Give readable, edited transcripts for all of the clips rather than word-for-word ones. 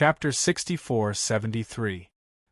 Chapter 64-73.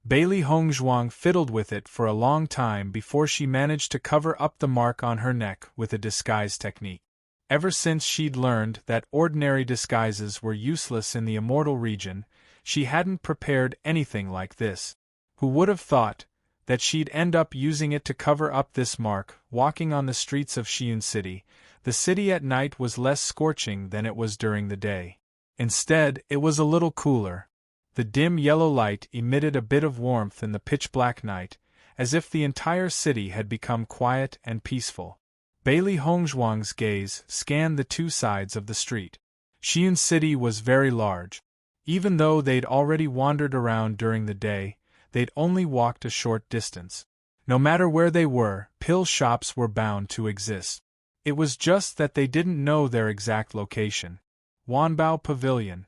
Bailey Hongzhuang fiddled with it for a long time before she managed to cover up the mark on her neck with a disguise technique. Ever since she'd learned that ordinary disguises were useless in the immortal region, she hadn't prepared anything like this. Who would have thought that she'd end up using it to cover up this mark? Walking on the streets of Xi'an City, the city at night was less scorching than it was during the day. Instead, it was a little cooler. The dim yellow light emitted a bit of warmth in the pitch-black night, as if the entire city had become quiet and peaceful. Bailey Hongzhuang's gaze scanned the two sides of the street. Xi'an City was very large. Even though they'd already wandered around during the day, they'd only walked a short distance. No matter where they were, pill shops were bound to exist. It was just that they didn't know their exact location. Wanbao Pavilion.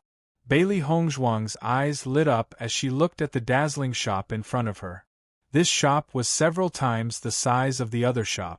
Bailey Hongzhuang's eyes lit up as she looked at the dazzling shop in front of her. This shop was several times the size of the other shop.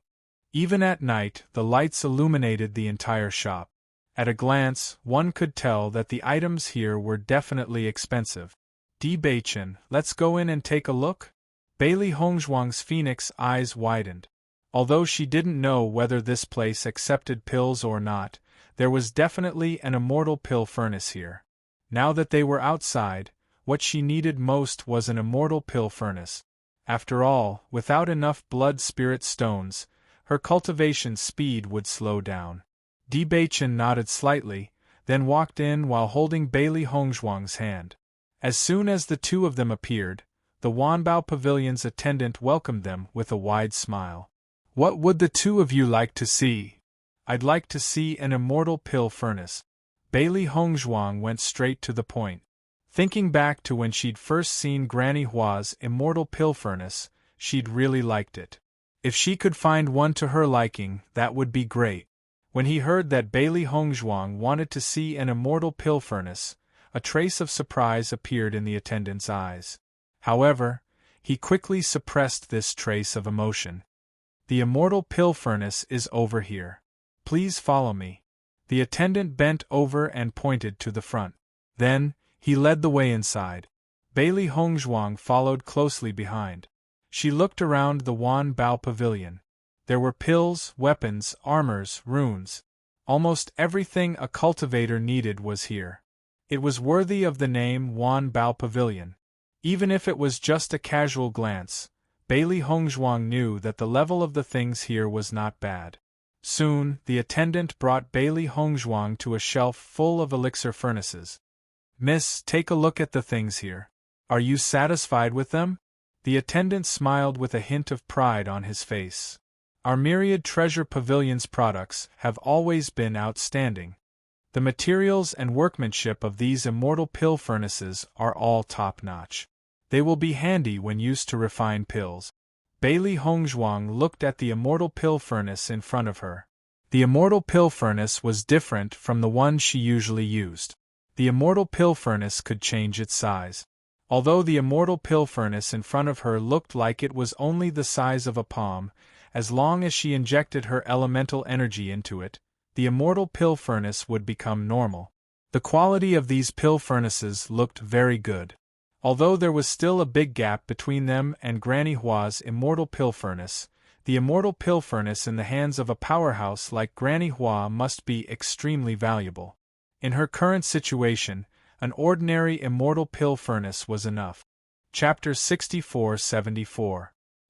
Even at night, the lights illuminated the entire shop. At a glance, one could tell that the items here were definitely expensive. Di Beichen, let's go in and take a look? Bailey Hongzhuang's phoenix eyes widened. Although she didn't know whether this place accepted pills or not, there was definitely an immortal pill furnace here. Now that they were outside, what she needed most was an immortal pill furnace. After all, without enough blood spirit stones, her cultivation speed would slow down. Di Beichen nodded slightly, then walked in while holding Bailey Hongzhuang's hand. As soon as the two of them appeared, the Wanbao Pavilion's attendant welcomed them with a wide smile. What would the two of you like to see? I'd like to see an immortal pill furnace. Bailey Hongzhuang went straight to the point. Thinking back to when she'd first seen Granny Hua's immortal pill furnace, she'd really liked it. If she could find one to her liking, that would be great. When he heard that Bailey Hongzhuang wanted to see an immortal pill furnace, a trace of surprise appeared in the attendant's eyes. However, he quickly suppressed this trace of emotion. The immortal pill furnace is over here. Please follow me. The attendant bent over and pointed to the front. Then, he led the way inside. Bailey Hongzhuang followed closely behind. She looked around the Wanbao Pavilion. There were pills, weapons, armors, runes. Almost everything a cultivator needed was here. It was worthy of the name Wanbao Pavilion. Even if it was just a casual glance, Bailey Hongzhuang knew that the level of the things here was not bad. Soon, the attendant brought Bailey Hongzhuang to a shelf full of elixir furnaces. Miss, take a look at the things here. Are you satisfied with them? The attendant smiled with a hint of pride on his face. Our myriad treasure pavilion's products have always been outstanding. The materials and workmanship of these immortal pill furnaces are all top-notch. They will be handy when used to refine pills. Bailey Hongzhuang looked at the immortal pill furnace in front of her. The immortal pill furnace was different from the one she usually used. The immortal pill furnace could change its size. Although the immortal pill furnace in front of her looked like it was only the size of a palm, as long as she injected her elemental energy into it, the immortal pill furnace would become normal. The quality of these pill furnaces looked very good. Although there was still a big gap between them and Granny Hua's immortal pill furnace, the immortal pill furnace in the hands of a powerhouse like Granny Hua must be extremely valuable. In her current situation, an ordinary immortal pill furnace was enough. Chapter 64-74.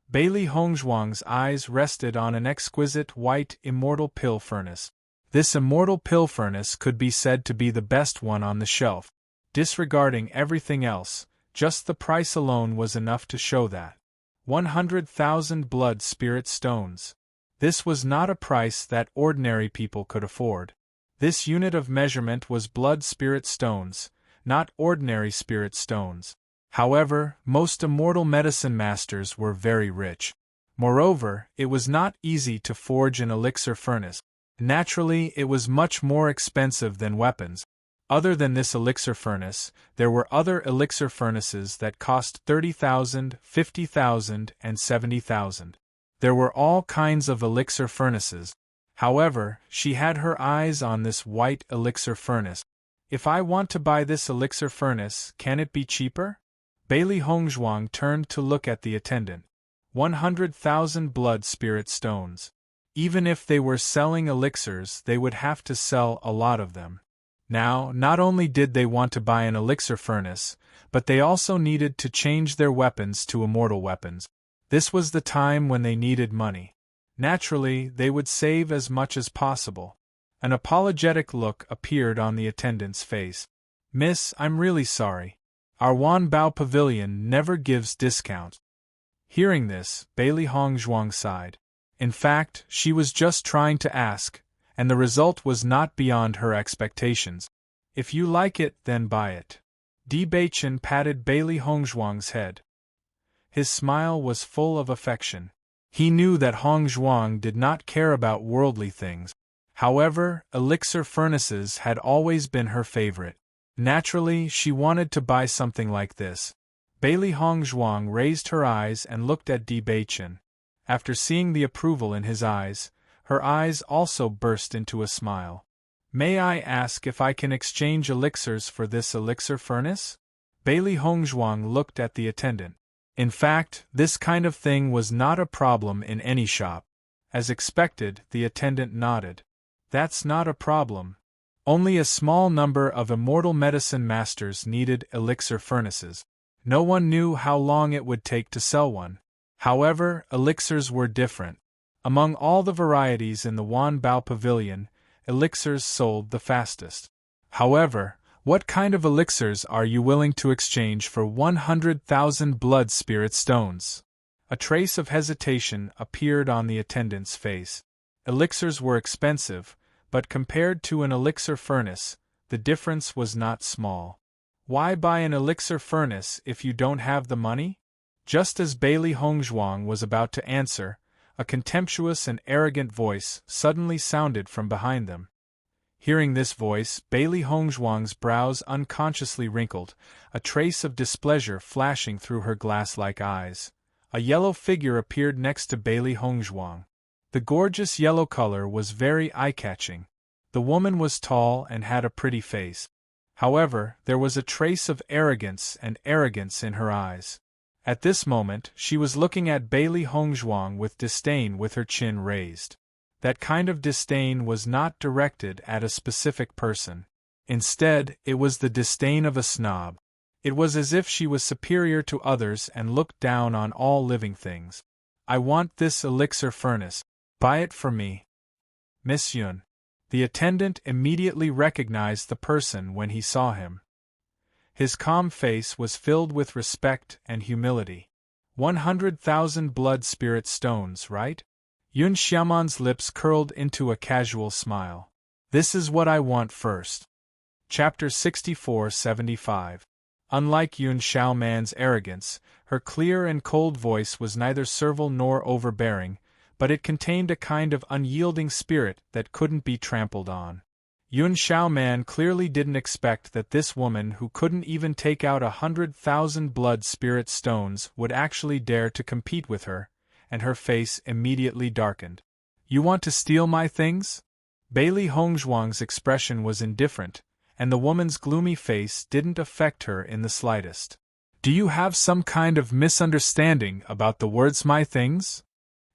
Bailey Hongzhuang's eyes rested on an exquisite white immortal pill furnace. This immortal pill furnace could be said to be the best one on the shelf. Disregarding everything else, just the price alone was enough to show that. 100,000 blood spirit stones. This was not a price that ordinary people could afford. This unit of measurement was blood spirit stones, not ordinary spirit stones. However, most immortal medicine masters were very rich. Moreover, it was not easy to forge an elixir furnace. Naturally, it was much more expensive than weapons. Other than this elixir furnace, there were other elixir furnaces that cost 30,000, 50,000, and 70,000. There were all kinds of elixir furnaces. However, she had her eyes on this white elixir furnace. If I want to buy this elixir furnace, can it be cheaper? Bailey Hongzhuang turned to look at the attendant. 100,000 blood spirit stones. Even if they were selling elixirs, they would have to sell a lot of them. Now, not only did they want to buy an elixir furnace, but they also needed to change their weapons to immortal weapons. This was the time when they needed money. Naturally, they would save as much as possible. An apologetic look appeared on the attendant's face. Miss, I'm really sorry. Our Wanbao Pavilion never gives discounts. Hearing this, Bailey Hongzhuang sighed. In fact, she was just trying to ask, and the result was not beyond her expectations. If you like it, then buy it. Di Baichen patted Bailey Hongzhuang's head. His smile was full of affection. He knew that Hongzhuang did not care about worldly things. However, elixir furnaces had always been her favorite. Naturally, she wanted to buy something like this. Bailey Hongzhuang raised her eyes and looked at Di Baichen. After seeing the approval in his eyes, her eyes also burst into a smile. May I ask if I can exchange elixirs for this elixir furnace? Bailey Hongzhuang looked at the attendant. In fact, this kind of thing was not a problem in any shop. As expected, the attendant nodded. That's not a problem. Only a small number of immortal medicine masters needed elixir furnaces. No one knew how long it would take to sell one. However, elixirs were different. Among all the varieties in the Wanbao Pavilion, elixirs sold the fastest. However, what kind of elixirs are you willing to exchange for 100,000 blood spirit stones? A trace of hesitation appeared on the attendant's face. Elixirs were expensive, but compared to an elixir furnace, the difference was not small. Why buy an elixir furnace if you don't have the money? Just as Bailey Hongzhuang was about to answer, a contemptuous and arrogant voice suddenly sounded from behind them. Hearing this voice, Bailey Hongzhuang's brows unconsciously wrinkled, a trace of displeasure flashing through her glass-like eyes. A yellow figure appeared next to Bailey Hongzhuang. The gorgeous yellow color was very eye-catching. The woman was tall and had a pretty face. However, there was a trace of arrogance in her eyes. At this moment, she was looking at Bailey Hongzhuang with disdain with her chin raised. That kind of disdain was not directed at a specific person. Instead, it was the disdain of a snob. It was as if she was superior to others and looked down on all living things. I want this elixir furnace. Buy it for me. Miss Yun. The attendant immediately recognized the person when he saw him. His calm face was filled with respect and humility. 100,000 blood spirit stones, right? Yun Xiaoman's lips curled into a casual smile. This is what I want first. Chapter 64-75. Unlike Yun Xiaoman's arrogance, her clear and cold voice was neither servile nor overbearing, but it contained a kind of unyielding spirit that couldn't be trampled on. Yun Xiaoman clearly didn't expect that this woman who couldn't even take out 100,000 blood spirit stones would actually dare to compete with her, and her face immediately darkened. You want to steal my things? Bailey Hongzhuang's expression was indifferent, and the woman's gloomy face didn't affect her in the slightest. Do you have some kind of misunderstanding about the words my things?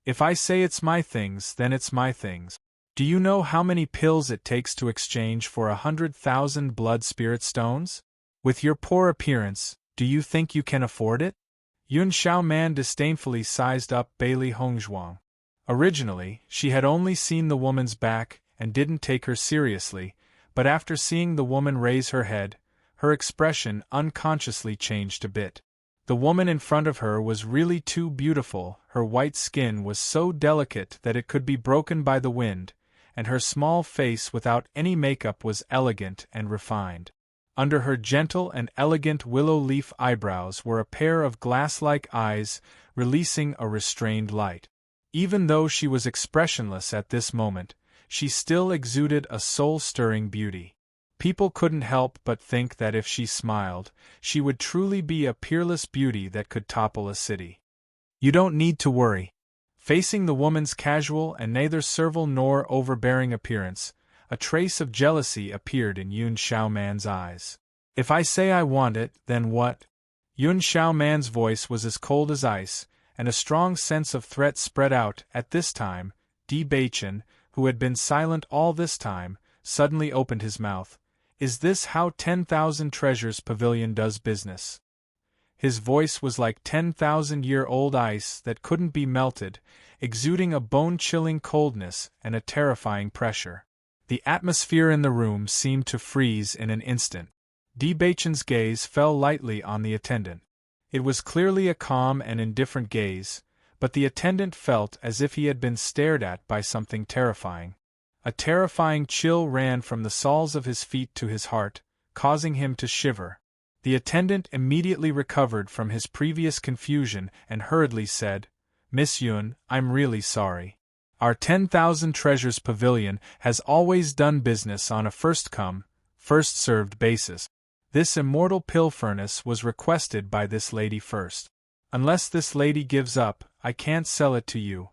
If I say it's my things, then it's my things. Do you know how many pills it takes to exchange for 100,000 blood spirit stones? With your poor appearance, do you think you can afford it? Yun Xiaoman disdainfully sized up Bailey Hongzhuang. Originally, she had only seen the woman's back and didn't take her seriously, but after seeing the woman raise her head, her expression unconsciously changed a bit. The woman in front of her was really too beautiful, her white skin was so delicate that it could be broken by the wind, and her small face without any makeup was elegant and refined. Under her gentle and elegant willow leaf eyebrows were a pair of glass-like eyes, releasing a restrained light. Even though she was expressionless at this moment, she still exuded a soul-stirring beauty. People couldn't help but think that if she smiled, she would truly be a peerless beauty that could topple a city. You don't need to worry. Facing the woman's casual and neither servile nor overbearing appearance, a trace of jealousy appeared in Yun Xiaoman's eyes. If I say I want it, then what? Yun Xiaoman's voice was as cold as ice, and a strong sense of threat spread out. At this time, Di Baichen, who had been silent all this time, suddenly opened his mouth. Is this how 10,000 Treasures Pavilion does business? His voice was like 10,000-year-old ice that couldn't be melted, exuding a bone-chilling coldness and a terrifying pressure. The atmosphere in the room seemed to freeze in an instant. Di Baichen's gaze fell lightly on the attendant. It was clearly a calm and indifferent gaze, but the attendant felt as if he had been stared at by something terrifying. A terrifying chill ran from the soles of his feet to his heart, causing him to shiver. The attendant immediately recovered from his previous confusion and hurriedly said, Miss Yun, I'm really sorry. Our 10,000 Treasures Pavilion has always done business on a first-come, first-served basis. This immortal pill furnace was requested by this lady first. Unless this lady gives up, I can't sell it to you.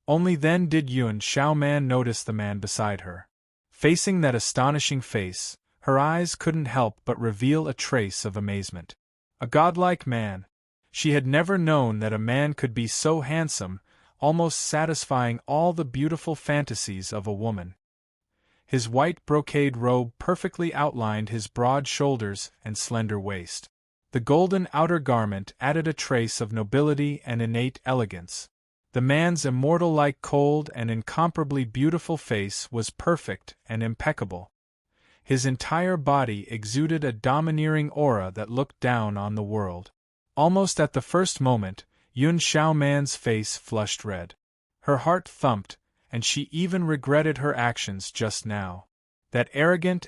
Only then did Yun Xiaoman notice the man beside her. Facing that astonishing face, her eyes couldn't help but reveal a trace of amazement. A godlike man. She had never known that a man could be so handsome, almost satisfying all the beautiful fantasies of a woman. His white brocade robe perfectly outlined his broad shoulders and slender waist. The golden outer garment added a trace of nobility and innate elegance. The man's immortal-like cold and incomparably beautiful face was perfect and impeccable. His entire body exuded a domineering aura that looked down on the world. Almost at the first moment, Yun Xiaoman's face flushed red. Her heart thumped, and she even regretted her actions just now. That arrogant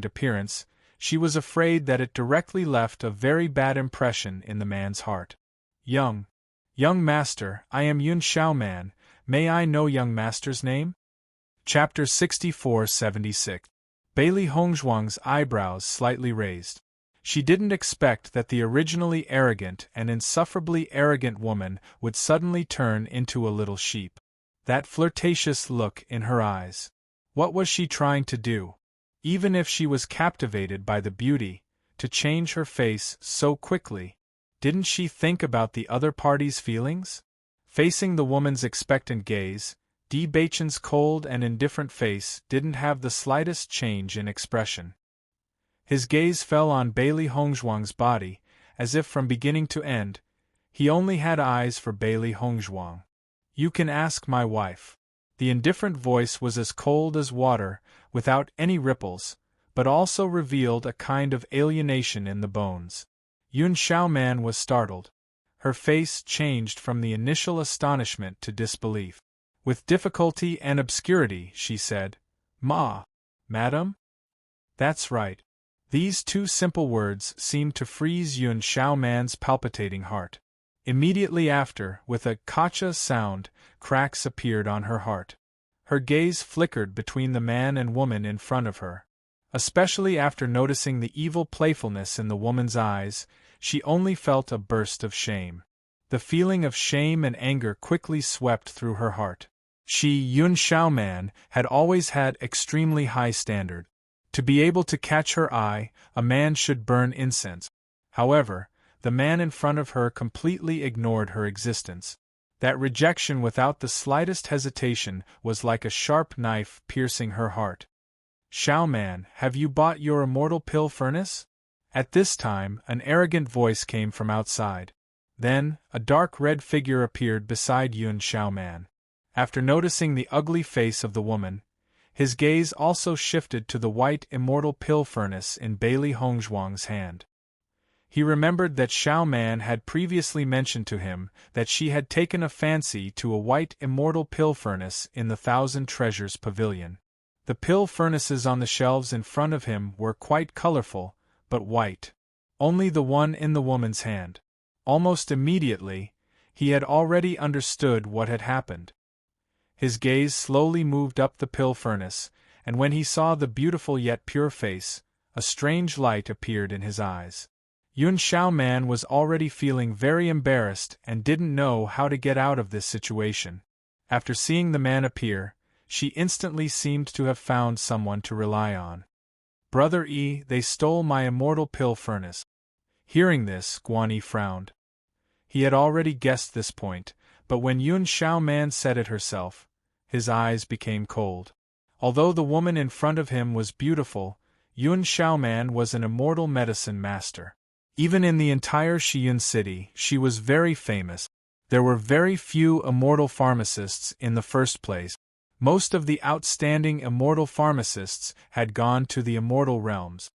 appearance, she was afraid that it directly left a very bad impression in the man's heart. Young master, I am Yun Xiaoman, may I know young master's name? Chapter 64-76. Bailey Hongzhuang's eyebrows slightly raised. She didn't expect that the originally arrogant and insufferably arrogant woman would suddenly turn into a little sheep. That flirtatious look in her eyes. What was she trying to do? Even if she was captivated by the beauty, to change her face so quickly, didn't she think about the other party's feelings? Facing the woman's expectant gaze, Di Baichen's cold and indifferent face didn't have the slightest change in expression. His gaze fell on Bailey Hongzhuang's body, as if from beginning to end, he only had eyes for Bailey Hongzhuang. You can ask my wife. The indifferent voice was as cold as water, without any ripples, but also revealed a kind of alienation in the bones. Yun Xiaoman was startled. Her face changed from the initial astonishment to disbelief. With difficulty and obscurity, she said, Madam? That's right. These two simple words seemed to freeze Yun Xiaoman's palpitating heart. Immediately after, with a kacha sound, cracks appeared on her heart. Her gaze flickered between the man and woman in front of her. Especially after noticing the evil playfulness in the woman's eyes, she only felt a burst of shame. The feeling of shame and anger quickly swept through her heart. She, Yun Xiaoman, had always had extremely high standard. To be able to catch her eye, a man should burn incense. However, the man in front of her completely ignored her existence. That rejection without the slightest hesitation was like a sharp knife piercing her heart. Xiaoman, have you bought your immortal pill furnace? At this time, an arrogant voice came from outside. Then, a dark red figure appeared beside Yun Xiaoman. After noticing the ugly face of the woman, his gaze also shifted to the white immortal pill furnace in Bailey Hongzhuang's hand. He remembered that Xiaoman had previously mentioned to him that she had taken a fancy to a white immortal pill furnace in the 1,000 Treasures Pavilion. The pill furnaces on the shelves in front of him were quite colorful, but white. Only the one in the woman's hand. Almost immediately, he had already understood what had happened. His gaze slowly moved up the pill furnace, and when he saw the beautiful yet pure face, a strange light appeared in his eyes. Yun Xiaoman was already feeling very embarrassed and didn't know how to get out of this situation. After seeing the man appear, she instantly seemed to have found someone to rely on. Brother E, they stole my immortal pill furnace. Hearing this, Guan Yi frowned. He had already guessed this point, but when Yun Xiao Man said it herself, his eyes became cold. Although the woman in front of him was beautiful, Yun Xiao Man was an immortal medicine master. Even in the entire Shiyun city, she was very famous. There were very few immortal pharmacists in the first place. Most of the outstanding immortal pharmacists had gone to the immortal realms.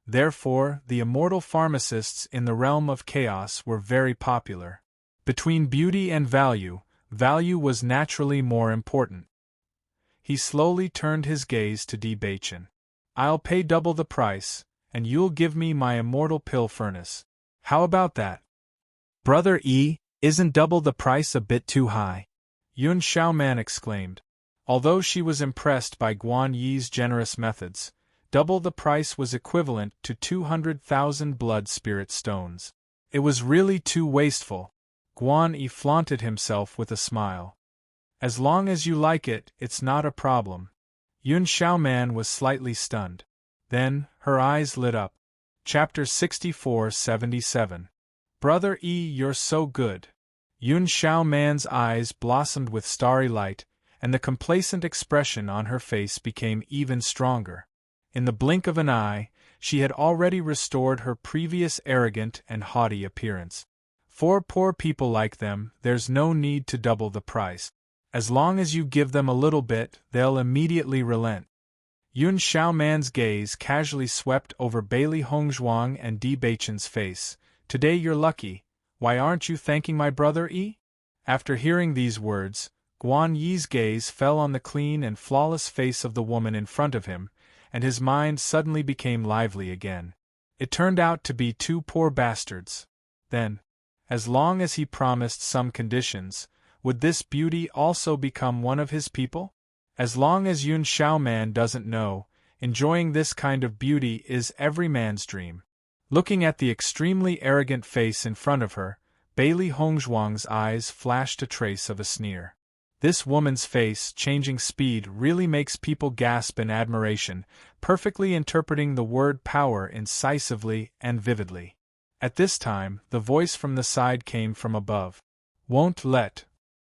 Therefore, the immortal pharmacists in the realm of chaos were very popular. Between beauty and value, value was naturally more important. He slowly turned his gaze to Di Baichen. I'll pay double the price, and you'll give me my immortal pill furnace. How about that? Brother E, isn't double the price a bit too high? Yun Xiaoman exclaimed. Although she was impressed by Guan Yi's generous methods, double the price was equivalent to 200,000 blood spirit stones. It was really too wasteful. Guan Yi flaunted himself with a smile. As long as you like it, it's not a problem. Yun Xiaoman was slightly stunned. Then, her eyes lit up. Chapter 64-77. Brother E, you're so good. Yun Xiaoman's eyes blossomed with starry light, and the complacent expression on her face became even stronger. In the blink of an eye, she had already restored her previous arrogant and haughty appearance. For poor people like them, there's no need to double the price. As long as you give them a little bit, they'll immediately relent. Yun Xiaoman's gaze casually swept over Bailey Hongzhuang and Di Baichen's face. Today you're lucky. Why aren't you thanking my brother E? After hearing these words, Guan Yi's gaze fell on the clean and flawless face of the woman in front of him, and his mind suddenly became lively again. It turned out to be two poor bastards. Then, as long as he promised some conditions, would this beauty also become one of his people? As long as Yun Xiaoman doesn't know, enjoying this kind of beauty is every man's dream. Looking at the extremely arrogant face in front of her, Bailey Hongzhuang's eyes flashed a trace of a sneer. This woman's face-changing speed really makes people gasp in admiration, perfectly interpreting the word power incisively and vividly. At this time, the voice from the side came from above. Won't let.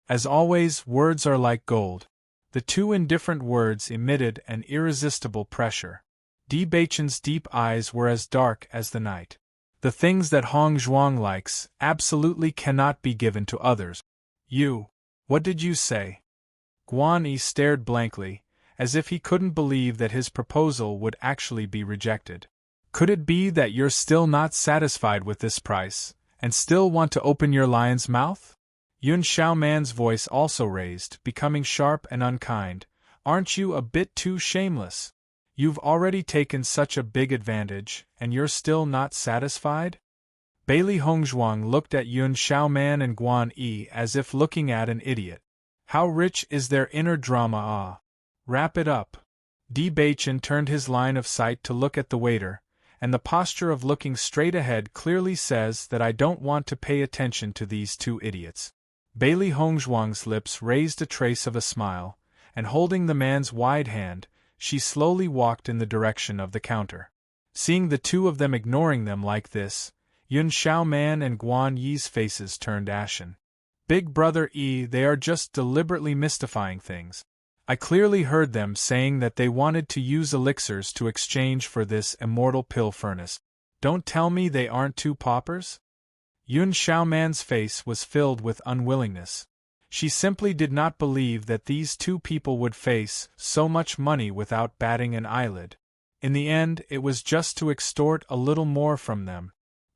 As always, words are like gold. The two indifferent words emitted an irresistible pressure. Di Baichen's deep eyes were as dark as the night. The things that Hong Zhuang likes absolutely cannot be given to others. You. What did you say? Guan Yi stared blankly, as if he couldn't believe that his proposal would actually be rejected. Could it be that you're still not satisfied with this price, and still want to open your lion's mouth? Yun Xiaoman's voice also raised, becoming sharp and unkind. Aren't you a bit too shameless? You've already taken such a big advantage, and you're still not satisfied? Bailey Hongzhuang looked at Yun Xiaoman and Guan Yi as if looking at an idiot. How rich is their inner drama? Ah! Wrap it up. Di Baichen turned his line of sight to look at the waiter, and the posture of looking straight ahead clearly says that I don't want to pay attention to these two idiots. Bailey Hongzhuang's lips raised a trace of a smile, and holding the man's wide hand, she slowly walked in the direction of the counter. Seeing the two of them ignoring them like this, Yun Xiaoman and Guan Yi's faces turned ashen. Big Brother E, they are just deliberately mystifying things. I clearly heard them saying that they wanted to use elixirs to exchange for this immortal pill furnace. Don't tell me they aren't two paupers? Yun Xiaoman's face was filled with unwillingness. She simply did not believe that these two people would face so much money without batting an eyelid. In the end, it was just to extort a little more from them.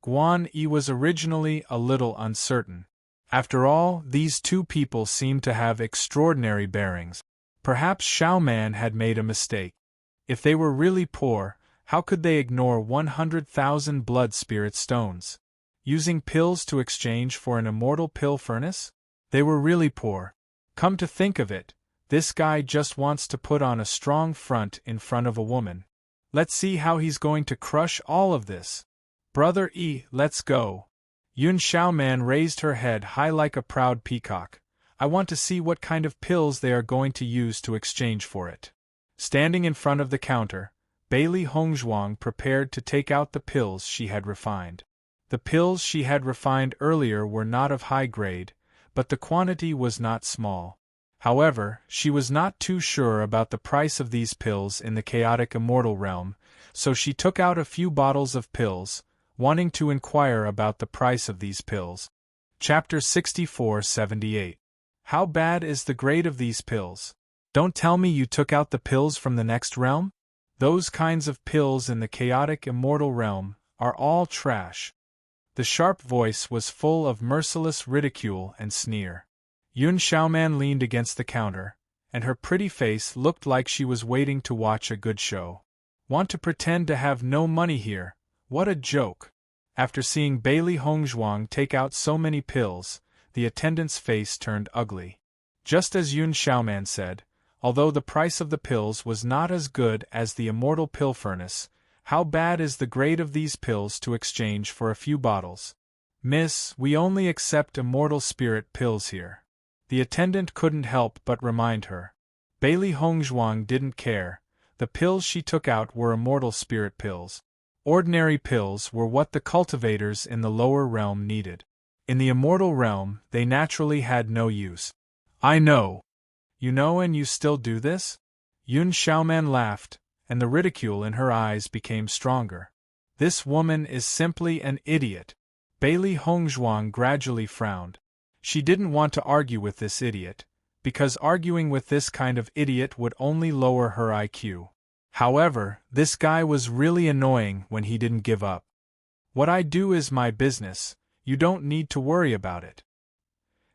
Guan Yi was originally a little uncertain. After all, these two people seemed to have extraordinary bearings. Perhaps Xiaoman had made a mistake. If they were really poor, how could they ignore 100,000 blood spirit stones? Using pills to exchange for an immortal pill furnace? They were really poor. Come to think of it, this guy just wants to put on a strong front in front of a woman. Let's see how he's going to crush all of this. Brother E, let's go. Yun Xiaoman raised her head high like a proud peacock. I want to see what kind of pills they are going to use to exchange for it. Standing in front of the counter, Bailey Hongzhuang prepared to take out the pills she had refined. The pills she had refined earlier were not of high grade, but the quantity was not small. However, she was not too sure about the price of these pills in the chaotic immortal realm, so she took out a few bottles of pills, wanting to inquire about the price of these pills. Chapter 64-78. How bad is the grade of these pills? Don't tell me you took out the pills from the next realm? Those kinds of pills in the chaotic immortal realm are all trash. The sharp voice was full of merciless ridicule and sneer. Yun Xiaoman leaned against the counter, and her pretty face looked like she was waiting to watch a good show. Want to pretend to have no money here? What a joke! After seeing Bailey Hongzhuang take out so many pills, the attendant's face turned ugly. Just as Yun Xiaoman said, although the price of the pills was not as good as the immortal pill furnace, how bad is the grade of these pills to exchange for a few bottles? Miss, we only accept immortal spirit pills here. The attendant couldn't help but remind her. Bailey Hongzhuang didn't care. The pills she took out were immortal spirit pills. Ordinary pills were what the cultivators in the lower realm needed. In the immortal realm, they naturally had no use. I know. You know and you still do this? Yun Xiaoman laughed, and the ridicule in her eyes became stronger. This woman is simply an idiot. Bailey Hongzhuang gradually frowned. She didn't want to argue with this idiot, because arguing with this kind of idiot would only lower her IQ. However, this guy was really annoying when he didn't give up. What I do is my business, you don't need to worry about it.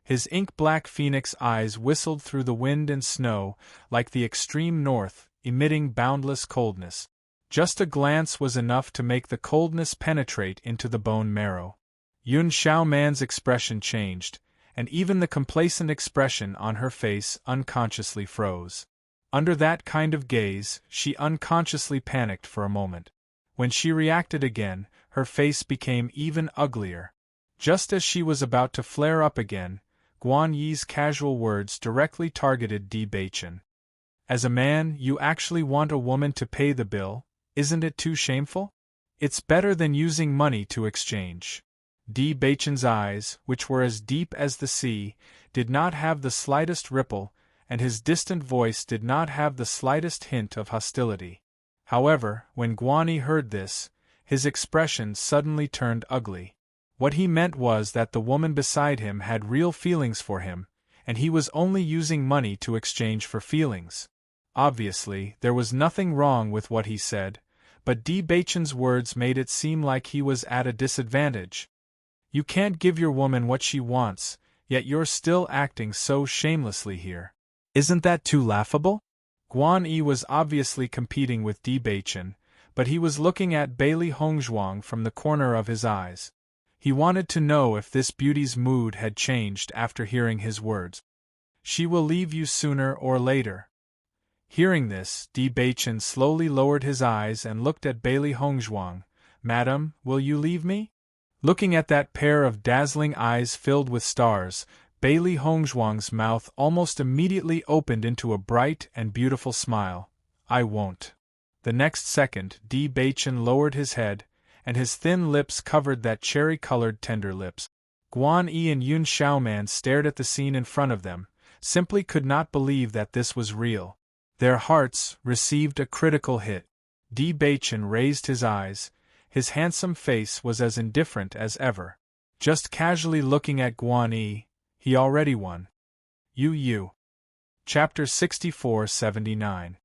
His ink-black phoenix eyes whistled through the wind and snow like the extreme north, emitting boundless coldness. Just a glance was enough to make the coldness penetrate into the bone marrow. Yun Xiaoman's expression changed, and even the complacent expression on her face unconsciously froze. Under that kind of gaze, she unconsciously panicked for a moment. When she reacted again, her face became even uglier. Just as she was about to flare up again, Guan Yi's casual words directly targeted Di Beichen. As a man, you actually want a woman to pay the bill, isn't it too shameful? It's better than using money to exchange. Di Beichen's eyes, which were as deep as the sea, did not have the slightest ripple, and his distant voice did not have the slightest hint of hostility. However, when Guan Yi heard this, his expression suddenly turned ugly. What he meant was that the woman beside him had real feelings for him, and he was only using money to exchange for feelings. Obviously, there was nothing wrong with what he said, but Di Beichen's words made it seem like he was at a disadvantage. You can't give your woman what she wants, yet you're still acting so shamelessly here. Isn't that too laughable? Guan Yi was obviously competing with Di Beichen, but he was looking at Bailey Hongzhuang from the corner of his eyes. He wanted to know if this beauty's mood had changed after hearing his words. She will leave you sooner or later. Hearing this, Di Beichen slowly lowered his eyes and looked at Bailey Hongzhuang. Madam, will you leave me? Looking at that pair of dazzling eyes filled with stars, Bailey Hongzhuang's mouth almost immediately opened into a bright and beautiful smile. I won't. The next second, Di Beichen lowered his head, and his thin lips covered that cherry-colored tender lips. Guan Yi and Yun Xiaoman stared at the scene in front of them, simply could not believe that this was real. Their hearts received a critical hit. Di Beichen raised his eyes. His handsome face was as indifferent as ever. Just casually looking at Guan Yi, he already won. You. Chapter 64-79.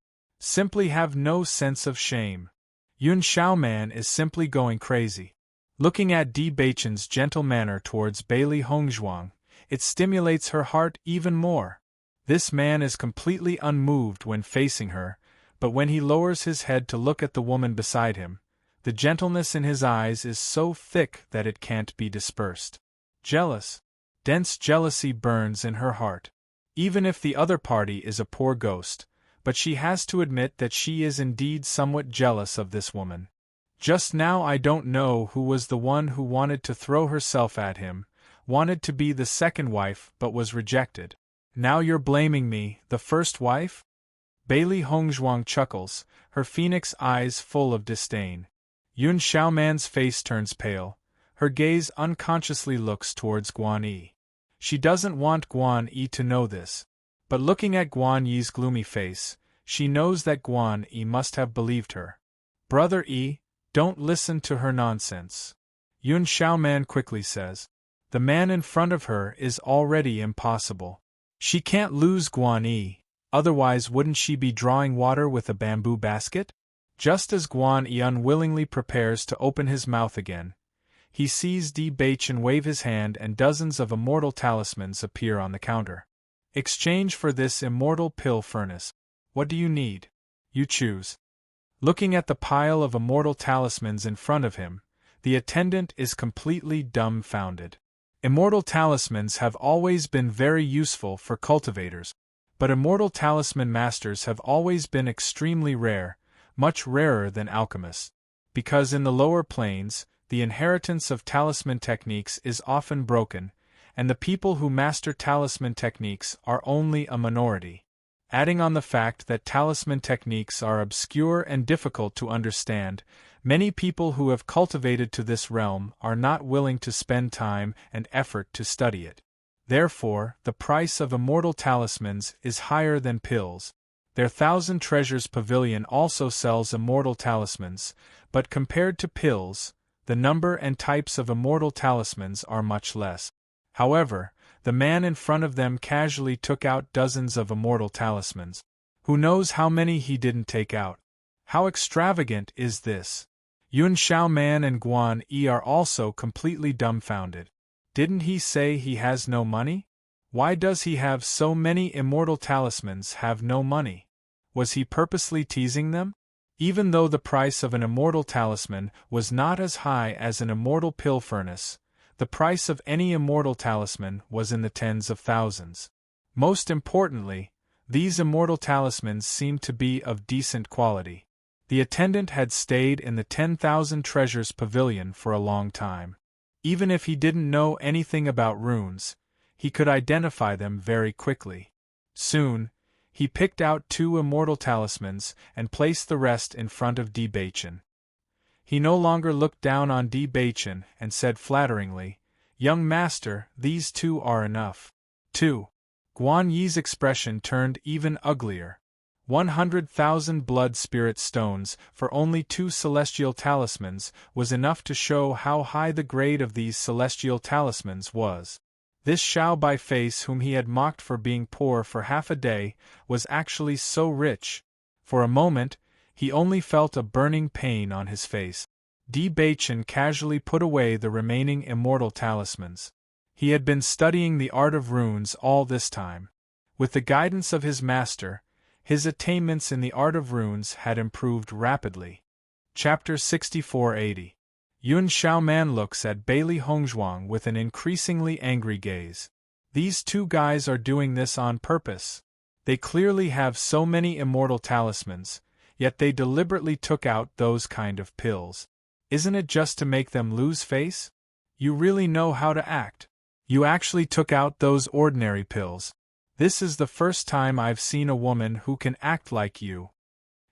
Simply have no sense of shame. Yun Xiaoman is simply going crazy. Looking at Di Beichen's gentle manner towards Bailey Hongzhuang, it stimulates her heart even more. This man is completely unmoved when facing her, but when he lowers his head to look at the woman beside him, the gentleness in his eyes is so thick that it can't be dispersed. Jealous. Dense jealousy burns in her heart. Even if the other party is a poor ghost, but she has to admit that she is indeed somewhat jealous of this woman. Just now I don't know who was the one who wanted to throw herself at him, wanted to be the second wife but was rejected. Now you're blaming me, the first wife? Bailey Hongzhuang chuckles, her phoenix eyes full of disdain. Yun Xiaoman's face turns pale, her gaze unconsciously looks towards Guan Yi. She doesn't want Guan Yi to know this, but looking at Guan Yi's gloomy face, she knows that Guan Yi must have believed her. Brother Yi, don't listen to her nonsense. Yun Xiaoman quickly says. The man in front of her is already impossible. She can't lose Guan Yi, otherwise wouldn't she be drawing water with a bamboo basket? Just as Guan Yi unwillingly prepares to open his mouth again, he sees Di Baichen wave his hand and dozens of immortal talismans appear on the counter. Exchange for this immortal pill furnace. What do you need? You choose. Looking at the pile of immortal talismans in front of him, the attendant is completely dumbfounded. Immortal talismans have always been very useful for cultivators, but immortal talisman masters have always been extremely rare, much rarer than alchemists, because in the lower planes, the inheritance of talisman techniques is often broken, and the people who master talisman techniques are only a minority. Adding on the fact that talisman techniques are obscure and difficult to understand, many people who have cultivated to this realm are not willing to spend time and effort to study it. Therefore, the price of immortal talismans is higher than pills. Their Thousand Treasures Pavilion also sells immortal talismans, but compared to pills, the number and types of immortal talismans are much less. However, the man in front of them casually took out dozens of immortal talismans. Who knows how many he didn't take out? How extravagant is this? Yun Xiaoman and Guan Yi are also completely dumbfounded. Didn't he say he has no money? Why does he have so many immortal talismans have no money? Was he purposely teasing them? Even though the price of an immortal talisman was not as high as an immortal pill furnace, the price of any immortal talisman was in the tens of thousands. Most importantly, these immortal talismans seemed to be of decent quality. The attendant had stayed in the 10,000 Treasures Pavilion for a long time. Even if he didn't know anything about runes, he could identify them very quickly. Soon, he picked out 2 immortal talismans and placed the rest in front of Di Baichen. He no longer looked down on Di Baichen and said flatteringly, "Young master, these 2 are enough." 2. Guan Yi's expression turned even uglier. 100,000 blood spirit stones for only 2 celestial talismans was enough to show how high the grade of these celestial talismans was. This Xiao Bai face, whom he had mocked for being poor for half a day, was actually so rich. For a moment, he only felt a burning pain on his face. Di Baichen casually put away the remaining immortal talismans. He had been studying the art of runes all this time. With the guidance of his master, his attainments in the art of runes had improved rapidly. Chapter 6480. Yun Xiaoman looks at Bailey Hongzhuang with an increasingly angry gaze. These 2 guys are doing this on purpose. They clearly have so many immortal talismans, yet they deliberately took out those kind of pills. Isn't it just to make them lose face? You really know how to act. You actually took out those ordinary pills. This is the first time I've seen a woman who can act like you.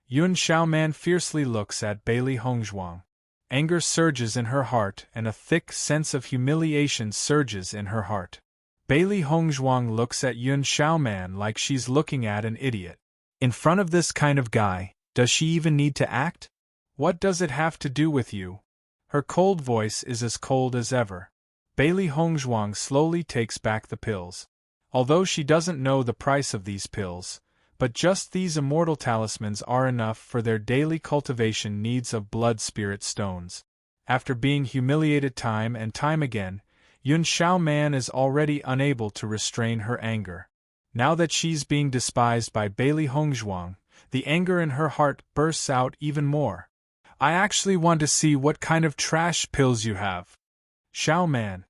Yun Xiaoman fiercely looks at Bailey Hongzhuang. Anger surges in her heart and a thick sense of humiliation surges in her heart. Bailey Hongzhuang looks at Yun Xiaoman like she's looking at an idiot. In front of this kind of guy, does she even need to act? What does it have to do with you? Her cold voice is as cold as ever. Bailey Hongzhuang slowly takes back the pills. Although she doesn't know the price of these pills, but just these immortal talismans are enough for their daily cultivation needs of blood spirit stones. After being humiliated time and time again, Yun Xiaoman is already unable to restrain her anger. Now that she's being despised by Bailey Hongzhuang, the anger in her heart bursts out even more. I actually want to see what kind of trash pills you have. Xiaoman.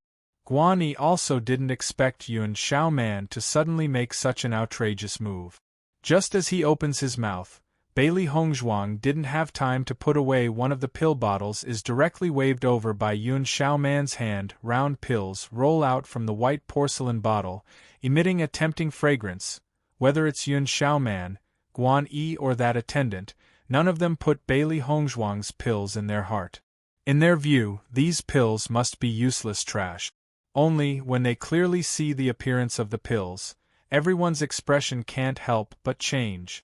Guan Yi also didn't expect Yun Xiaoman to suddenly make such an outrageous move. Just as he opens his mouth, Bailey Hongzhuang didn't have time to put away one of the pill bottles is directly waved over by Yun Xiaoman's hand. Round pills roll out from the white porcelain bottle, emitting a tempting fragrance. Whether it's Yun Xiaoman, Guan Yi or that attendant, none of them put Bailey Hongzhuang's pills in their heart. In their view, these pills must be useless trash. Only, when they clearly see the appearance of the pills, everyone's expression can't help but change.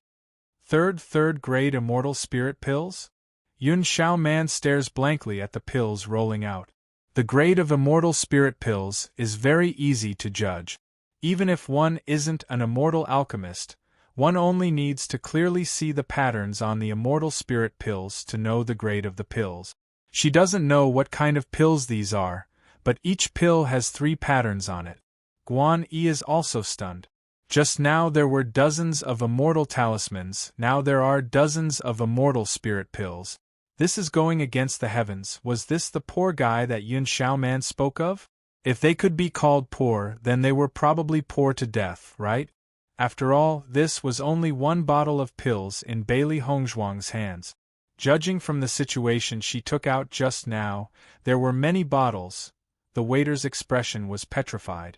Third grade immortal spirit pills? Yun Xiaoman stares blankly at the pills rolling out. The grade of immortal spirit pills is very easy to judge. Even if one isn't an immortal alchemist, one only needs to clearly see the patterns on the immortal spirit pills to know the grade of the pills. She doesn't know what kind of pills these are, but each pill has 3 patterns on it. Guan Yi is also stunned. Just now there were dozens of immortal talismans, now there are dozens of immortal spirit pills. This is going against the heavens. Was this the poor guy that Yun Xiaoman spoke of? If they could be called poor, then they were probably poor to death, right? After all, this was only one bottle of pills in Bailey Hongzhuang's hands. Judging from the situation she took out just now, there were many bottles. The waiter's expression was petrified.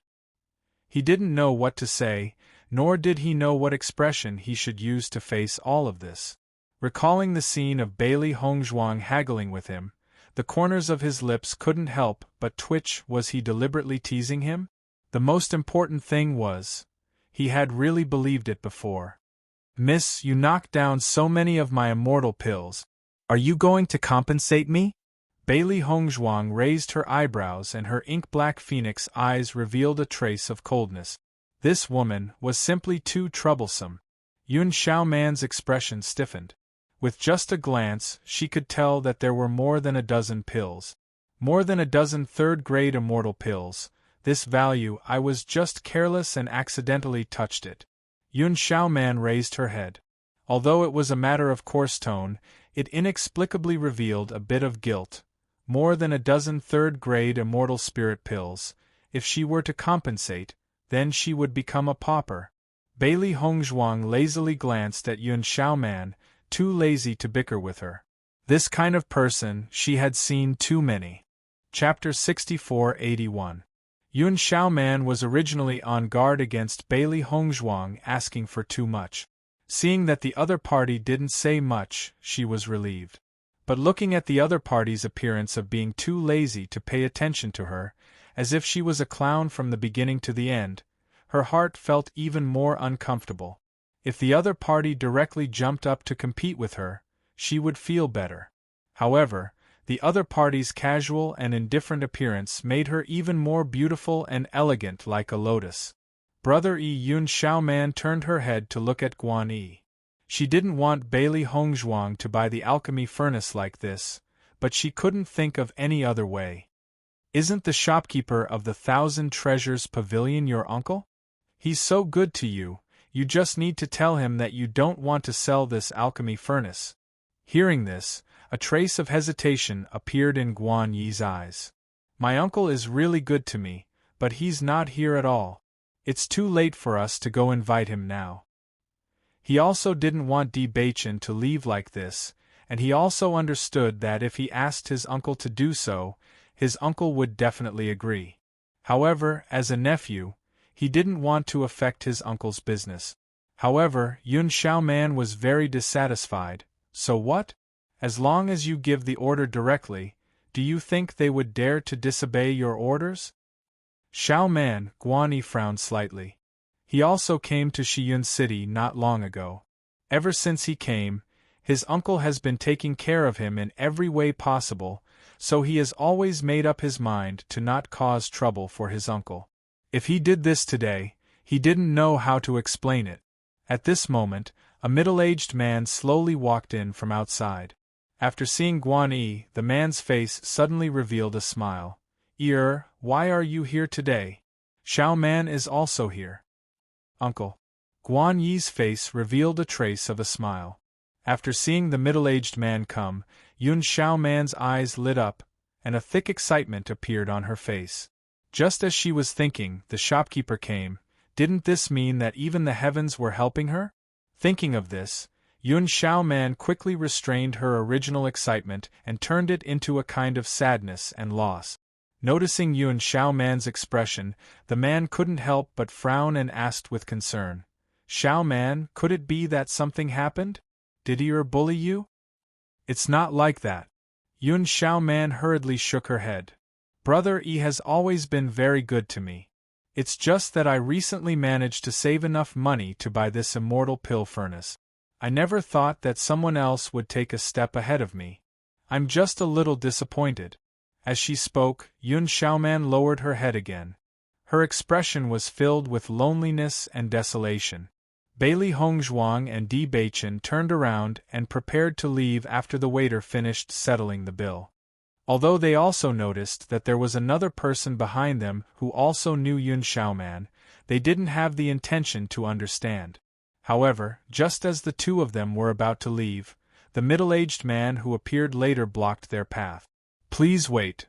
He didn't know what to say, nor did he know what expression he should use to face all of this. Recalling the scene of Bailey Hongzhuang haggling with him, the corners of his lips couldn't help but twitch. Was he deliberately teasing him? The most important thing was, he had really believed it before. Miss, you knocked down so many of my immortal pills. Are you going to compensate me? Bailey Hongzhuang raised her eyebrows and her ink-black phoenix eyes revealed a trace of coldness. This woman was simply too troublesome. Yun Xiaoman's expression stiffened. With just a glance, she could tell that there were more than a dozen pills. More than a dozen third-grade immortal pills. This value, I was just careless and accidentally touched it. Yun Xiaoman raised her head. Although it was a matter of course tone, it inexplicably revealed a bit of guilt. More than a dozen third-grade immortal spirit pills. If she were to compensate, then she would become a pauper. Bailey Hongzhuang lazily glanced at Yun Xiaoman, too lazy to bicker with her. This kind of person, she had seen too many. Chapter 64-81. Yun Xiaoman was originally on guard against Bailey Hongzhuang asking for too much. Seeing that the other party didn't say much, she was relieved. But looking at the other party's appearance of being too lazy to pay attention to her, as if she was a clown from the beginning to the end, her heart felt even more uncomfortable. If the other party directly jumped up to compete with her, she would feel better. However, the other party's casual and indifferent appearance made her even more beautiful and elegant, like a lotus. Brother Yun Xiaoman turned her head to look at Guan Yi. She didn't want Bailey Hongzhuang to buy the alchemy furnace like this, but she couldn't think of any other way. Isn't the shopkeeper of the 1,000 Treasures Pavilion your uncle? He's so good to you, you just need to tell him that you don't want to sell this alchemy furnace. Hearing this, a trace of hesitation appeared in Guan Yi's eyes. My uncle is really good to me, but he's not here at all. It's too late for us to go invite him now. He also didn't want Di Baichen to leave like this, and he also understood that if he asked his uncle to do so, his uncle would definitely agree. However, as a nephew, he didn't want to affect his uncle's business. However, Yun Xiaoman was very dissatisfied. So what? As long as you give the order directly, do you think they would dare to disobey your orders? Xiaoman, Guan Yi frowned slightly. He also came to Shiyun City not long ago. Ever since he came, his uncle has been taking care of him in every way possible, so he has always made up his mind to not cause trouble for his uncle. If he did this today, he didn't know how to explain it. At this moment, a middle-aged man slowly walked in from outside. After seeing Guan Yi, the man's face suddenly revealed a smile. Why are you here today? Xiaoman is also here. Uncle. Guan Yi's face revealed a trace of a smile. After seeing the middle-aged man come, Yun Xiaoman's eyes lit up, and a thick excitement appeared on her face. Just as she was thinking, the shopkeeper came. Didn't this mean that even the heavens were helping her? Thinking of this, Yun Xiaoman quickly restrained her original excitement and turned it into a kind of sadness and loss. Noticing Yun Xiaoman's expression, the man couldn't help but frown and asked with concern, "Xiaoman, could it be that something happened? Did he bully you?" "It's not like that." Yun Xiaoman hurriedly shook her head. "Brother Yi has always been very good to me. It's just that I recently managed to save enough money to buy this immortal pill furnace. I never thought that someone else would take a step ahead of me. I'm just a little disappointed." As she spoke, Yun Xiaoman lowered her head again. Her expression was filled with loneliness and desolation. Bailey Hongzhuang and Di Beichen turned around and prepared to leave after the waiter finished settling the bill. Although they also noticed that there was another person behind them who also knew Yun Xiaoman, they didn't have the intention to understand. However, just as the two of them were about to leave, the middle-aged man who appeared later blocked their path. "Please wait."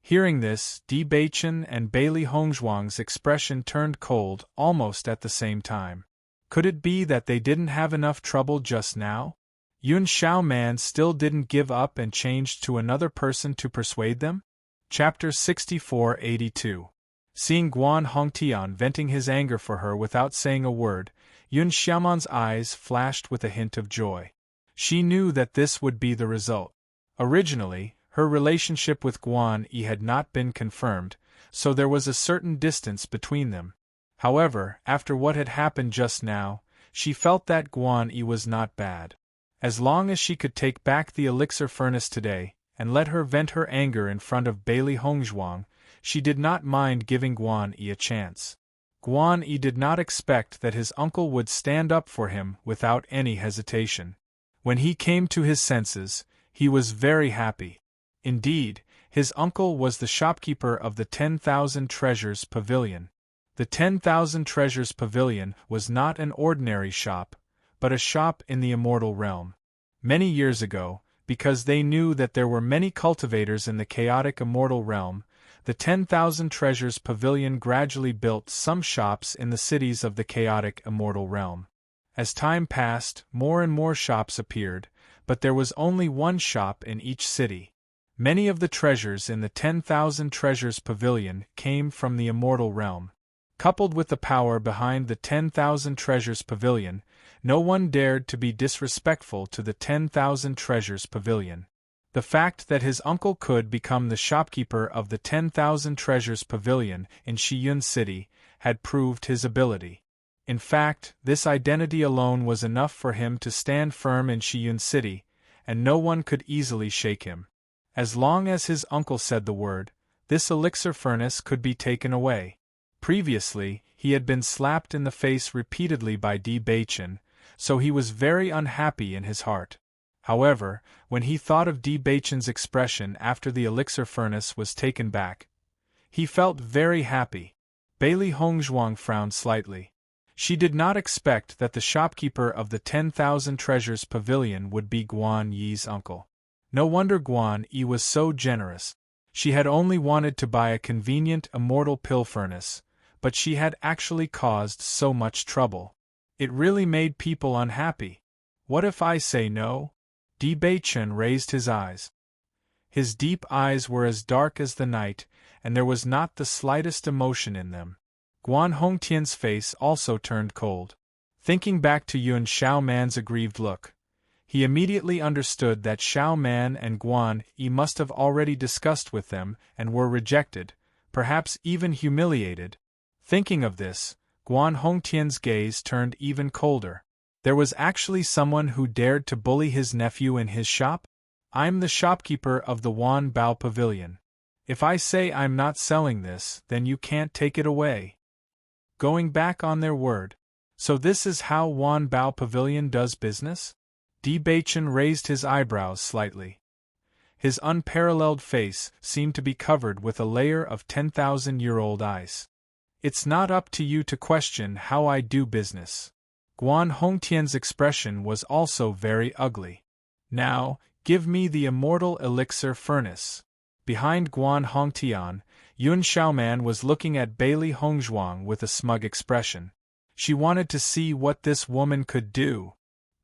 Hearing this, Di Beichen and Bailey Hongzhuang's expression turned cold almost at the same time. Could it be that they didn't have enough trouble just now? Yun Xiaoman still didn't give up and changed to another person to persuade them? Chapter 6482. Seeing Guan Hongtian venting his anger for her without saying a word, Yun Xiaoman's eyes flashed with a hint of joy. She knew that this would be the result. Originally, her relationship with Guan Yi had not been confirmed, so there was a certain distance between them. However, after what had happened just now, she felt that Guan Yi was not bad. As long as she could take back the elixir furnace today, and let her vent her anger in front of Bailey Hongzhuang, she did not mind giving Guan Yi a chance. Guan Yi did not expect that his uncle would stand up for him without any hesitation. When he came to his senses, he was very happy. Indeed, his uncle was the shopkeeper of the 10,000 Treasures Pavilion. The 10,000 Treasures Pavilion was not an ordinary shop, but a shop in the immortal realm. Many years ago, because they knew that there were many cultivators in the chaotic immortal realm, the 10,000 Treasures Pavilion gradually built some shops in the cities of the chaotic immortal realm. As time passed, more and more shops appeared, but there was only one shop in each city. Many of the treasures in the 10,000 Treasures Pavilion came from the immortal realm. Coupled with the power behind the 10,000 Treasures Pavilion, no one dared to be disrespectful to the 10,000 Treasures Pavilion. The fact that his uncle could become the shopkeeper of the 10,000 Treasures Pavilion in Shiyun City had proved his ability. In fact, this identity alone was enough for him to stand firm in Shiyun City, and no one could easily shake him. As long as his uncle said the word, this elixir furnace could be taken away. Previously, he had been slapped in the face repeatedly by Di Beichen, so he was very unhappy in his heart. However, when he thought of Di Beichen's expression after the elixir furnace was taken back, he felt very happy. Bailey Hongzhuang frowned slightly. She did not expect that the shopkeeper of the 10,000 Treasures Pavilion would be Guan Yi's uncle. No wonder Guan Yi was so generous. She had only wanted to buy a convenient immortal pill furnace, but she had actually caused so much trouble. It really made people unhappy. What if I say no? Di Beichen raised his eyes. His deep eyes were as dark as the night, and there was not the slightest emotion in them. Guan Hongtian's face also turned cold. Thinking back to Yun Xiaoman's aggrieved look, he immediately understood that Xiaoman and Guan Yi must have already discussed with them and were rejected, perhaps even humiliated. Thinking of this, Guan Hongtian's gaze turned even colder. There was actually someone who dared to bully his nephew in his shop? I'm the shopkeeper of the Wan Bao Pavilion. If I say I'm not selling this, then you can't take it away. Going back on their word. So this is how Wan Bao Pavilion does business? Di Beichen raised his eyebrows slightly. His unparalleled face seemed to be covered with a layer of 10,000-year-old ice. It's not up to you to question how I do business. Guan Hongtian's expression was also very ugly. Now, give me the immortal elixir furnace. Behind Guan Hongtian, Yun Xiaoman was looking at Bailey Hongzhuang with a smug expression. She wanted to see what this woman could do.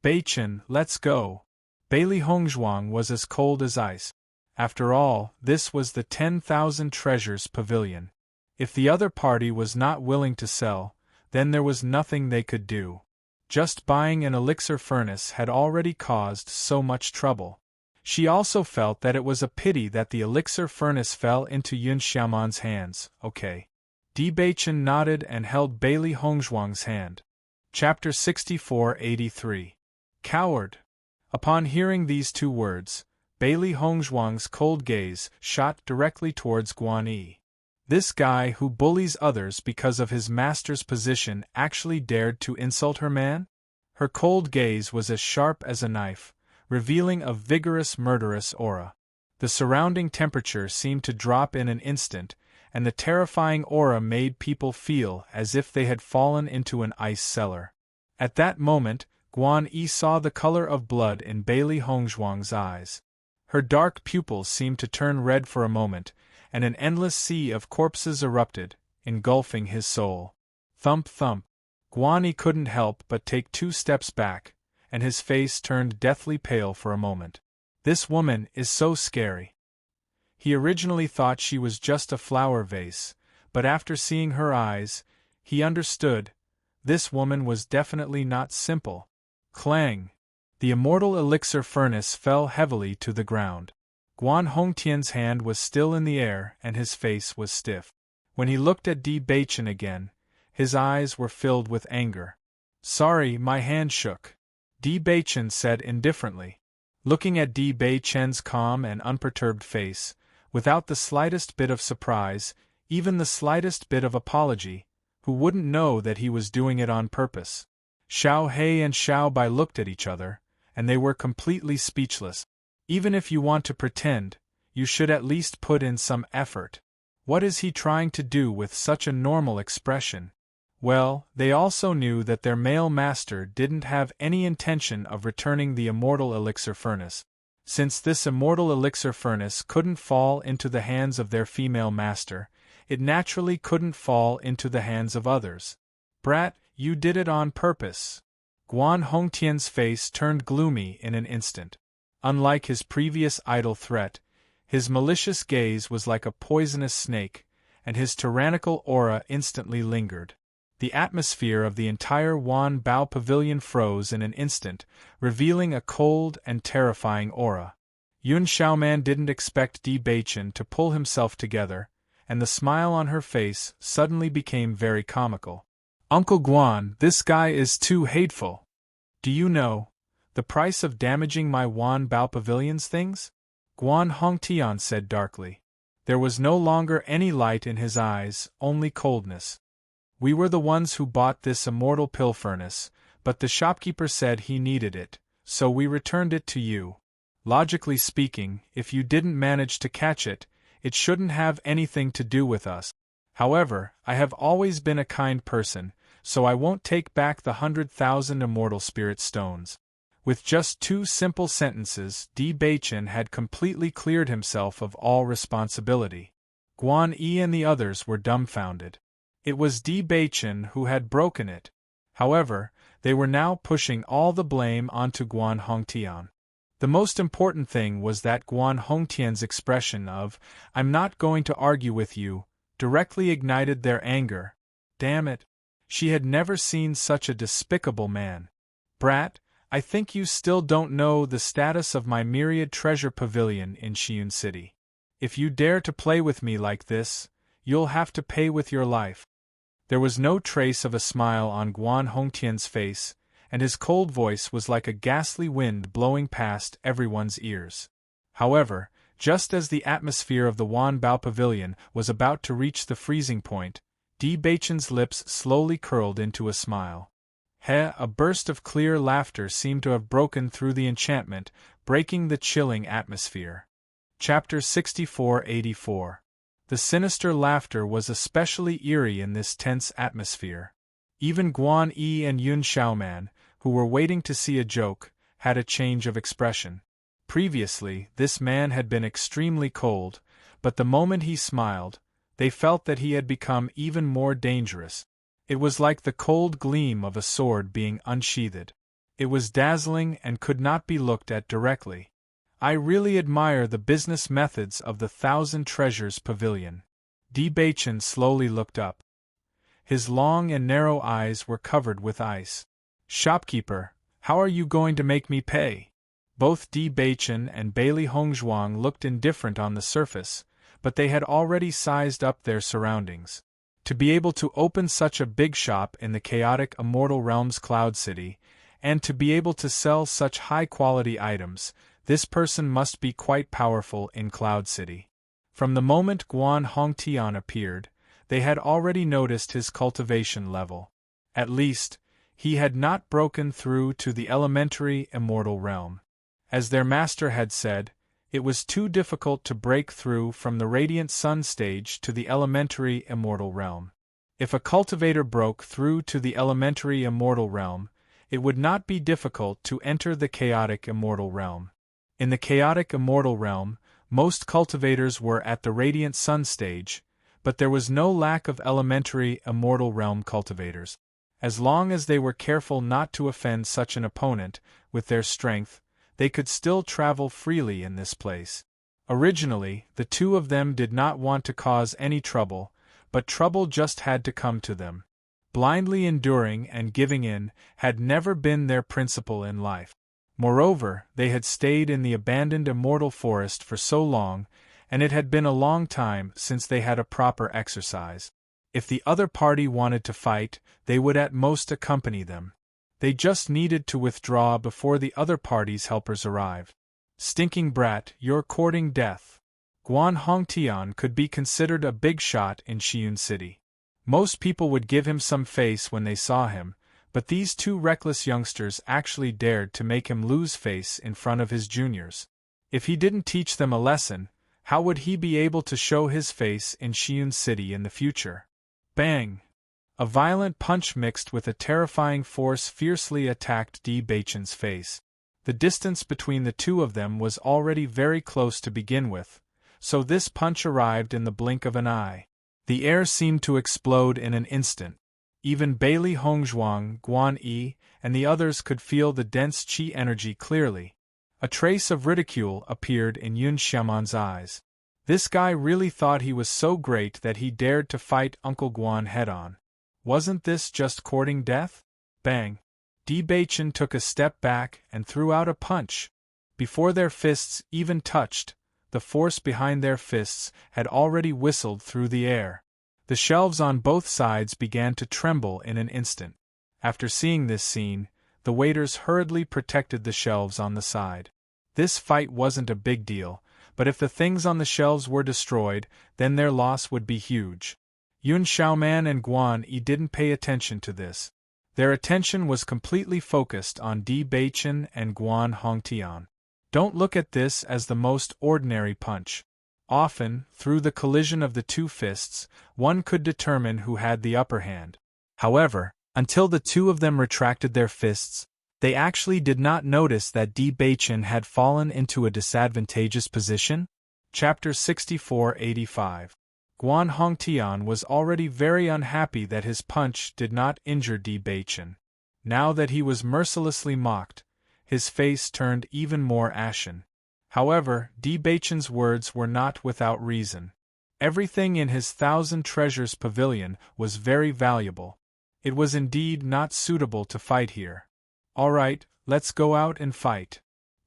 Beichen, let's go. Bailey Hongzhuang was as cold as ice. After all, this was the 10,000 treasures pavilion. If the other party was not willing to sell, then there was nothing they could do. Just buying an elixir furnace had already caused so much trouble. She also felt that it was a pity that the elixir furnace fell into Yun Xiaoman's hands. Okay. Di Beichen nodded and held Bailey Hongzhuang's hand. Chapter 64-83. Coward. Upon hearing these two words, Bailey Hongzhuang's cold gaze shot directly towards Guan Yi. This guy who bullies others because of his master's position actually dared to insult her man? Her cold gaze was as sharp as a knife, revealing a vigorous murderous aura. The surrounding temperature seemed to drop in an instant, and the terrifying aura made people feel as if they had fallen into an ice cellar. At that moment, Guan Yi saw the color of blood in Bailey Hongzhuang's eyes. Her dark pupils seemed to turn red for a moment, and an endless sea of corpses erupted, engulfing his soul. Thump thump. Guan Yi couldn't help but take 2 steps back, and his face turned deathly pale for a moment. This woman is so scary. He originally thought she was just a flower vase, but after seeing her eyes, he understood. This woman was definitely not simple. Clang! The immortal elixir furnace fell heavily to the ground. Guan Hongtian's hand was still in the air and his face was stiff. When he looked at Di Beichen again, his eyes were filled with anger. Sorry, my hand shook, Di Beichen said indifferently. Looking at Di Beichen's calm and unperturbed face, without the slightest bit of surprise, even the slightest bit of apology, who wouldn't know that he was doing it on purpose? Xiao He and Xiao Bai looked at each other, and they were completely speechless. Even if you want to pretend, you should at least put in some effort. What is he trying to do with such a normal expression? Well, they also knew that their male master didn't have any intention of returning the immortal elixir furnace. Since this immortal elixir furnace couldn't fall into the hands of their female master, it naturally couldn't fall into the hands of others. Brat, you did it on purpose. Guan Hongtian's face turned gloomy in an instant. Unlike his previous idle threat, his malicious gaze was like a poisonous snake, and his tyrannical aura instantly lingered. The atmosphere of the entire Wan Bao pavilion froze in an instant, revealing a cold and terrifying aura. Yun Xiaoman didn't expect Di Beichen to pull himself together, and the smile on her face suddenly became very comical. Uncle Guan, this guy is too hateful. Do you know the price of damaging my Wan Bao pavilion's things? Guan Hongtian said darkly. There was no longer any light in his eyes, only coldness. We were the ones who bought this immortal pill furnace, but the shopkeeper said he needed it, so we returned it to you. Logically speaking, if you didn't manage to catch it, it shouldn't have anything to do with us. However, I have always been a kind person, so I won't take back the 100,000 immortal spirit stones. With just 2 simple sentences, Di Beichen had completely cleared himself of all responsibility. Guan Yi and the others were dumbfounded. It was Di Beichen who had broken it. However, they were now pushing all the blame onto Guan Hongtian. The most important thing was that Guan Hongtian's expression of, "I'm not going to argue with you," directly ignited their anger. Damn it! She had never seen such a despicable man. Brat, I think you still don't know the status of my myriad treasure pavilion in Xiun City. If you dare to play with me like this, you'll have to pay with your life. There was no trace of a smile on Guan Hongtian's face, and his cold voice was like a ghastly wind blowing past everyone's ears. However, just as the atmosphere of the Wan Bao pavilion was about to reach the freezing point, Di Beichen's lips slowly curled into a smile. A burst of clear laughter seemed to have broken through the enchantment, breaking the chilling atmosphere. Chapter 64-84. The sinister laughter was especially eerie in this tense atmosphere. Even Guan Yi and Yun Xiaoman, who were waiting to see a joke, had a change of expression. Previously, this man had been extremely cold, but the moment he smiled, they felt that he had become even more dangerous. It was like the cold gleam of a sword being unsheathed. It was dazzling and could not be looked at directly. I really admire the business methods of the Thousand Treasures Pavilion. Bachin slowly looked up. His long and narrow eyes were covered with ice. Shopkeeper, how are you going to make me pay? Both Bachin and Bailey Hongzhuang looked indifferent on the surface, but they had already sized up their surroundings. To be able to open such a big shop in the chaotic Immortal Realms Cloud City, and to be able to sell such high-quality items, this person must be quite powerful in Cloud City. From the moment Guan Hongtian appeared, they had already noticed his cultivation level. At least, he had not broken through to the elementary Immortal Realm. As their master had said, it was too difficult to break through from the Radiant Sun stage to the elementary Immortal Realm. If a cultivator broke through to the elementary Immortal Realm, it would not be difficult to enter the chaotic Immortal Realm. In the chaotic Immortal Realm, most cultivators were at the Radiant Sun stage, but there was no lack of elementary Immortal Realm cultivators. As long as they were careful not to offend such an opponent, with their strength, they could still travel freely in this place. Originally, the two of them did not want to cause any trouble, but trouble just had to come to them. Blindly enduring and giving in had never been their principle in life. Moreover, they had stayed in the abandoned immortal forest for so long, and it had been a long time since they had a proper exercise. If the other party wanted to fight, they would at most accompany them. They just needed to withdraw before the other party's helpers arrived. Stinking brat, you're courting death. Guan Hongtian could be considered a big shot in Xiun City. Most people would give him some face when they saw him, but these two reckless youngsters actually dared to make him lose face in front of his juniors. If he didn't teach them a lesson, how would he be able to show his face in Xiun City in the future? Bang! A violent punch mixed with a terrifying force fiercely attacked Bachin's face. The distance between the two of them was already very close to begin with, so this punch arrived in the blink of an eye. The air seemed to explode in an instant. Even Bailey Hongzhuang, Guan Yi, and the others could feel the dense qi energy clearly. A trace of ridicule appeared in Yun Xiaoman's eyes. This guy really thought he was so great that he dared to fight Uncle Guan head-on. Wasn't this just courting death? Bang! Bachin took a step back and threw out a punch. Before their fists even touched, the force behind their fists had already whistled through the air. The shelves on both sides began to tremble in an instant. After seeing this scene, the waiters hurriedly protected the shelves on the side. This fight wasn't a big deal, but if the things on the shelves were destroyed, then their loss would be huge. Yun Xiaoman and Guan Yi didn't pay attention to this. Their attention was completely focused on Bachin and Guan Hongtian. Don't look at this as the most ordinary punch. Often, through the collision of the two fists, one could determine who had the upper hand. However, until the two of them retracted their fists, they actually did not notice that Bachin had fallen into a disadvantageous position. Chapter 6485. Guan Hongtian was already very unhappy that his punch did not injure Bachin. Now that he was mercilessly mocked, his face turned even more ashen. However, Bachin's words were not without reason. Everything in his Thousand Treasures Pavilion was very valuable. It was indeed not suitable to fight here. All right, let's go out and fight.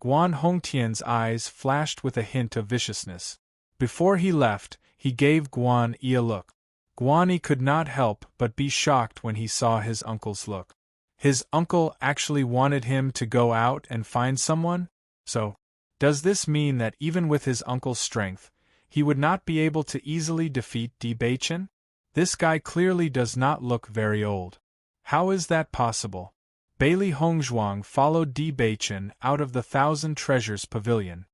Guan Hongtian's eyes flashed with a hint of viciousness. Before he left, he gave Guan Yi a look. Guan Yi could not help but be shocked when he saw his uncle's look. His uncle actually wanted him to go out and find someone? So, does this mean that even with his uncle's strength, he would not be able to easily defeat Bachin? This guy clearly does not look very old. How is that possible? Bailey Hongzhuang followed Bachin out of the Thousand Treasures Pavilion.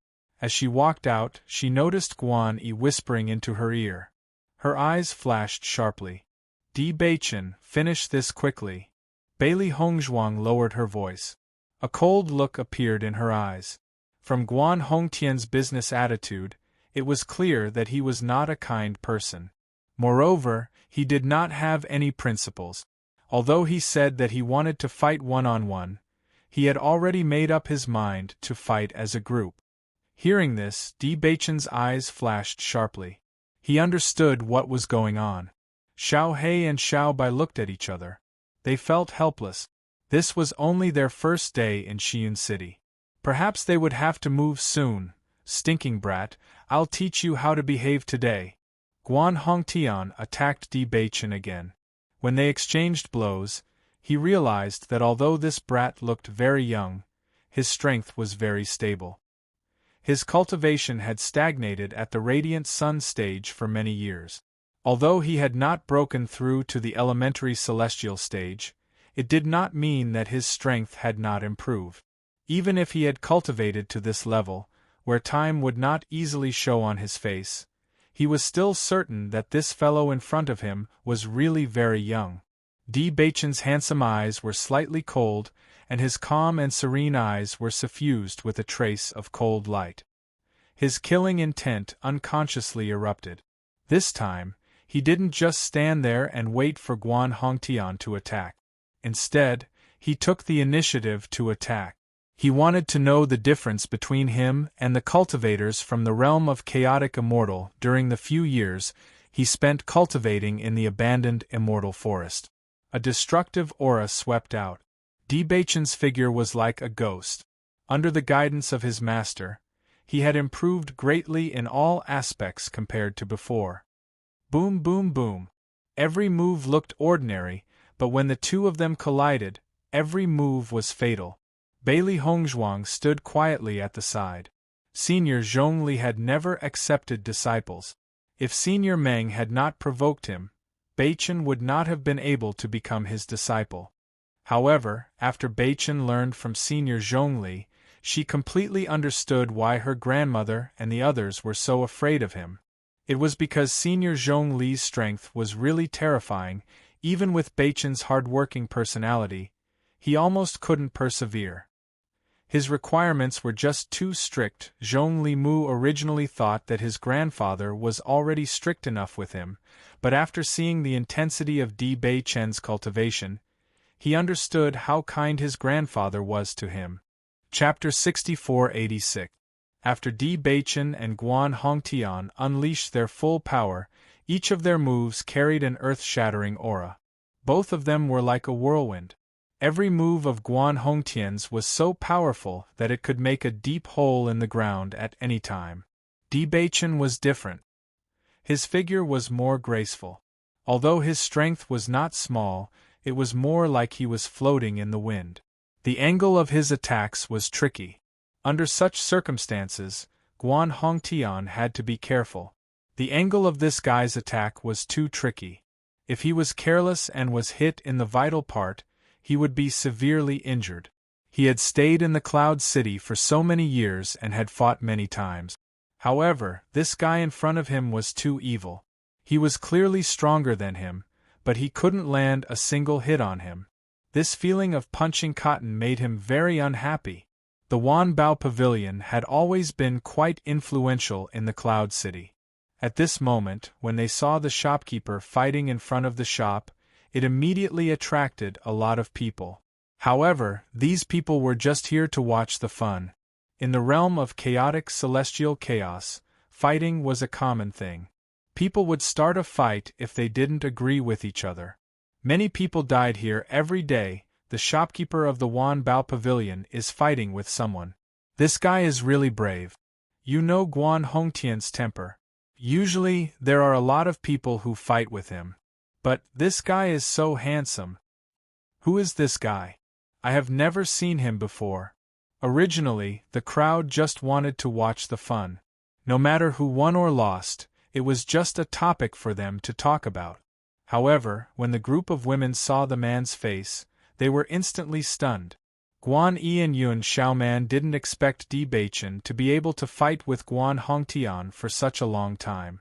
As she walked out, she noticed Guan Yi whispering into her ear. Her eyes flashed sharply. Bachin, finish this quickly. Bailey Hongzhuang lowered her voice. A cold look appeared in her eyes. From Guan Hongtian's business attitude, it was clear that he was not a kind person. Moreover, he did not have any principles. Although he said that he wanted to fight one-on-one, He had already made up his mind to fight as a group. Hearing this, Di Beichen's eyes flashed sharply. He understood what was going on. Xiao He and Xiao Bai looked at each other. They felt helpless. This was only their first day in Xi'an City. Perhaps they would have to move soon. Stinking brat, I'll teach you how to behave today. Guan Hongtian attacked Di Beichen again. When they exchanged blows, he realized that although this brat looked very young, his strength was very stable. His cultivation had stagnated at the Radiant Sun stage for many years. Although he had not broken through to the elementary celestial stage, it did not mean that his strength had not improved. Even if he had cultivated to this level, where time would not easily show on his face, he was still certain that this fellow in front of him was really very young. Di Beichen's handsome eyes were slightly cold, and his calm and serene eyes were suffused with a trace of cold light. His killing intent unconsciously erupted. This time, he didn't just stand there and wait for Guan Hongtian to attack. Instead, he took the initiative to attack. He wanted to know the difference between him and the cultivators from the realm of chaotic immortal during the few years he spent cultivating in the abandoned immortal forest. A destructive aura swept out. Di Beichen's figure was like a ghost. Under the guidance of his master, he had improved greatly in all aspects compared to before. Boom, boom, boom. Every move looked ordinary, but when the two of them collided, every move was fatal. Bailey Hongzhuang stood quietly at the side. Senior Zhongli had never accepted disciples. If Senior Meng had not provoked him, Beichen would not have been able to become his disciple. However, after Beichen learned from Senior Zhongli, she completely understood why her grandmother and the others were so afraid of him. It was because Senior Zhongli's strength was really terrifying. Even with Beichen's hard-working personality, he almost couldn't persevere. His requirements were just too strict. Zhongli Mu originally thought that his grandfather was already strict enough with him, but after seeing the intensity of Di Beichen's cultivation, he understood how kind his grandfather was to him. Chapter 64-86. After Di Beichen and Guan Hongtian unleashed their full power, each of their moves carried an earth-shattering aura. Both of them were like a whirlwind. Every move of Guan Hongtian's was so powerful that it could make a deep hole in the ground at any time. Di Beichen was different. His figure was more graceful. Although his strength was not small, it was more like he was floating in the wind. The angle of his attacks was tricky. Under such circumstances, Guan Hongtian had to be careful. The angle of this guy's attack was too tricky. If he was careless and was hit in the vital part, he would be severely injured. He had stayed in the Cloud City for so many years and had fought many times. However, this guy in front of him was too evil. He was clearly stronger than him, but he couldn't land a single hit on him. This feeling of punching cotton made him very unhappy. The Wanbao Pavilion had always been quite influential in the Cloud City. At this moment, when they saw the shopkeeper fighting in front of the shop, it immediately attracted a lot of people. However, these people were just here to watch the fun. In the realm of chaotic celestial chaos, fighting was a common thing. People would start a fight if they didn't agree with each other. Many people died here every day. The shopkeeper of the Wanbao Pavilion is fighting with someone. This guy is really brave. You know Guan Hongtian's temper. Usually, there are a lot of people who fight with him. But this guy is so handsome. Who is this guy? I have never seen him before. Originally, the crowd just wanted to watch the fun. No matter who won or lost, it was just a topic for them to talk about. However, when the group of women saw the man's face, they were instantly stunned. Guan Yi and Yun Xiaoman didn't expect Di Beichen to be able to fight with Guan Hongtian for such a long time.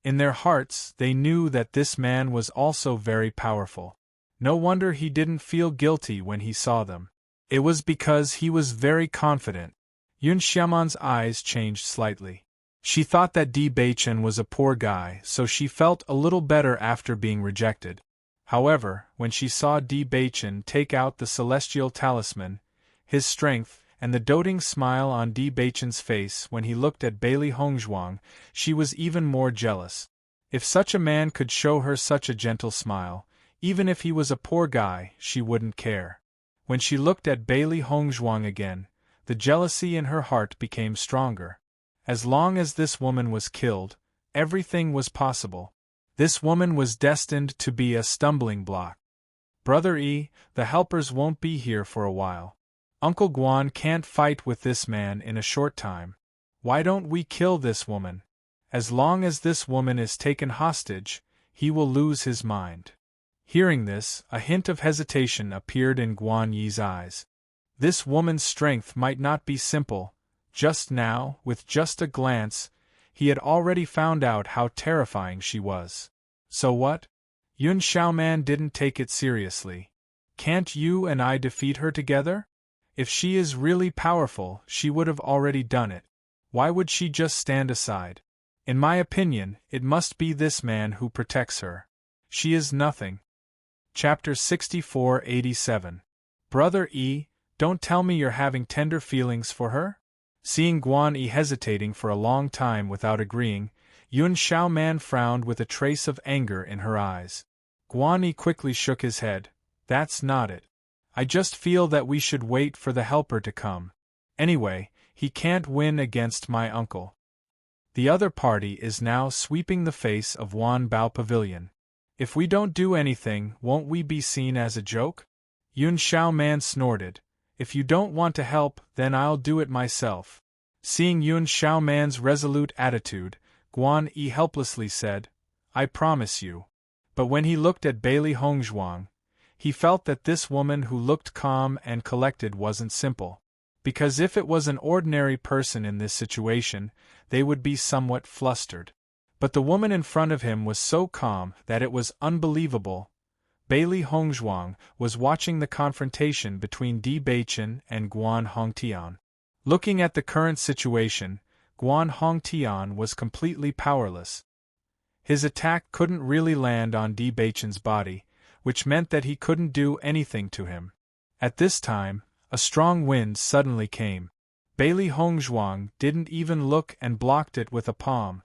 In their hearts, they knew that this man was also very powerful. No wonder he didn't feel guilty when he saw them. It was because he was very confident. Yun Xiaoman's eyes changed slightly. She thought that Di Beichen was a poor guy, so she felt a little better after being rejected. However, when she saw Di Beichen take out the celestial talisman, his strength, and the doting smile on Di Baichen's face when he looked at Bailey Hongzhuang, she was even more jealous. If such a man could show her such a gentle smile, even if he was a poor guy, she wouldn't care. When she looked at Bailey Hongzhuang again, the jealousy in her heart became stronger. As long as this woman was killed, everything was possible. This woman was destined to be a stumbling block. Brother E, the helpers won't be here for a while. Uncle Guan can't fight with this man in a short time. Why don't we kill this woman? As long as this woman is taken hostage, he will lose his mind. Hearing this, a hint of hesitation appeared in Guan Yi's eyes. This woman's strength might not be simple. Just now, with just a glance, he had already found out how terrifying she was. So what? Yun Xiaoman didn't take it seriously. Can't you and I defeat her together? If she is really powerful, she would have already done it. Why would she just stand aside? In my opinion, it must be this man who protects her. She is nothing. Chapter 64-87. Brother E, don't tell me you're having tender feelings for her? Seeing Guan Yi hesitating for a long time without agreeing, Yun Xiaoman frowned with a trace of anger in her eyes. Guan Yi quickly shook his head. That's not it. I just feel that we should wait for the helper to come. Anyway, he can't win against my uncle. The other party is now sweeping the face of Wan Bao Pavilion. If we don't do anything, won't we be seen as a joke? Yun Xiaoman snorted. If you don't want to help, then I'll do it myself. Seeing Yun Xiaoman's resolute attitude, Guan Yi helplessly said, I promise you. But when he looked at Bailey Hongzhuang, he felt that this woman who looked calm and collected wasn't simple. Because if it was an ordinary person in this situation, they would be somewhat flustered. But the woman in front of him was so calm that it was unbelievable. Bailey Hongzhuang was watching the confrontation between Di Baichen and Guan Hongtian. Looking at the current situation, Guan Hongtian was completely powerless. His attack couldn't really land on Di Baichen's body, which meant that he couldn't do anything to him. At this time, a strong wind suddenly came. Bailey Hongzhuang didn't even look and blocked it with a palm.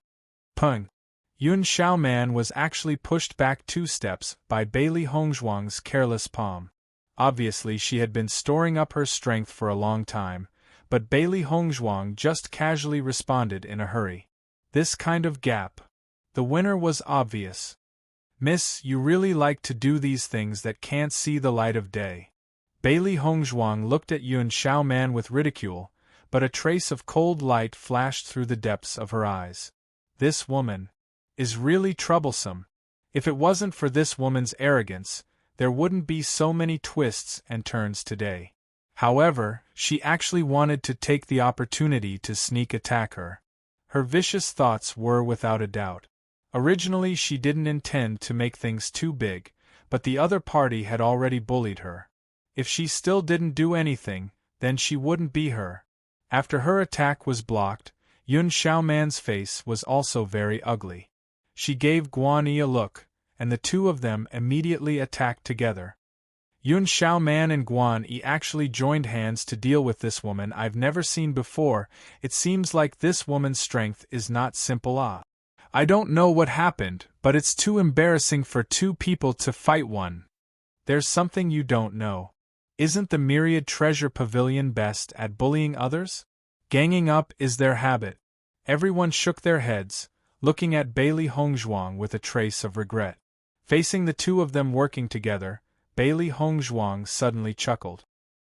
Pung! Yun Xiaoman was actually pushed back 2 steps by Bailey Hongzhuang's careless palm. Obviously she had been storing up her strength for a long time, but Bailey Hongzhuang just casually responded in a hurry. This kind of gap. The winner was obvious. Miss, you really like to do these things that can't see the light of day. Bailey Hongzhuang looked at Yun Xiaoman with ridicule, but a trace of cold light flashed through the depths of her eyes. This woman is really troublesome. If it wasn't for this woman's arrogance, there wouldn't be so many twists and turns today. However, she actually wanted to take the opportunity to sneak attack her. Her vicious thoughts were without a doubt. Originally she didn't intend to make things too big, but the other party had already bullied her. If she still didn't do anything, then she wouldn't be her. After her attack was blocked, Yun Xiaoman's face was also very ugly. She gave Guan Yi a look, and the two of them immediately attacked together. Yun Xiaoman and Guan Yi actually joined hands to deal with this woman I've never seen before. It seems like this woman's strength is not simple. I don't know what happened, but it's too embarrassing for 2 people to fight one. There's something you don't know. Isn't the Myriad Treasure Pavilion best at bullying others? Ganging up is their habit. Everyone shook their heads, looking at Bailey Hongzhuang with a trace of regret. Facing the two of them working together, Bailey Hongzhuang suddenly chuckled.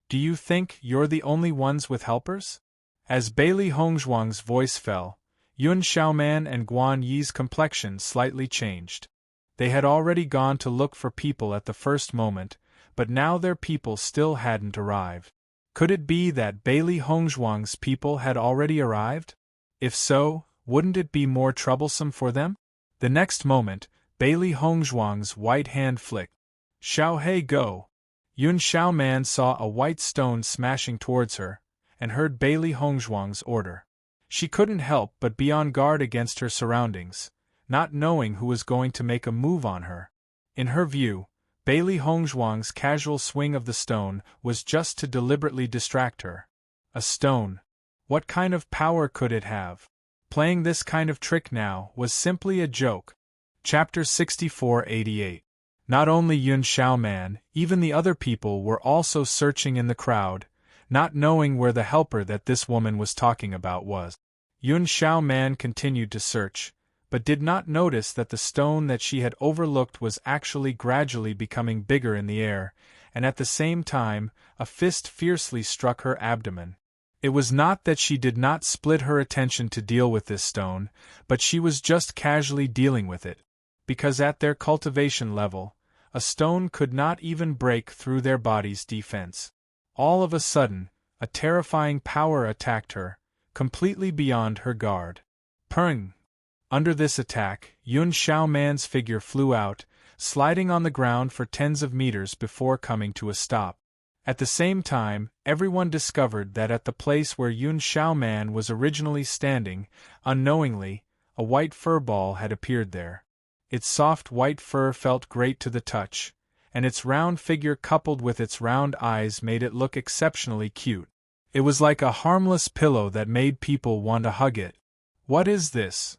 Do you think you're the only ones with helpers? As Bailey Hongzhuang's voice fell, Yun Xiaoman and Guan Yi's complexion slightly changed. They had already gone to look for people at the first moment, but now their people still hadn't arrived. Could it be that Bailey Hongzhuang's people had already arrived? If so, wouldn't it be more troublesome for them? The next moment, Bailey Hongzhuang's white hand flicked. Xiao He go! Yun Xiaoman saw a white stone smashing towards her, and heard Bailey Hongzhuang's order. She couldn't help but be on guard against her surroundings, not knowing who was going to make a move on her. In her view, Bailey Hongzhuang's casual swing of the stone was just to deliberately distract her. A stone. What kind of power could it have? Playing this kind of trick now was simply a joke. Chapter 6488. Not only Yun Xiaoman, even the other people were also searching in the crowd, not knowing where the helper that this woman was talking about was. Yun Xiaoman continued to search, but did not notice that the stone that she had overlooked was actually gradually becoming bigger in the air, and at the same time, a fist fiercely struck her abdomen. It was not that she did not split her attention to deal with this stone, but she was just casually dealing with it, because at their cultivation level, a stone could not even break through their body's defense. All of a sudden, a terrifying power attacked her, completely beyond her guard. Peng! Under this attack, Yun Xiaoman's figure flew out, sliding on the ground for tens of meters before coming to a stop. At the same time, everyone discovered that at the place where Yun Xiaoman was originally standing, unknowingly, a white fur ball had appeared there. Its soft white fur felt great to the touch, and its round figure coupled with its round eyes made it look exceptionally cute. It was like a harmless pillow that made people want to hug it. What is this?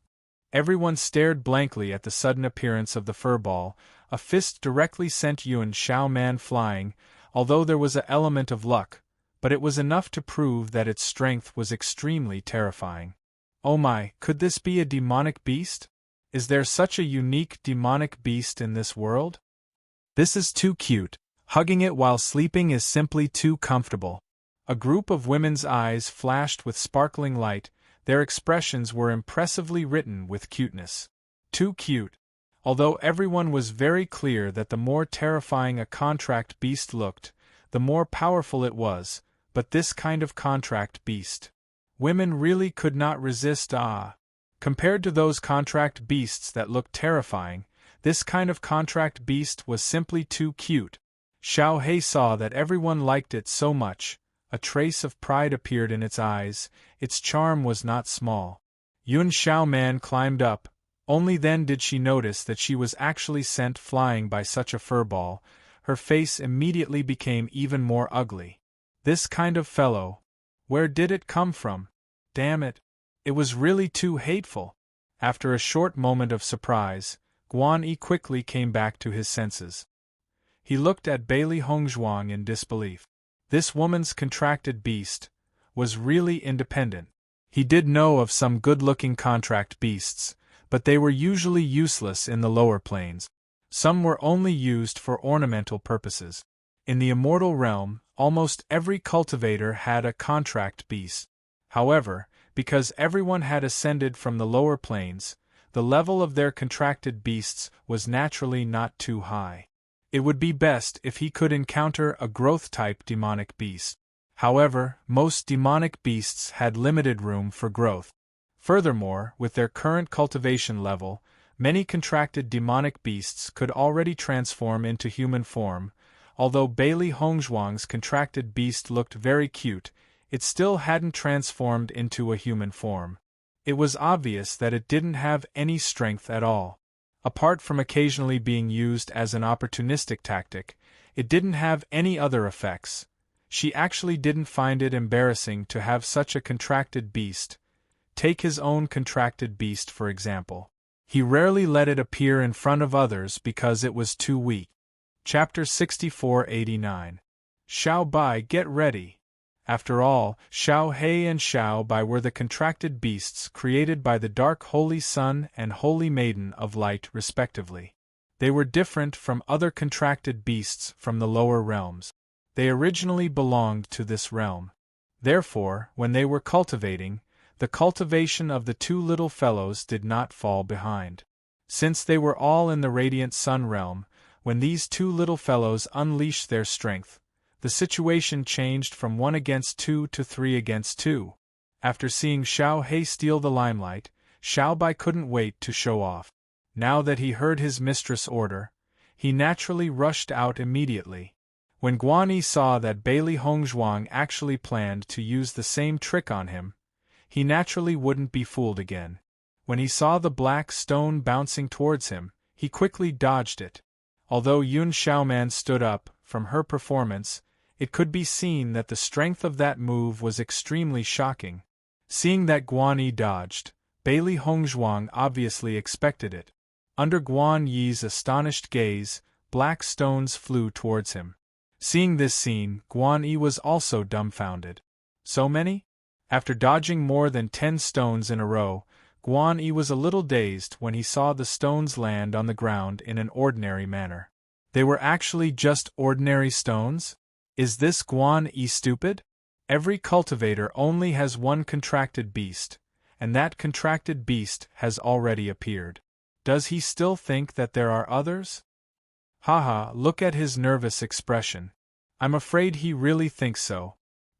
Everyone stared blankly at the sudden appearance of the fur ball. A fist directly sent Yun Xiaoman flying, although there was an element of luck, but it was enough to prove that its strength was extremely terrifying. Oh my, could this be a demonic beast? Is there such a unique demonic beast in this world? This is too cute. Hugging it while sleeping is simply too comfortable. A group of women's eyes flashed with sparkling light. Their expressions were impressively written with cuteness. Too cute. Although everyone was very clear that the more terrifying a contract beast looked, the more powerful it was, but this kind of contract beast. Women really could not resist Compared to those contract beasts that looked terrifying, this kind of contract beast was simply too cute. Xiao He saw that everyone liked it so much. A trace of pride appeared in its eyes. Its charm was not small. Yun Xiaoman climbed up. Only then did she notice that she was actually sent flying by such a furball. Her face immediately became even more ugly. This kind of fellow. Where did it come from? Damn it. It was really too hateful. After a short moment of surprise, Guan Yi quickly came back to his senses. He looked at Bailey Hongzhuang in disbelief. This woman's contracted beast was really independent. He did know of some good-looking contract beasts, but they were usually useless in the lower planes. Some were only used for ornamental purposes. In the immortal realm, almost every cultivator had a contract beast. However, because everyone had ascended from the lower planes, the level of their contracted beasts was naturally not too high. It would be best if he could encounter a growth-type demonic beast. However, most demonic beasts had limited room for growth. Furthermore, with their current cultivation level, many contracted demonic beasts could already transform into human form. Although Bailey Hongzhuang's contracted beast looked very cute, it still hadn't transformed into a human form. It was obvious that it didn't have any strength at all. Apart from occasionally being used as an opportunistic tactic, it didn't have any other effects. She actually didn't find it embarrassing to have such a contracted beast. Take his own contracted beast for example. He rarely let it appear in front of others because it was too weak. Chapter 6489. Xiao Bai, get ready. After all, Xiao He and Xiao Bai were the contracted beasts created by the Dark Holy Sun and Holy Maiden of Light respectively. They were different from other contracted beasts from the lower realms. They originally belonged to this realm. Therefore, when they were cultivating, the cultivation of the two little fellows did not fall behind. Since they were all in the Radiant Sun realm, when these two little fellows unleashed their strength, the situation changed from 1 against 2 to 3 against 2. After seeing Xiao He steal the limelight, Xiao Bai couldn't wait to show off. Now that he heard his mistress' order, he naturally rushed out immediately. When Guan Yi saw that Bailey Hongzhuang actually planned to use the same trick on him, he naturally wouldn't be fooled again. When he saw the black stone bouncing towards him, he quickly dodged it. Although Yun Xiaoman stood up, from her performance, it could be seen that the strength of that move was extremely shocking. Seeing that Guan Yi dodged, Bailey Hongzhuang obviously expected it. Under Guan Yi's astonished gaze, black stones flew towards him. Seeing this scene, Guan Yi was also dumbfounded. So many? After dodging more than 10 stones in a row, Guan Yi was a little dazed when he saw the stones land on the ground in an ordinary manner. They were actually just ordinary stones? Is this Guan Yi stupid? Every cultivator only has one contracted beast, and that contracted beast has already appeared. Does he still think that there are others? Haha, look at his nervous expression. I'm afraid he really thinks so.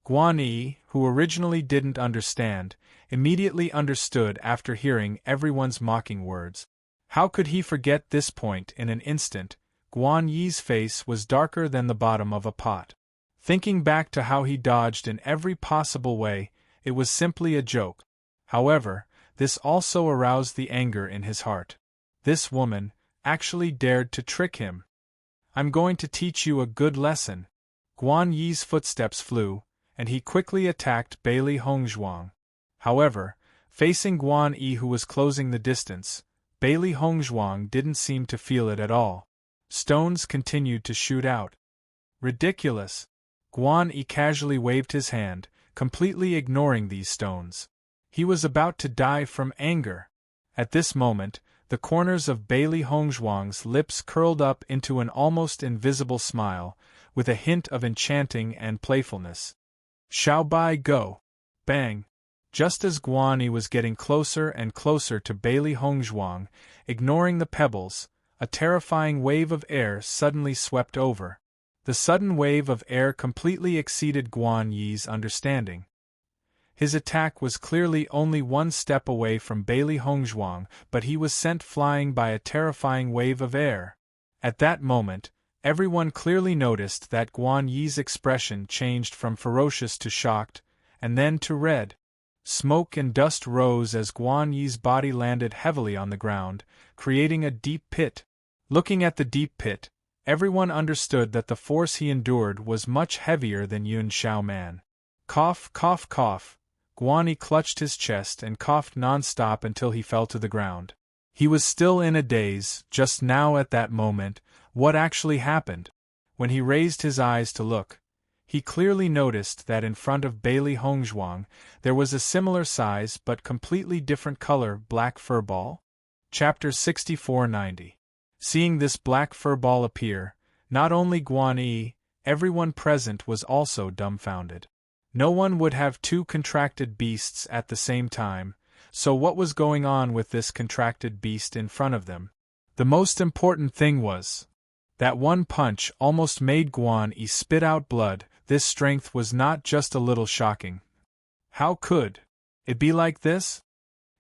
Guan Yi, who originally didn't understand, immediately understood after hearing everyone's mocking words. How could he forget this point in an instant? Guan Yi's face was darker than the bottom of a pot. Thinking back to how he dodged in every possible way, it was simply a joke. However, this also aroused the anger in his heart. This woman actually dared to trick him. I'm going to teach you a good lesson. Guan Yi's footsteps flew, and he quickly attacked Bailey Hongzhuang. However, facing Guan Yi, who was closing the distance, Bailey Hongzhuang didn't seem to feel it at all. Stones continued to shoot out. Ridiculous! Guan Yi casually waved his hand, completely ignoring these stones. He was about to die from anger. At this moment, the corners of Bailey Hongzhuang's lips curled up into an almost invisible smile, with a hint of enchanting and playfulness. Xiao Bai go! Bang! Just as Guan Yi was getting closer and closer to Bailey Hongzhuang, ignoring the pebbles, a terrifying wave of air suddenly swept over. The sudden wave of air completely exceeded Guan Yi's understanding. His attack was clearly only one step away from Bailey Hongzhuang, but he was sent flying by a terrifying wave of air. At that moment, everyone clearly noticed that Guan Yi's expression changed from ferocious to shocked, and then to red. Smoke and dust rose as Guan Yi's body landed heavily on the ground, creating a deep pit. Looking at the deep pit, everyone understood that the force he endured was much heavier than Yun Xiaoman. Cough, cough, cough. Guan Yi clutched his chest and coughed non-stop until he fell to the ground. He was still in a daze, just now at that moment. What actually happened? When he raised his eyes to look, he clearly noticed that in front of Bailey Hongzhuang there was a similar size but completely different color black fur ball. Chapter 6490. Seeing this black fur ball appear, not only Guan Yi, everyone present was also dumbfounded. No one would have two contracted beasts at the same time, so what was going on with this contracted beast in front of them? The most important thing was that one punch almost made Guan Yi spit out blood. This strength was not just a little shocking. How could it be like this?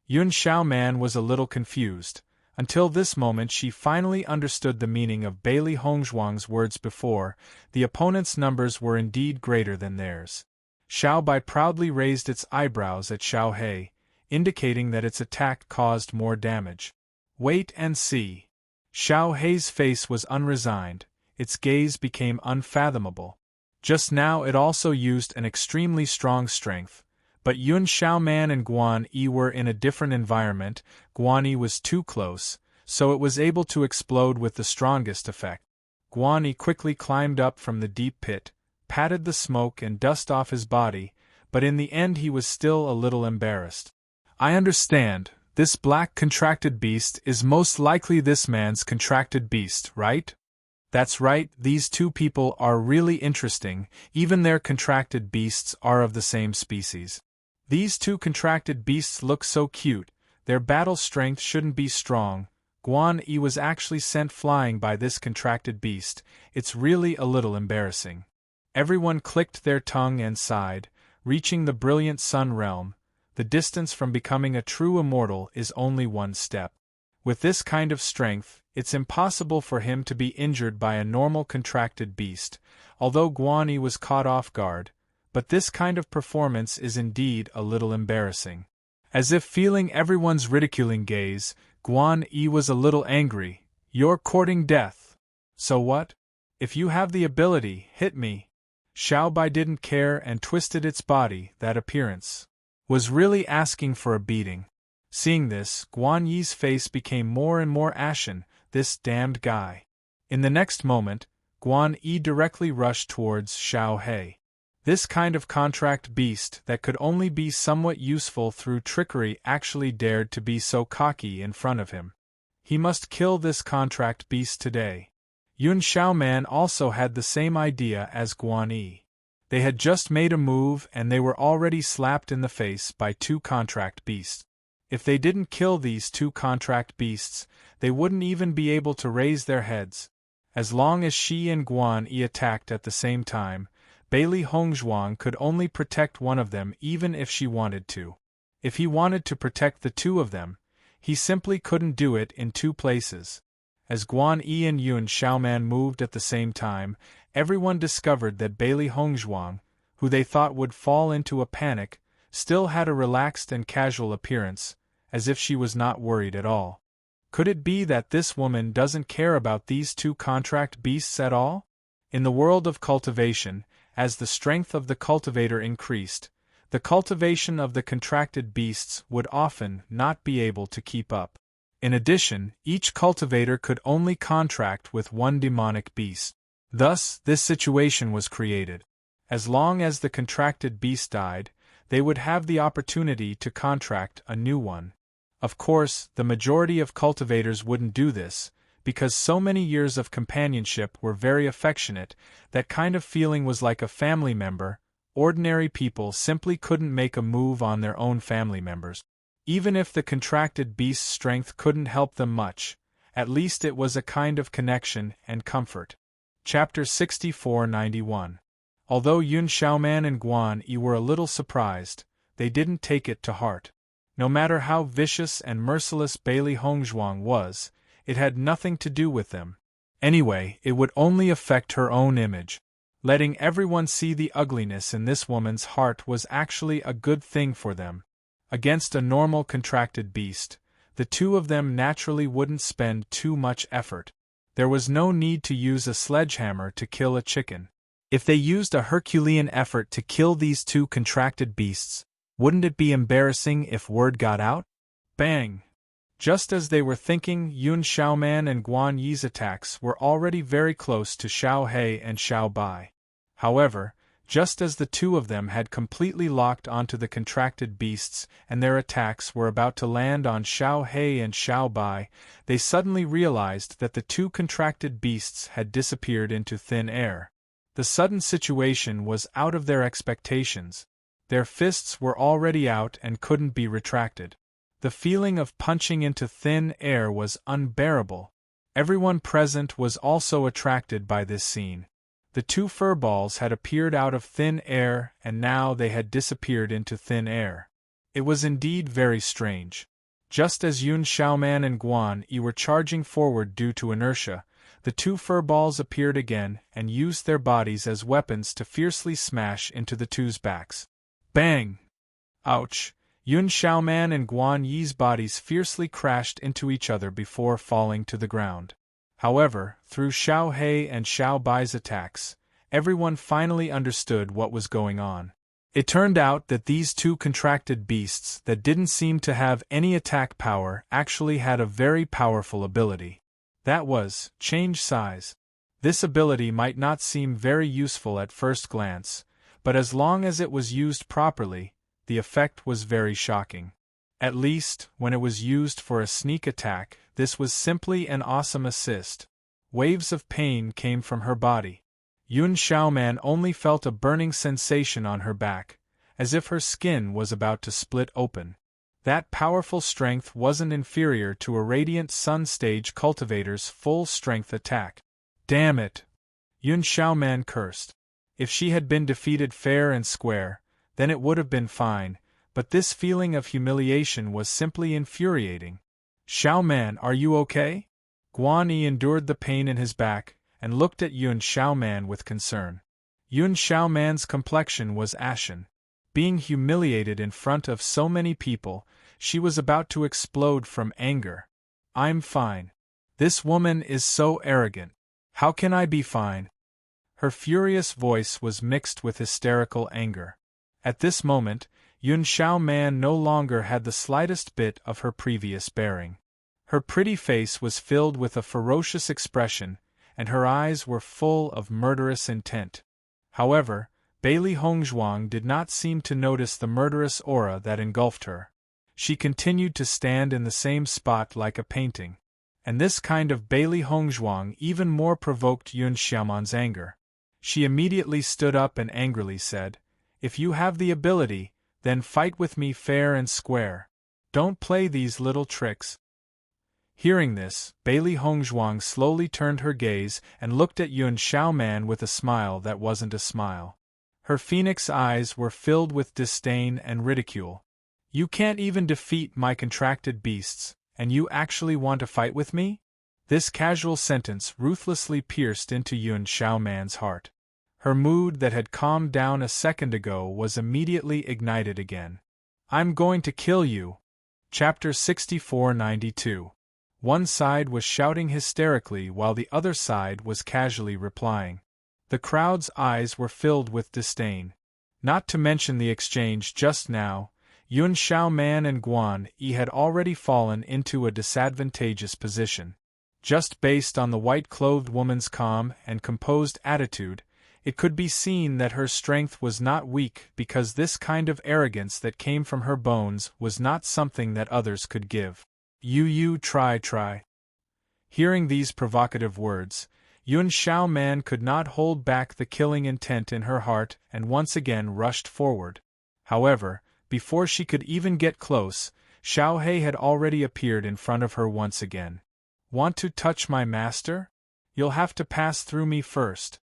Yun Xiaoman was a little confused. Until this moment she finally understood the meaning of Bailey Hongzhuang's words before. The opponent's numbers were indeed greater than theirs. Xiao Bai proudly raised its eyebrows at Xiao He, indicating that its attack caused more damage. Wait and see. Xiao He's face was unresigned, its gaze became unfathomable. Just now it also used an extremely strong strength, but Yun Xiaoman and Guan Yi were in a different environment. Guan Yi was too close, so it was able to explode with the strongest effect. Guan Yi quickly climbed up from the deep pit, patted the smoke and dust off his body, but in the end he was still a little embarrassed. I understand, this black contracted beast is most likely this man's contracted beast, right? That's right, these two people are really interesting, even their contracted beasts are of the same species. These two contracted beasts look so cute, their battle strength shouldn't be strong. Guan Yi was actually sent flying by this contracted beast, it's really a little embarrassing. Everyone clicked their tongue and sighed. Reaching the brilliant sun realm, the distance from becoming a true immortal is only one step. With this kind of strength, it's impossible for him to be injured by a normal contracted beast, although Guan Yi was caught off guard, but this kind of performance is indeed a little embarrassing. As if feeling everyone's ridiculing gaze, Guan Yi was a little angry. You're courting death. So what? If you have the ability, hit me. Xiao Bai didn't care and twisted its body. That appearance was really asking for a beating. Seeing this, Guan Yi's face became more and more ashen. This damned guy. In the next moment, Guan Yi directly rushed towards Xiao He. This kind of contract beast that could only be somewhat useful through trickery actually dared to be so cocky in front of him. He must kill this contract beast today. Yun Xiaoman also had the same idea as Guan Yi. They had just made a move and they were already slapped in the face by two contract beasts. If they didn't kill these two contract beasts, they wouldn't even be able to raise their heads. As long as Shi and Guan Yi attacked at the same time, Bailey Hongzhuang could only protect one of them even if she wanted to. If he wanted to protect the two of them, he simply couldn't do it in two places. As Guan Yi and Yun Xiaoman moved at the same time, everyone discovered that Bailey Hongzhuang, who they thought would fall into a panic, still had a relaxed and casual appearance, as if she was not worried at all. Could it be that this woman doesn't care about these two contract beasts at all? In the world of cultivation, as the strength of the cultivator increased, the cultivation of the contracted beasts would often not be able to keep up. In addition, each cultivator could only contract with one demonic beast. Thus, this situation was created. As long as the contracted beast died, they would have the opportunity to contract a new one. Of course, the majority of cultivators wouldn't do this, because so many years of companionship were very affectionate. That kind of feeling was like a family member. Ordinary people simply couldn't make a move on their own family members. Even if the contracted beast's strength couldn't help them much, at least it was a kind of connection and comfort. Chapter 6491. Although Yun Xiaoman and Guan Yi were a little surprised, they didn't take it to heart. No matter how vicious and merciless Bailey Hongzhuang was, it had nothing to do with them. Anyway, it would only affect her own image. Letting everyone see the ugliness in this woman's heart was actually a good thing for them. Against a normal contracted beast, the two of them naturally wouldn't spend too much effort. There was no need to use a sledgehammer to kill a chicken. If they used a Herculean effort to kill these two contracted beasts, wouldn't it be embarrassing if word got out? Bang! Just as they were thinking, Yun Xiaoman and Guan Yi's attacks were already very close to Xiao He and Xiao Bai. However, just as the two of them had completely locked onto the contracted beasts and their attacks were about to land on Xiao He and Xiao Bai, they suddenly realized that the two contracted beasts had disappeared into thin air. The sudden situation was out of their expectations. Their fists were already out and couldn't be retracted. The feeling of punching into thin air was unbearable. Everyone present was also attracted by this scene. The two furballs had appeared out of thin air and now they had disappeared into thin air. It was indeed very strange. Just as Yun Xiaoman and Guan Yi were charging forward due to inertia, the two furballs appeared again and used their bodies as weapons to fiercely smash into the two's backs. Bang! Ouch! Yun Xiaoman and Guan Yi's bodies fiercely crashed into each other before falling to the ground. However, through Xiao He and Xiao Bai's attacks, everyone finally understood what was going on. It turned out that these two contracted beasts that didn't seem to have any attack power actually had a very powerful ability. That was, change size. This ability might not seem very useful at first glance, but as long as it was used properly, the effect was very shocking. At least, when it was used for a sneak attack, this was simply an awesome assist. Waves of pain came from her body. Yun Xiaoman only felt a burning sensation on her back, as if her skin was about to split open. That powerful strength wasn't inferior to a Radiant Sun Stage cultivator's full-strength attack. Damn it! Yun Xiaoman cursed. If she had been defeated fair and square, then it would have been fine, but this feeling of humiliation was simply infuriating. Xiaoman, are you okay? Guan Yi endured the pain in his back, and looked at Yun Xiaoman with concern. Yun Xiaoman's complexion was ashen. Being humiliated in front of so many people, she was about to explode from anger. I'm fine. This woman is so arrogant. How can I be fine? Her furious voice was mixed with hysterical anger. At this moment, Yun Xiao Man no longer had the slightest bit of her previous bearing. Her pretty face was filled with a ferocious expression, and her eyes were full of murderous intent. However, Bailey Hongzhuang did not seem to notice the murderous aura that engulfed her. She continued to stand in the same spot like a painting. And this kind of Bailey Hongzhuang even more provoked Yun Xiaoman's anger. She immediately stood up and angrily said, "If you have the ability, then fight with me fair and square. Don't play these little tricks." Hearing this, Bailey Hongzhuang slowly turned her gaze and looked at Yun Xiaoman with a smile that wasn't a smile. Her phoenix eyes were filled with disdain and ridicule. "You can't even defeat my contracted beasts, and you actually want to fight with me?" This casual sentence ruthlessly pierced into Yun Xiaoman's heart. Her mood that had calmed down a second ago was immediately ignited again. "I'm going to kill you." Chapter 6492. One side was shouting hysterically while the other side was casually replying. The crowd's eyes were filled with disdain. Not to mention the exchange just now, Yun Xiaoman and Guan Yi had already fallen into a disadvantageous position. Just based on the white-clothed woman's calm and composed attitude, it could be seen that her strength was not weak because this kind of arrogance that came from her bones was not something that others could give. You try. Hearing these provocative words, Yun Xiaoman could not hold back the killing intent in her heart and once again rushed forward. However, before she could even get close, Xiao He had already appeared in front of her once again. "Want to touch my master? You'll have to pass through me first."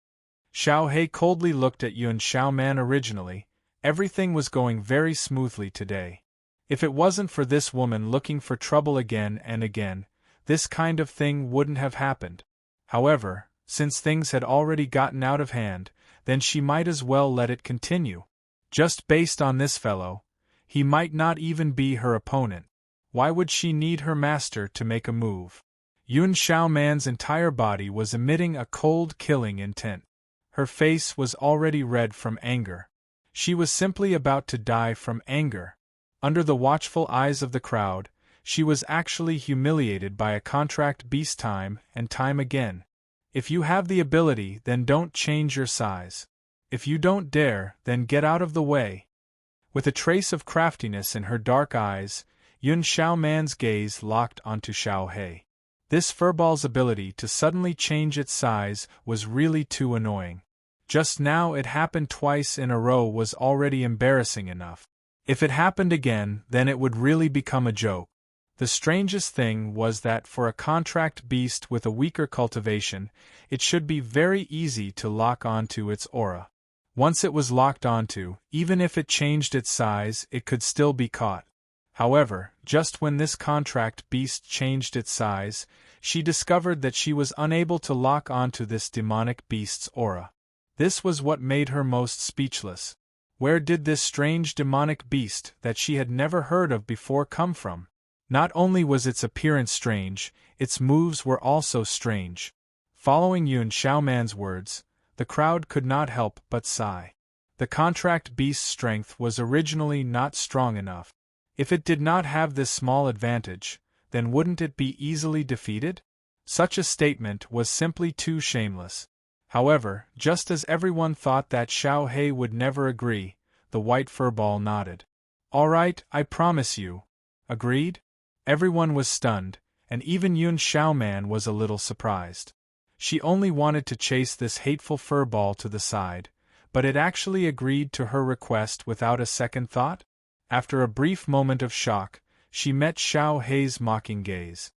Xiao He coldly looked at Yun Xiaoman. Originally, everything was going very smoothly today. If it wasn't for this woman looking for trouble again and again, this kind of thing wouldn't have happened. However, since things had already gotten out of hand, then she might as well let it continue. Just based on this fellow, he might not even be her opponent. Why would she need her master to make a move? Yun Xiaoman's entire body was emitting a cold killing intent. Her face was already red from anger. She was simply about to die from anger. Under the watchful eyes of the crowd, she was actually humiliated by a contract beast time and time again. If you have the ability, then don't change your size. If you don't dare, then get out of the way. With a trace of craftiness in her dark eyes, Yun Xiaoman's gaze locked onto Xiao He. This furball's ability to suddenly change its size was really too annoying. Just now it happened twice in a row was already embarrassing enough. If it happened again, then it would really become a joke. The strangest thing was that for a contract beast with a weaker cultivation, it should be very easy to lock onto its aura. Once it was locked onto, even if it changed its size, it could still be caught. However, just when this contract beast changed its size, she discovered that she was unable to lock onto this demonic beast's aura. This was what made her most speechless. Where did this strange demonic beast that she had never heard of before come from? Not only was its appearance strange, its moves were also strange. Following Yun Xiaoman's words, the crowd could not help but sigh. The contract beast's strength was originally not strong enough. If it did not have this small advantage, then wouldn't it be easily defeated? Such a statement was simply too shameless. However, just as everyone thought that Xiao He would never agree, the white furball nodded. "All right, I promise you." Agreed? Everyone was stunned, and even Yun Xiaoman was a little surprised. She only wanted to chase this hateful furball to the side, but it actually agreed to her request without a second thought? After a brief moment of shock, she met Xiao He's mocking gaze.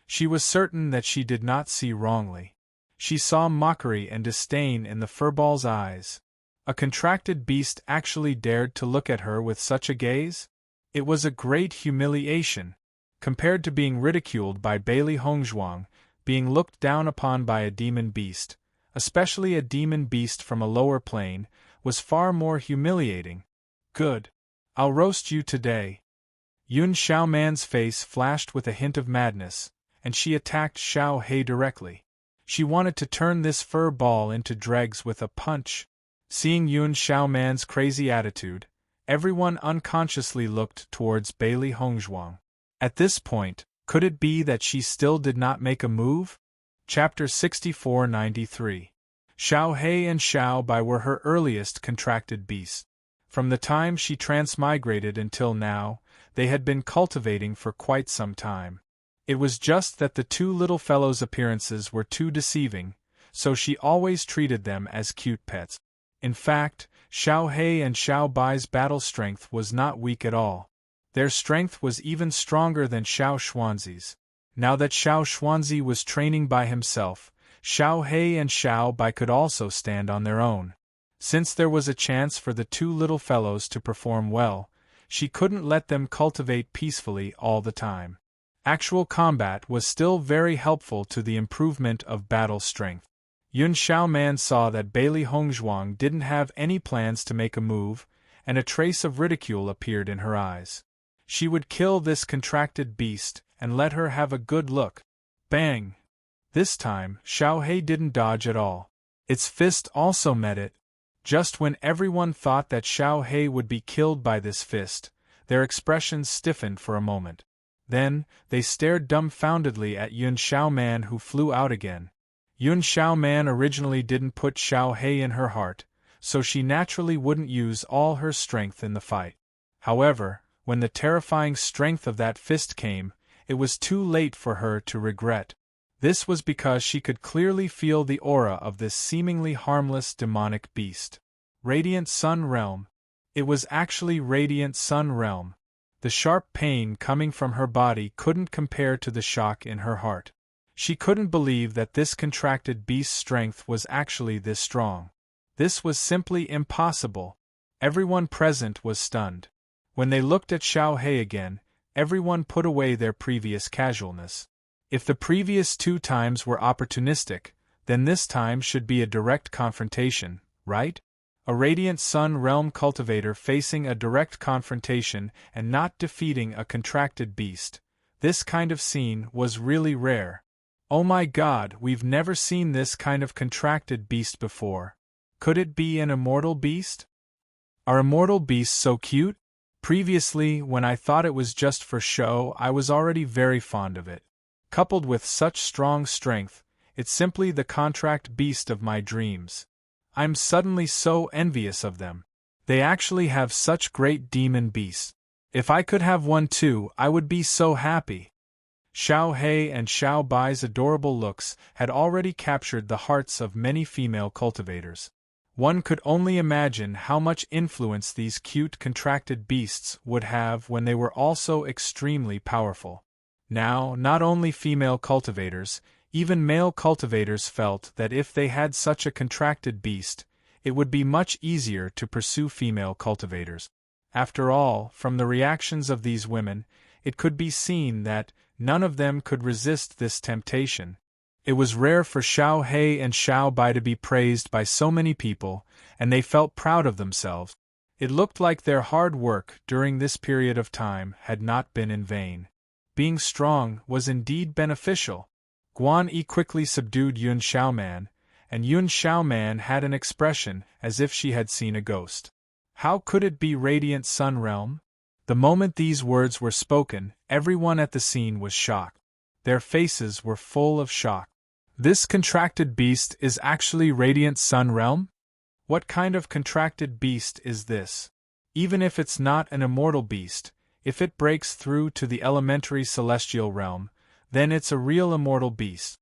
She was certain that she did not see wrongly. She saw mockery and disdain in the furball's eyes. A contracted beast actually dared to look at her with such a gaze? It was a great humiliation. Compared to being ridiculed by Bailey Hongzhuang, being looked down upon by a demon beast, especially a demon beast from a lower plane, was far more humiliating. Good. I'll roast you today. Yun Xiaoman's face flashed with a hint of madness, and she attacked Xiao He directly. She wanted to turn this fur ball into dregs with a punch. Seeing Yun Xiaoman's crazy attitude, everyone unconsciously looked towards Bailey Hongzhuang. At this point, could it be that she still did not make a move? Chapter 6493. Xiao He and Xiao Bai were her earliest contracted beasts. From the time she transmigrated until now, they had been cultivating for quite some time. It was just that the two little fellows' appearances were too deceiving, so she always treated them as cute pets. In fact, Xiao He and Xiao Bai's battle strength was not weak at all. Their strength was even stronger than Xiao Xuanzi's. Now that Xiao Xuanzi was training by himself, Xiao He and Xiao Bai could also stand on their own. Since there was a chance for the two little fellows to perform well, she couldn't let them cultivate peacefully all the time. Actual combat was still very helpful to the improvement of battle strength. Yun Xiaoman saw that Bailey Hongzhuang didn't have any plans to make a move, and a trace of ridicule appeared in her eyes. She would kill this contracted beast and let her have a good look. Bang! This time, Xiao He didn't dodge at all. Its fist also met it. Just when everyone thought that Xiao He would be killed by this fist, their expressions stiffened for a moment. Then, they stared dumbfoundedly at Yun Xiaoman, who flew out again. Yun Xiaoman originally didn't put Xiao He in her heart, so she naturally wouldn't use all her strength in the fight. However, when the terrifying strength of that fist came, it was too late for her to regret. This was because she could clearly feel the aura of this seemingly harmless demonic beast. Radiant Sun Realm. It was actually Radiant Sun Realm. The sharp pain coming from her body couldn't compare to the shock in her heart. She couldn't believe that this contracted beast's strength was actually this strong. This was simply impossible. Everyone present was stunned. When they looked at Xiao He again, everyone put away their previous casualness. If the previous two times were opportunistic, then this time should be a direct confrontation, right? A Radiant Sun Realm cultivator facing a direct confrontation and not defeating a contracted beast. This kind of scene was really rare. Oh my god, we've never seen this kind of contracted beast before. Could it be an immortal beast? Are immortal beasts so cute? Previously, when I thought it was just for show, I was already very fond of it. Coupled with such strong strength, it's simply the contract beast of my dreams. I'm suddenly so envious of them. They actually have such great demon beasts. If I could have one too, I would be so happy. Xiao He and Xiao Bai's adorable looks had already captured the hearts of many female cultivators. One could only imagine how much influence these cute contracted beasts would have when they were also extremely powerful. Now, not only female cultivators, even male cultivators felt that if they had such a contracted beast, it would be much easier to pursue female cultivators. After all, from the reactions of these women, it could be seen that none of them could resist this temptation. It was rare for Xiao He and Xiao Bai to be praised by so many people, and they felt proud of themselves. It looked like their hard work during this period of time had not been in vain. Being strong was indeed beneficial. Guan Yi quickly subdued Yun Xiaoman, and Yun Xiaoman had an expression as if she had seen a ghost. How could it be Radiant Sun Realm? The moment these words were spoken, everyone at the scene was shocked. Their faces were full of shock. This contracted beast is actually Radiant Sun Realm? What kind of contracted beast is this? Even if it's not an immortal beast, if it breaks through to the elementary celestial realm, then it's a real immortal beast.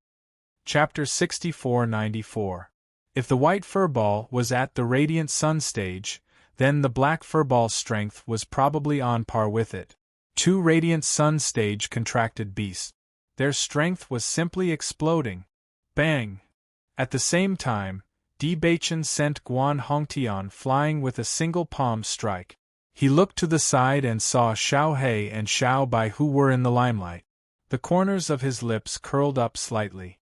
Chapter 6494. If the white furball was at the Radiant Sun stage, then the black furball's strength was probably on par with it. Two Radiant Sun stage contracted beasts. Their strength was simply exploding. Bang! At the same time, Di Baichen sent Guan Hongtian flying with a single palm strike. He looked to the side and saw Xiao He and Xiao Bai, who were in the limelight. The corners of his lips curled up slightly.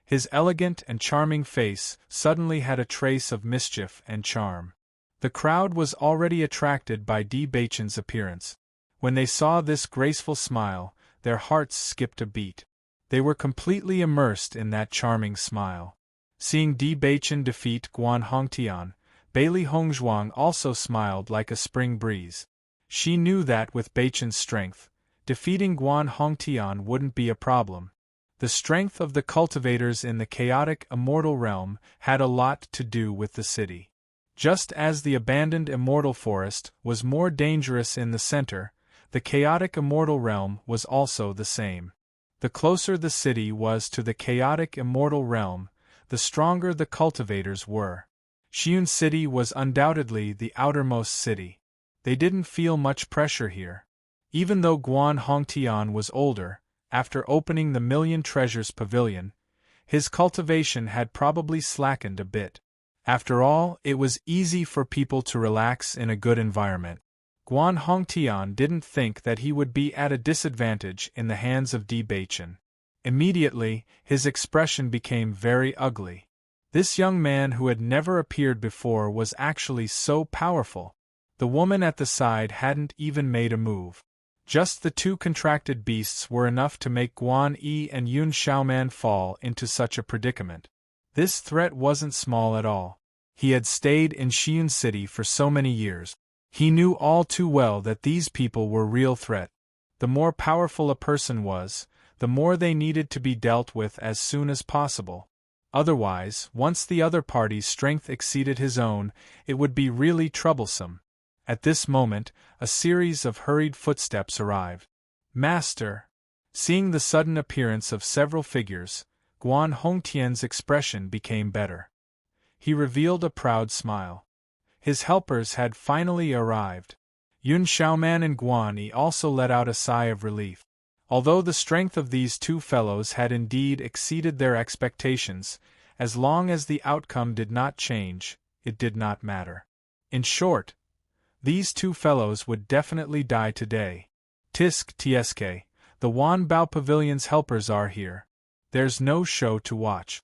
His elegant and charming face suddenly had a trace of mischief and charm. The crowd was already attracted by Di Baichen's appearance. When they saw this graceful smile, their hearts skipped a beat. They were completely immersed in that charming smile. Seeing Di Baichen defeat Guan Hongtian, Bailey Hongzhuang also smiled like a spring breeze. She knew that with Baichen's strength, defeating Guan Hongtian wouldn't be a problem. The strength of the cultivators in the chaotic immortal realm had a lot to do with the city. Just as the abandoned immortal forest was more dangerous in the center, the chaotic immortal realm was also the same. The closer the city was to the chaotic immortal realm, the stronger the cultivators were. Xiun City was undoubtedly the outermost city. They didn't feel much pressure here. Even though Guan Hongtian was older, after opening the Million Treasures Pavilion, his cultivation had probably slackened a bit. After all, it was easy for people to relax in a good environment. Guan Hongtian didn't think that he would be at a disadvantage in the hands of Di Baichen. Immediately, his expression became very ugly. This young man who had never appeared before was actually so powerful. The woman at the side hadn't even made a move. Just the two contracted beasts were enough to make Guan Yi and Yun Xiaoman fall into such a predicament. This threat wasn't small at all. He had stayed in Xiun City for so many years. He knew all too well that these people were real threat. The more powerful a person was, the more they needed to be dealt with as soon as possible. Otherwise, once the other party's strength exceeded his own, it would be really troublesome. At this moment, a series of hurried footsteps arrived. "Master!" Seeing the sudden appearance of several figures, Guan Hongtian's expression became better. He revealed a proud smile. His helpers had finally arrived. Yun Xiaoman and Guan Yi also let out a sigh of relief. Although the strength of these two fellows had indeed exceeded their expectations, as long as the outcome did not change, it did not matter. In short, these two fellows would definitely die today. Tisk Tsk, the Wan Bao Pavilion's helpers are here. There's no show to watch.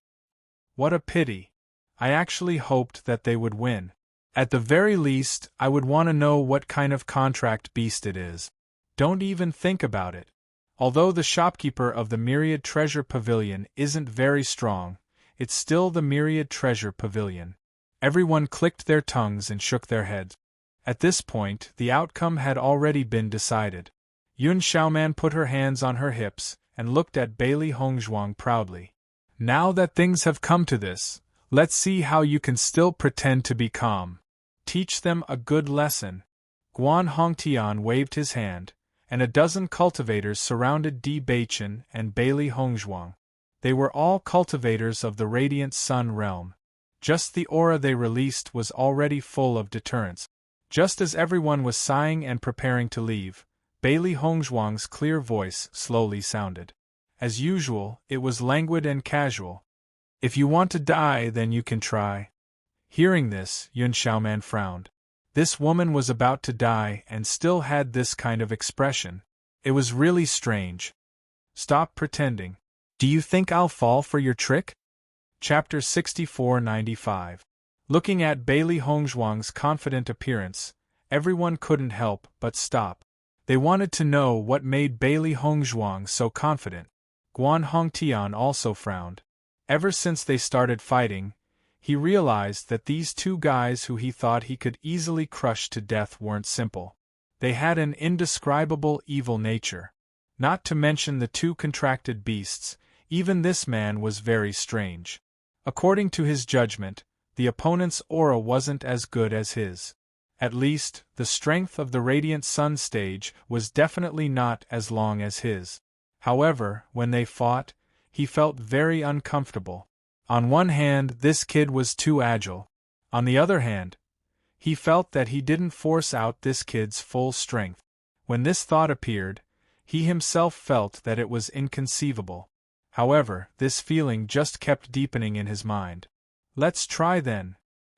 What a pity. I actually hoped that they would win. At the very least, I would want to know what kind of contract beast it is. Don't even think about it. Although the shopkeeper of the Myriad Treasure Pavilion isn't very strong, it's still the Myriad Treasure Pavilion. Everyone clicked their tongues and shook their heads. At this point, the outcome had already been decided. Yun Xiaoman put her hands on her hips and looked at Bailey Hongzhuang proudly. Now that things have come to this, let's see how you can still pretend to be calm. Teach them a good lesson. Guan Hongtian waved his hand, and a dozen cultivators surrounded Di Baichen and Bailey Hongzhuang. They were all cultivators of the Radiant Sun realm. Just the aura they released was already full of deterrence. Just as everyone was sighing and preparing to leave, Bailey Hongzhuang's clear voice slowly sounded. As usual, it was languid and casual. If you want to die, then you can try. Hearing this, Yun Xiaoman frowned. This woman was about to die and still had this kind of expression. It was really strange. Stop pretending. Do you think I'll fall for your trick? Chapter 6495. Looking at Bailey Hongzhuang's confident appearance, everyone couldn't help but stop. They wanted to know what made Bailey Hongzhuang so confident. Guan Hongtian also frowned. Ever since they started fighting, he realized that these two guys who he thought he could easily crush to death weren't simple. They had an indescribable evil nature. Not to mention the two contracted beasts, even this man was very strange. According to his judgment, the opponent's aura wasn't as good as his. At least, the strength of the Radiant Sun stage was definitely not as long as his. However, when they fought, he felt very uncomfortable. On one hand, this kid was too agile. On the other hand, he felt that he didn't force out this kid's full strength. When this thought appeared, he himself felt that it was inconceivable. However, this feeling just kept deepening in his mind. Let's try then.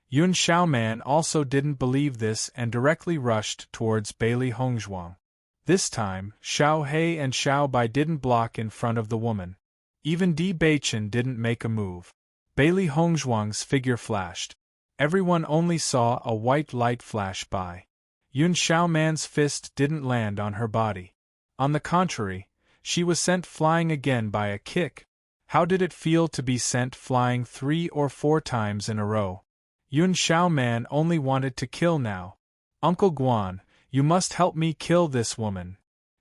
Yun Xiaoman also didn't believe this and directly rushed towards Bailey Hongzhuang. This time, Xiao He and Xiao Bai didn't block in front of the woman. Even Di Baichen didn't make a move. Bailey Hongzhuang's figure flashed. Everyone only saw a white light flash by. Yun Xiaoman's fist didn't land on her body. On the contrary, She was sent flying again by a kick. How did it feel to be sent flying 3 or 4 times in a row? Yun Xiao Man only wanted to kill now. Uncle Guan, you must help me kill this woman.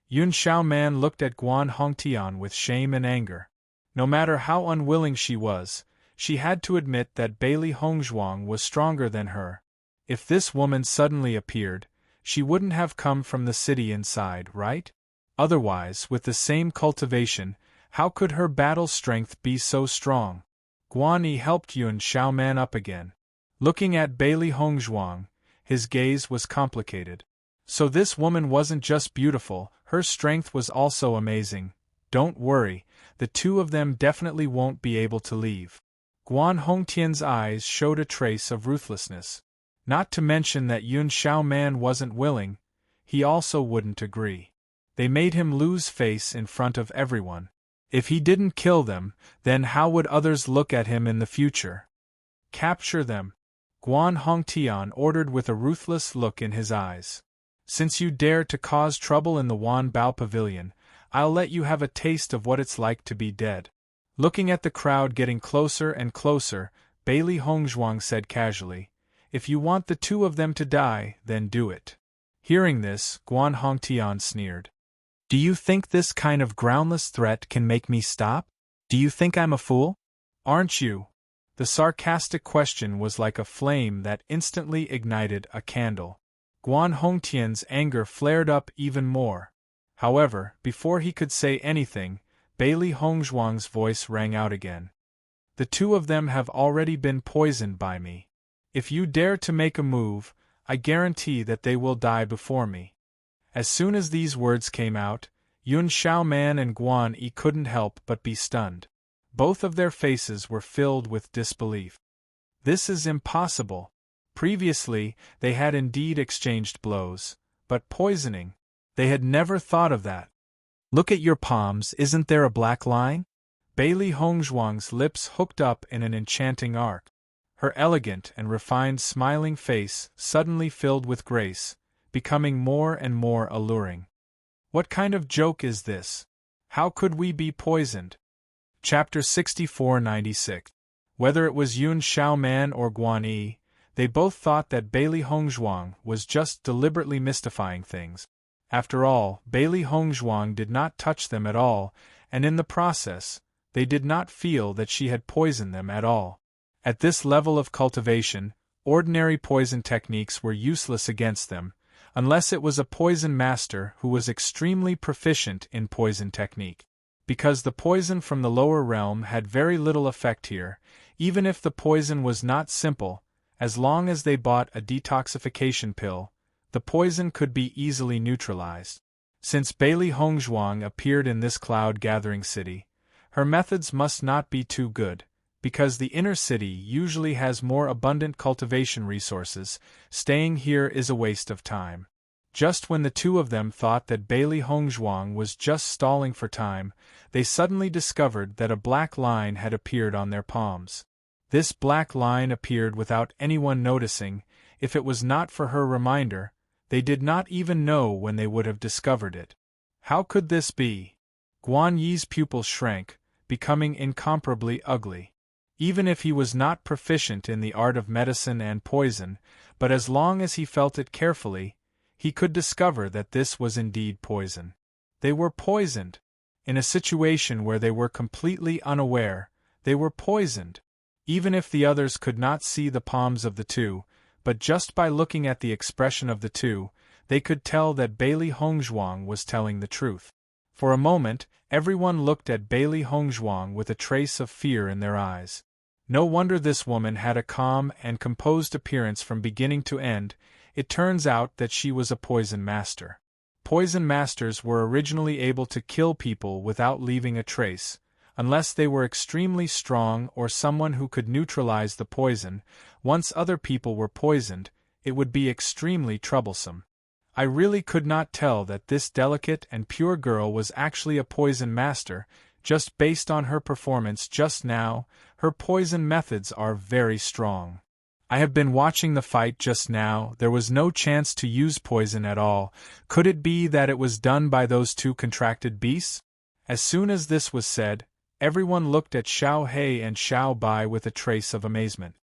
Yun Xiao Man looked at Guan Hongtian with shame and anger. No matter how unwilling she was, she had to admit that Bailey Hongzhuang was stronger than her. If this woman suddenly appeared, she wouldn't have come from the city inside, right? Otherwise, with the same cultivation, how could her battle strength be so strong? Guan Yi helped Yun Xiao Man up again. Looking at Bailey Hongzhuang, his gaze was complicated. So this woman wasn't just beautiful, her strength was also amazing. Don't worry, the two of them definitely won't be able to leave. Guan Hongtian's eyes showed a trace of ruthlessness. Not to mention that Yun Xiao Man wasn't willing, he also wouldn't agree. They made him lose face in front of everyone. If he didn't kill them, then how would others look at him in the future? Capture them, Guan Hongtian ordered with a ruthless look in his eyes. Since you dare to cause trouble in the Wan Bao Pavilion, I'll let you have a taste of what it's like to be dead. Looking at the crowd getting closer and closer, Bailey Hongzhuang said casually, if you want the two of them to die, then do it. Hearing this, Guan Hongtian sneered. Do you think this kind of groundless threat can make me stop? Do you think I'm a fool? Aren't you? The sarcastic question was like a flame that instantly ignited a candle. Guan Hongtian's anger flared up even more. However, before he could say anything, Bailey Hongzhuang's voice rang out again. The two of them have already been poisoned by me. If you dare to make a move, I guarantee that they will die before me. As soon as these words came out, Yun Xiao Man and Guan Yi couldn't help but be stunned. Both of their faces were filled with disbelief. This is impossible. Previously, they had indeed exchanged blows, but poisoning? They had never thought of that. Look at your palms, isn't there a black line? Bailey Hongzhuang's lips hooked up in an enchanting arc. Her elegant and refined smiling face suddenly filled with grace, becoming more and more alluring. What kind of joke is this? How could we be poisoned? Chapter 6496. Whether it was Yun Xiao Man or Guan Yi, they both thought that Bailey Hongzhuang was just deliberately mystifying things. After all, Bailey Hongzhuang did not touch them at all, and in the process, they did not feel that she had poisoned them at all. At this level of cultivation, ordinary poison techniques were useless against them, unless it was a poison master who was extremely proficient in poison technique. Because the poison from the lower realm had very little effect here, even if the poison was not simple, as long as they bought a detoxification pill, the poison could be easily neutralized. Since Bailey Hongzhuang appeared in this cloud-gathering city, her methods must not be too good, because the inner city usually has more abundant cultivation resources. Staying here is a waste of time. Just when the two of them thought that Bailey Hongzhuang was just stalling for time, they suddenly discovered that a black line had appeared on their palms. This black line appeared without anyone noticing. If it was not for her reminder, they did not even know when they would have discovered it. How could this be? Guan Yi's pupils shrank, becoming incomparably ugly. Even if he was not proficient in the art of medicine and poison, but as long as he felt it carefully, he could discover that this was indeed poison. They were poisoned. In a situation where they were completely unaware, they were poisoned. Even if the others could not see the palms of the two, but just by looking at the expression of the two, they could tell that Bailey Hongzhuang was telling the truth. For a moment, everyone looked at Bailey Hongzhuang with a trace of fear in their eyes. No wonder this woman had a calm and composed appearance from beginning to end. It turns out that she was a poison master. Poison masters were originally able to kill people without leaving a trace, unless they were extremely strong or someone who could neutralize the poison. Once other people were poisoned, it would be extremely troublesome. I really could not tell that this delicate and pure girl was actually a poison master, just based on her performance just now. Her poison methods are very strong. I have been watching the fight just now. There was no chance to use poison at all. Could it be that it was done by those two contracted beasts? As soon as this was said, everyone looked at Xiao He and Xiao Bai with a trace of amazement.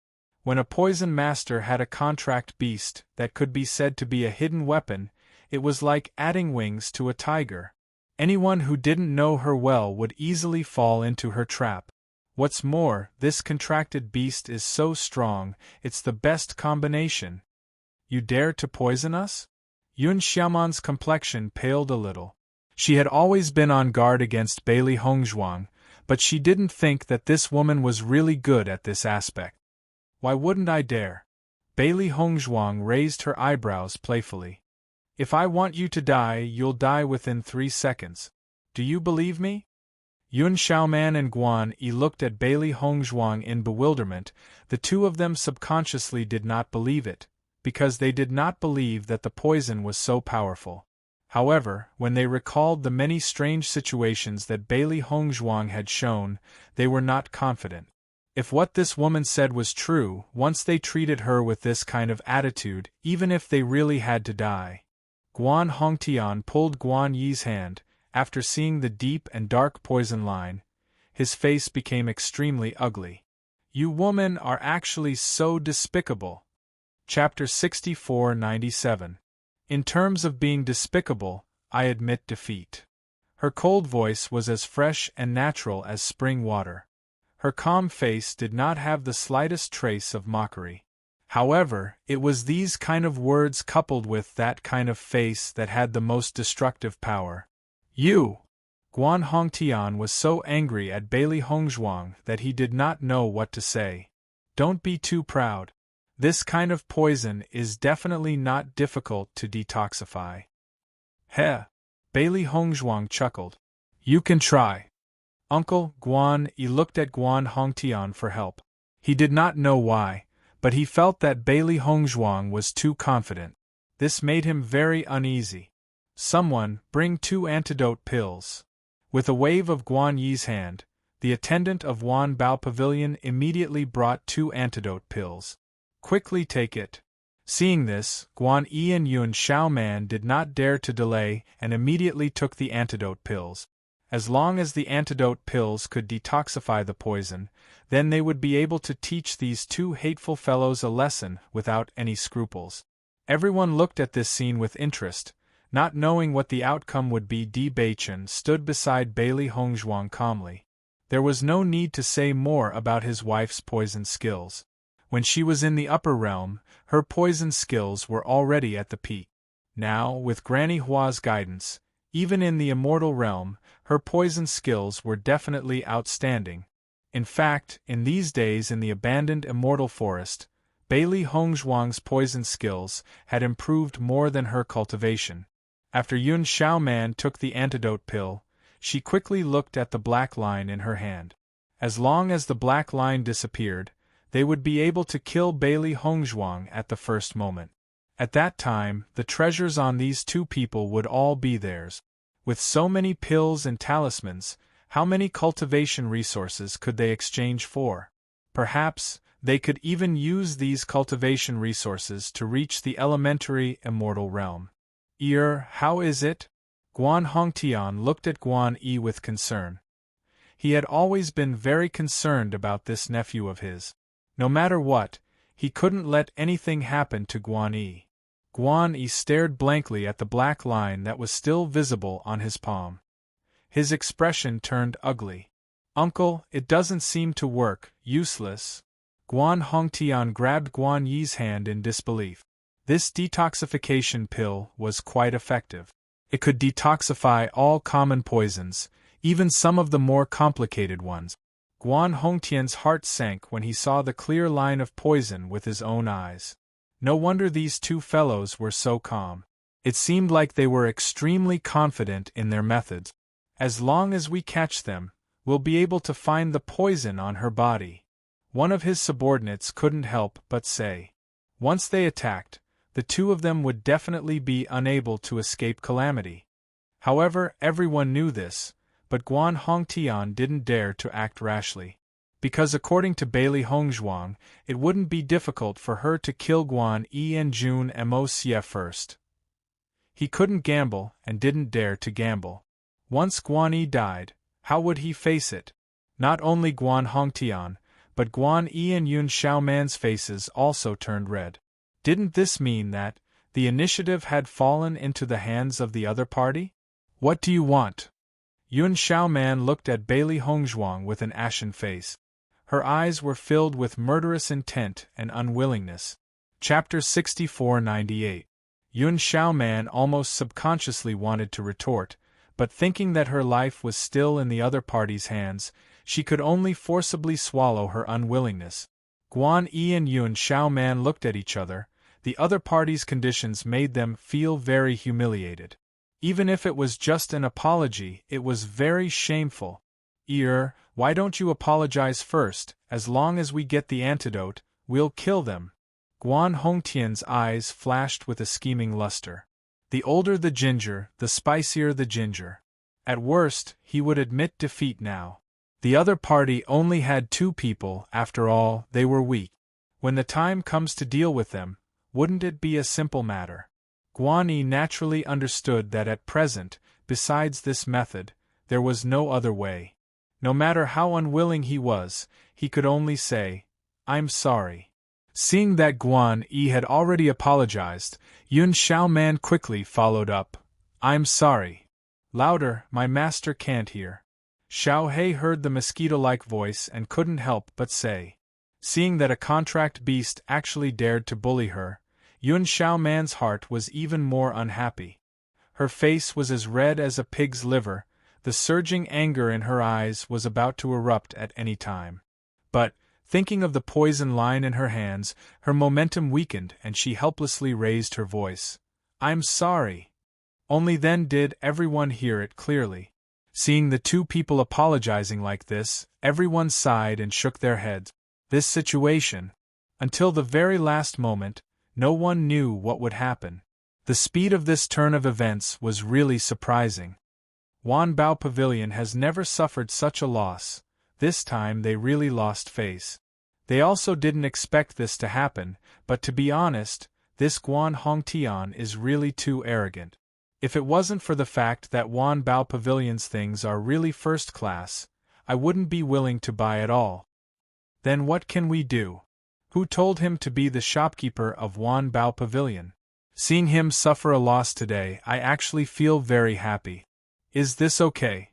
When a poison master had a contract beast that could be said to be a hidden weapon, it was like adding wings to a tiger. Anyone who didn't know her well would easily fall into her trap. What's more, this contracted beast is so strong, it's the best combination. You dare to poison us? Yun Xiaoman's complexion paled a little. She had always been on guard against Bailey Hongzhuang, but she didn't think that this woman was really good at this aspect. Why wouldn't I dare? Bailey Hongzhuang raised her eyebrows playfully. If I want you to die, you'll die within 3 seconds. Do you believe me? Yun Xiaoman and Guan Yi looked at Bailey Hongzhuang in bewilderment. The two of them subconsciously did not believe it, because they did not believe that the poison was so powerful. However, when they recalled the many strange situations that Bailey Hongzhuang had shown, they were not confident. If what this woman said was true, once they treated her with this kind of attitude, even if they really had to die. Guan Hongtian pulled Guan Yi's hand. After seeing the deep and dark poison line, his face became extremely ugly. You women are actually so despicable. Chapter 6497. In terms of being despicable, I admit defeat. Her cold voice was as fresh and natural as spring water. Her calm face did not have the slightest trace of mockery. However, it was these kind of words coupled with that kind of face that had the most destructive power. You! Guan Hongtian was so angry at Bailey Hongzhuang that he did not know what to say. Don't be too proud. This kind of poison is definitely not difficult to detoxify. Heh! Bailey Hongzhuang chuckled. You can try. Uncle Guan Yi looked at Guan Hongtian for help. He did not know why, but he felt that Bailey Hongzhuang was too confident. This made him very uneasy. Someone, bring 2 antidote pills. With a wave of Guan Yi's hand, the attendant of Wan Bao Pavilion immediately brought 2 antidote pills. Quickly take it. Seeing this, Guan Yi and Yun Xiaoman did not dare to delay and immediately took the antidote pills. As long as the antidote pills could detoxify the poison, then they would be able to teach these 2 hateful fellows a lesson without any scruples. Everyone looked at this scene with interest. Not knowing what the outcome would be, Di Beichen stood beside Bailey Hongzhuang calmly. There was no need to say more about his wife's poison skills. When she was in the upper realm, her poison skills were already at the peak. Now, with Granny Hua's guidance, even in the immortal realm, her poison skills were definitely outstanding. In fact, in these days in the abandoned immortal forest, Bailey Hongzhuang's poison skills had improved more than her cultivation. After Yun Xiaoman took the antidote pill, she quickly looked at the black line in her hand. As long as the black line disappeared, they would be able to kill Bailey Hongzhuang at the first moment. At that time, the treasures on these 2 people would all be theirs. With so many pills and talismans, how many cultivation resources could they exchange for? Perhaps, they could even use these cultivation resources to reach the elementary immortal realm. How is it? Guan Hongtian looked at Guan Yi with concern. He had always been very concerned about this nephew of his. No matter what, he couldn't let anything happen to Guan Yi. Guan Yi stared blankly at the black line that was still visible on his palm. His expression turned ugly. Uncle, it doesn't seem to work, useless. Guan Hongtian grabbed Guan Yi's hand in disbelief. This detoxification pill was quite effective. It could detoxify all common poisons, even some of the more complicated ones. Guan Hongtian's heart sank when he saw the clear line of poison with his own eyes. No wonder these 2 fellows were so calm. It seemed like they were extremely confident in their methods. As long as we catch them, we'll be able to find the poison on her body. One of his subordinates couldn't help but say. Once they attacked, the 2 of them would definitely be unable to escape calamity. However, everyone knew this, but Guan Hongtian didn't dare to act rashly. Because according to Bailey Hongzhuang, it wouldn't be difficult for her to kill Guan Yi and Jun Mo Xie first. He couldn't gamble and didn't dare to gamble. Once Guan Yi died, how would he face it? Not only Guan Hongtian, but Guan Yi and Yun Xiaoman's faces also turned red. Didn't this mean that the initiative had fallen into the hands of the other party? What do you want? Yun Xiaoman looked at Bailey Hongzhuang with an ashen face. Her eyes were filled with murderous intent and unwillingness. Chapter 6498. Yun Xiaoman almost subconsciously wanted to retort, but thinking that her life was still in the other party's hands, she could only forcibly swallow her unwillingness. Guan Yi and Yun Xiaoman looked at each other. The other party's conditions made them feel very humiliated. Even if it was just an apology, it was very shameful. Why don't you apologize first? As long as we get the antidote, we'll kill them. Guan Hongtian's eyes flashed with a scheming luster. The older the ginger, the spicier the ginger. At worst, he would admit defeat now. The other party only had 2 people, after all, they were weak. When the time comes to deal with them, wouldn't it be a simple matter? Guan Yi naturally understood that at present, besides this method, there was no other way. No matter how unwilling he was, he could only say, "I'm sorry." Seeing that Guan Yi had already apologized, Yun Xiaoman quickly followed up, "I'm sorry." Louder, my master can't hear. Xiao He heard the mosquito-like voice and couldn't help but say. Seeing that a contract beast actually dared to bully her, Yun Xiaoman's heart was even more unhappy. Her face was as red as a pig's liver, the surging anger in her eyes was about to erupt at any time. But, thinking of the poison line in her hands, her momentum weakened and she helplessly raised her voice. "I'm sorry." Only then did everyone hear it clearly. Seeing the 2 people apologizing like this, everyone sighed and shook their heads. This situation. Until the very last moment, no one knew what would happen. The speed of this turn of events was really surprising. Wanbao Pavilion has never suffered such a loss. This time they really lost face. They also didn't expect this to happen, but to be honest, this Guan Hongtian is really too arrogant. If it wasn't for the fact that Wanbao Pavilion's things are really first class, I wouldn't be willing to buy at all. Then what can we do? Who told him to be the shopkeeper of Wanbao Pavilion? Seeing him suffer a loss today, I actually feel very happy. Is this okay?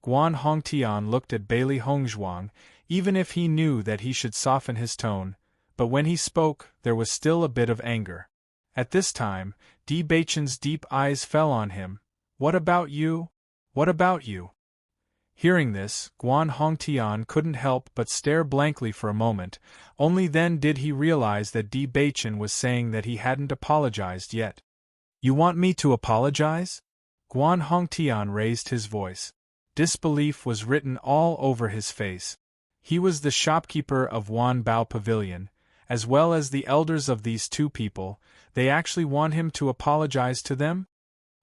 Guan Hongtian looked at Bailey Hongzhuang, even if he knew that he should soften his tone, but when he spoke, there was still a bit of anger. At this time, Di Beichen's deep eyes fell on him. What about you? What about you? Hearing this, Guan Hongtian couldn't help but stare blankly for a moment. Only then did he realize that Di Beichen was saying that he hadn't apologized yet. You want me to apologize? Guan Hongtian raised his voice. Disbelief was written all over his face. He was the shopkeeper of Wanbao Pavilion, as well as the elders of these 2 people. They actually want him to apologize to them?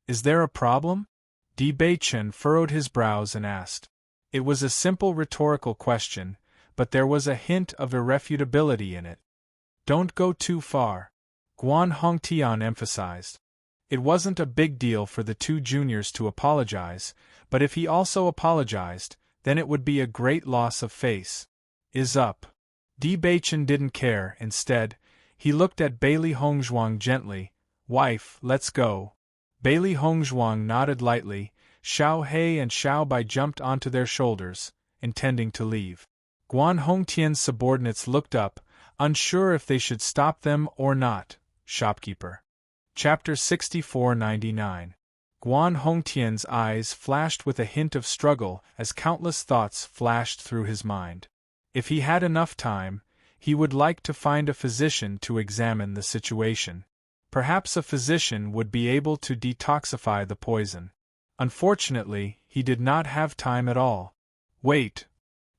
Is there a problem? Di Beichen furrowed his brows and asked. It was a simple rhetorical question, but there was a hint of irrefutability in it. Don't go too far, Guan Hongtian emphasized. It wasn't a big deal for the 2 juniors to apologize, but if he also apologized, then it would be a great loss of face. Is up. Di Beichen didn't care. Instead, he looked at Bailey Hongzhuang gently. Wife, let's go. Bailey Hongzhuang nodded lightly. Xiao He and Xiao Bai jumped onto their shoulders, intending to leave. Guan Hongtian's subordinates looked up, unsure if they should stop them or not. Shopkeeper. Chapter 6499. Guan Hongtian's eyes flashed with a hint of struggle as countless thoughts flashed through his mind. If he had enough time, he would like to find a physician to examine the situation. Perhaps a physician would be able to detoxify the poison. Unfortunately, he did not have time at all. Wait.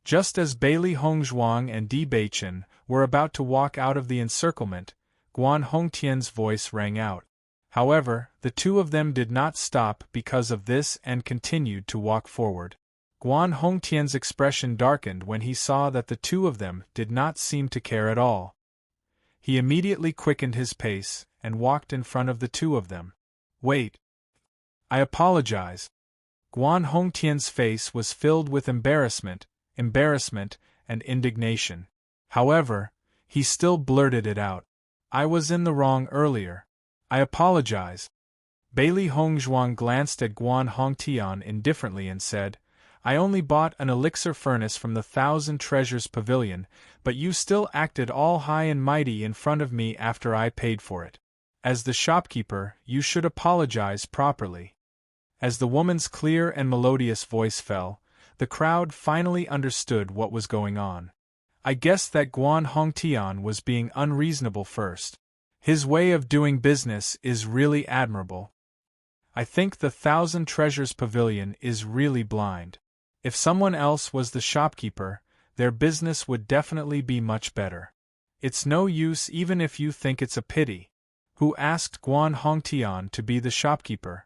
Just as Bailey Hongzhuang and Di Beichen were about to walk out of the encirclement, Guan Hongtian's voice rang out. However, the 2 of them did not stop because of this and continued to walk forward. Guan Hongtian's expression darkened when he saw that the 2 of them did not seem to care at all. He immediately quickened his pace and walked in front of the 2 of them. Wait. I apologize. Guan Hongtian's face was filled with embarrassment, and indignation. However, he still blurted it out. I was in the wrong earlier. I apologize. Bailey Hongzhuang glanced at Guan Hongtian indifferently and said, I only bought an elixir furnace from the Thousand Treasures Pavilion, but you still acted all high and mighty in front of me after I paid for it. As the shopkeeper, you should apologize properly. As the woman's clear and melodious voice fell, the crowd finally understood what was going on. I guess that Guan Hongtian was being unreasonable first. His way of doing business is really admirable. I think the Thousand Treasures Pavilion is really blind. If someone else was the shopkeeper, their business would definitely be much better. It's no use even if you think it's a pity. Who asked Guan Hongtian to be the shopkeeper?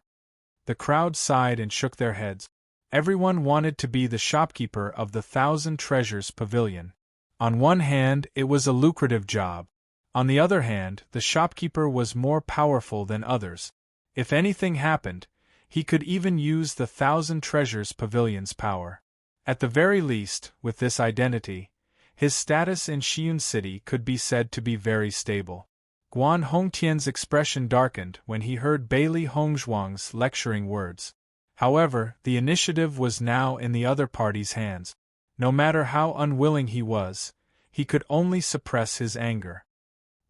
The crowd sighed and shook their heads. Everyone wanted to be the shopkeeper of the Thousand Treasures Pavilion. On one hand, it was a lucrative job. On the other hand, the shopkeeper was more powerful than others. If anything happened, he could even use the Thousand Treasures Pavilion's power. At the very least, with this identity, his status in Xiun City could be said to be very stable. Guan Hongtian's expression darkened when he heard Bailey Hongzhuang's lecturing words. However, the initiative was now in the other party's hands. No matter how unwilling he was, he could only suppress his anger.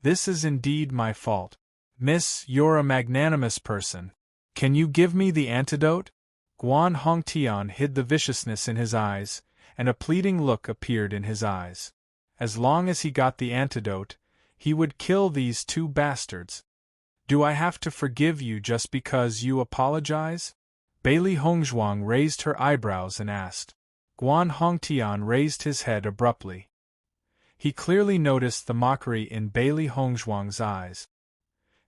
This is indeed my fault. Miss, you're a magnanimous person. Can you give me the antidote? Guan Hongtian hid the viciousness in his eyes, and a pleading look appeared in his eyes. As long as he got the antidote, he would kill these two bastards. Do I have to forgive you just because you apologize? Bailey Hongzhuang raised her eyebrows and asked. Guan Hongtian raised his head abruptly. He clearly noticed the mockery in Bailey Hongzhuang's eyes.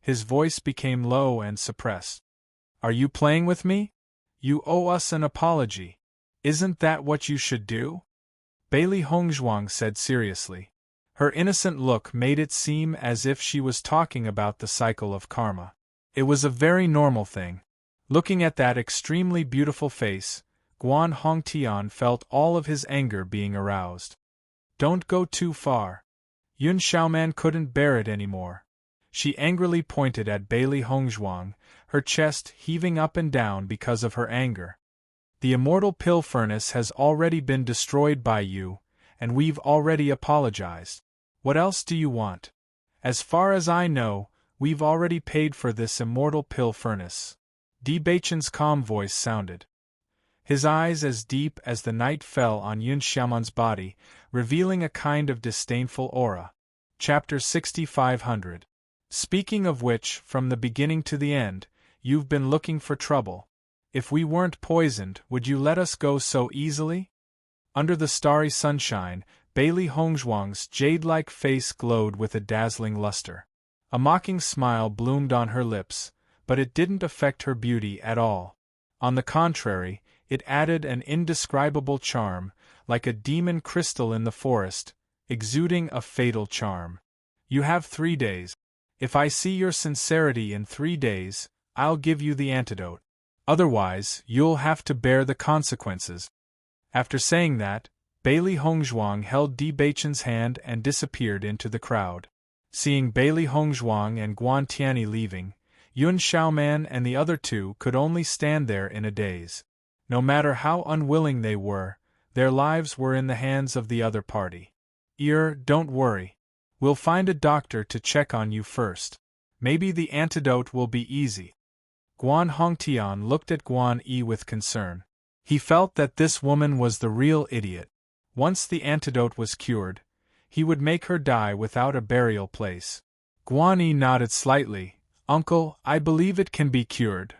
His voice became low and suppressed. Are you playing with me? You owe us an apology. Isn't that what you should do? Bailey Hongzhuang said seriously. Her innocent look made it seem as if she was talking about the cycle of karma. It was a very normal thing. Looking at that extremely beautiful face, Guan Hongtian felt all of his anger being aroused. Don't go too far. Yun Xiaoman couldn't bear it anymore. She angrily pointed at Bailey Hongzhuang, her chest heaving up and down because of her anger. The immortal pill furnace has already been destroyed by you, and we've already apologized. What else do you want? As far as I know, we've already paid for this immortal pill furnace. Di Beichen's calm voice sounded. His eyes as deep as the night fell on Yun Xiaoman's body, revealing a kind of disdainful aura. Chapter 6500. Speaking of which, from the beginning to the end, you've been looking for trouble. If we weren't poisoned, would you let us go so easily? Under the starry sunshine, Bailey Hongzhuang's jade-like face glowed with a dazzling luster. A mocking smile bloomed on her lips, but it didn't affect her beauty at all. On the contrary, it added an indescribable charm, like a demon crystal in the forest, exuding a fatal charm. You have 3 days. If I see your sincerity in 3 days, I'll give you the antidote. Otherwise, you'll have to bear the consequences. After saying that, Bailey Hongzhuang held Di Beichen's hand and disappeared into the crowd. Seeing Bailey Hongzhuang and Guan Tianyi leaving, Yun Xiaoman and the other two could only stand there in a daze. No matter how unwilling they were, their lives were in the hands of the other party. Don't worry. We'll find a doctor to check on you first. Maybe the antidote will be easy. Guan Hongtian looked at Guan Yi with concern. He felt that this woman was the real idiot. Once the antidote was cured, he would make her die without a burial place. Guan Yi nodded slightly. Uncle, I believe it can be cured.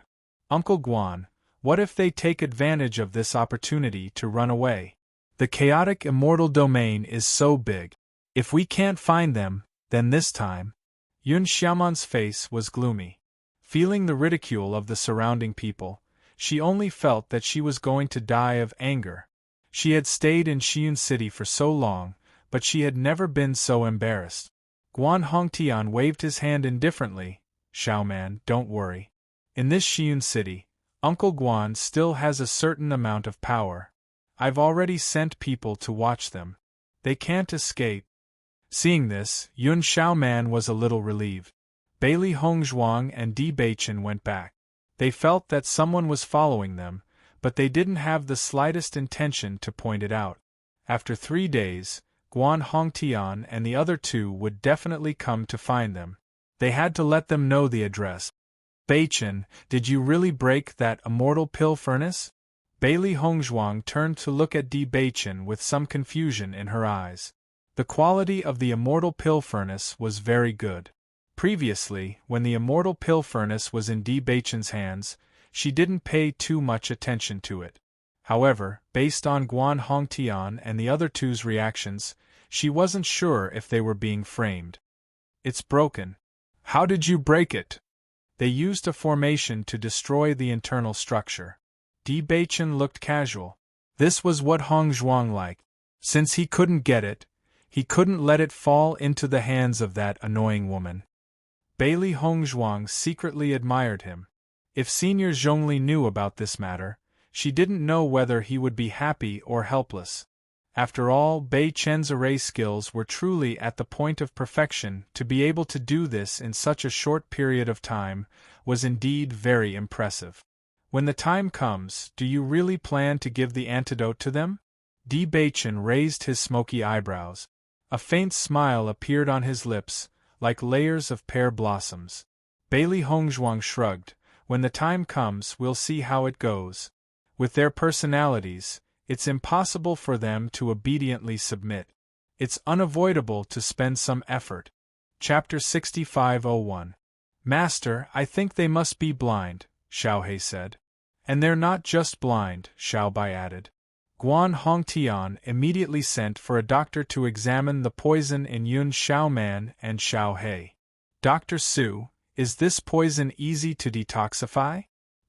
Uncle Guan, what if they take advantage of this opportunity to run away? The chaotic immortal domain is so big. If we can't find them, then this time. Yun Xiaoman's face was gloomy. Feeling the ridicule of the surrounding people, she only felt that she was going to die of anger. She had stayed in Xiun City for so long, but she had never been so embarrassed. Guan Hongtian waved his hand indifferently. Xiaoman, don't worry. In this Xiun City, Uncle Guan still has a certain amount of power. I've already sent people to watch them. They can't escape. Seeing this, Yun Xiaoman was a little relieved. Bailey Hongzhuang and Di Beichen went back. They felt that someone was following them, but they didn't have the slightest intention to point it out. After 3 days, Guan Hongtian and the other two would definitely come to find them. They had to let them know the address. Beichen, did you really break that immortal pill furnace? Bailey Hongzhuang turned to look at Di Beichen with some confusion in her eyes. The quality of the immortal pill furnace was very good. Previously, when the immortal pill furnace was in Di Beichen's hands, she didn't pay too much attention to it. However, based on Guan Hongtian and the other two's reactions, she wasn't sure if they were being framed. It's broken. How did you break it? They used a formation to destroy the internal structure. Di Beichen looked casual. This was what Hongzhuang liked. Since he couldn't get it, he couldn't let it fall into the hands of that annoying woman. Bailey Hongzhuang secretly admired him. If Senior Zhongli knew about this matter, she didn't know whether he would be happy or helpless. After all, Bei Chen's array skills were truly at the point of perfection. To be able to do this in such a short period of time was indeed very impressive. When the time comes, do you really plan to give the antidote to them? Di Beichen raised his smoky eyebrows. A faint smile appeared on his lips, like layers of pear blossoms. Bailey Hongzhuang shrugged. When the time comes, we'll see how it goes. With their personalities, it's impossible for them to obediently submit. It's unavoidable to spend some effort. Chapter 6501. Master, I think they must be blind, Xiaohe said. And they're not just blind, Xiaobai added. Guan Hongtian immediately sent for a doctor to examine the poison in Yun Xiaoman and Xiaohe. Dr. Su, is this poison easy to detoxify?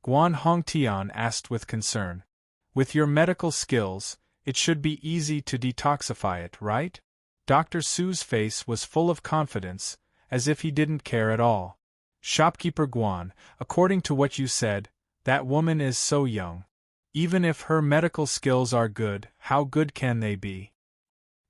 Guan Hongtian asked with concern. With your medical skills, it should be easy to detoxify it, right? Dr. Su's face was full of confidence, as if he didn't care at all. Shopkeeper Guan, according to what you said, that woman is so young. Even if her medical skills are good, how good can they be?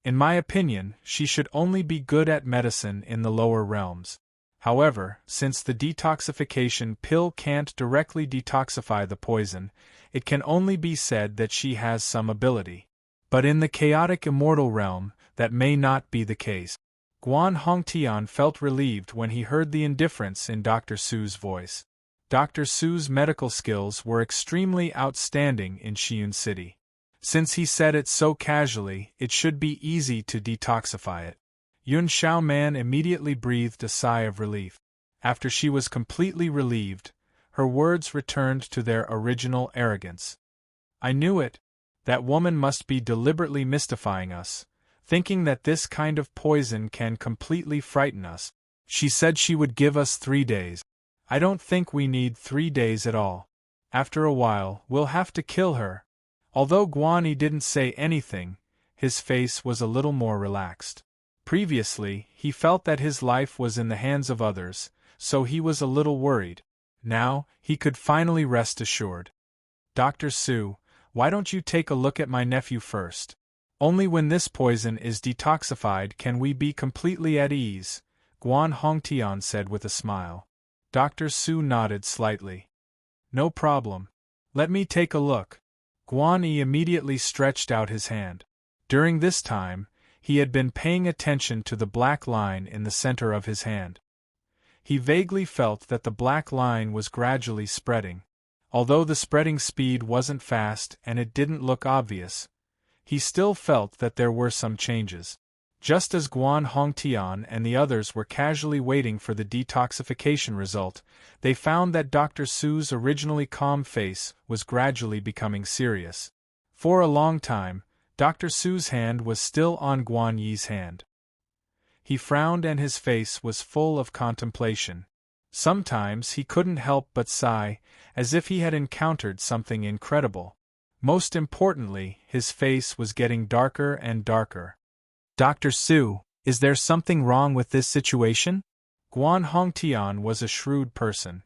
In my opinion, she should only be good at medicine in the lower realms. However, since the detoxification pill can't directly detoxify the poison, it can only be said that she has some ability. But in the chaotic immortal realm, that may not be the case. Guan Hongtian felt relieved when he heard the indifference in Dr. Su's voice. Dr. Su's medical skills were extremely outstanding in Xiun City. Since he said it so casually, it should be easy to detoxify it. Yun Xiaoman immediately breathed a sigh of relief. After she was completely relieved, her words returned to their original arrogance. I knew it. That woman must be deliberately mystifying us, thinking that this kind of poison can completely frighten us. She said she would give us 3 days. I don't think we need 3 days at all. After a while, we'll have to kill her. Although Guani didn't say anything, his face was a little more relaxed. Previously, he felt that his life was in the hands of others, so he was a little worried. Now, he could finally rest assured. Dr. Su, why don't you take a look at my nephew first? Only when this poison is detoxified can we be completely at ease, Guan Hongtian said with a smile. Dr. Su nodded slightly. No problem. Let me take a look. Guan Yi immediately stretched out his hand. During this time, he had been paying attention to the black line in the center of his hand. He vaguely felt that the black line was gradually spreading. Although the spreading speed wasn't fast and it didn't look obvious, he still felt that there were some changes. Just as Guan Hongtian and the others were casually waiting for the detoxification result, they found that Dr. Su's originally calm face was gradually becoming serious. For a long time, Dr. Su's hand was still on Guan Yi's hand. He frowned and his face was full of contemplation. Sometimes he couldn't help but sigh, as if he had encountered something incredible. Most importantly, his face was getting darker and darker. Dr. Su, is there something wrong with this situation? Guan Hongtian was a shrewd person.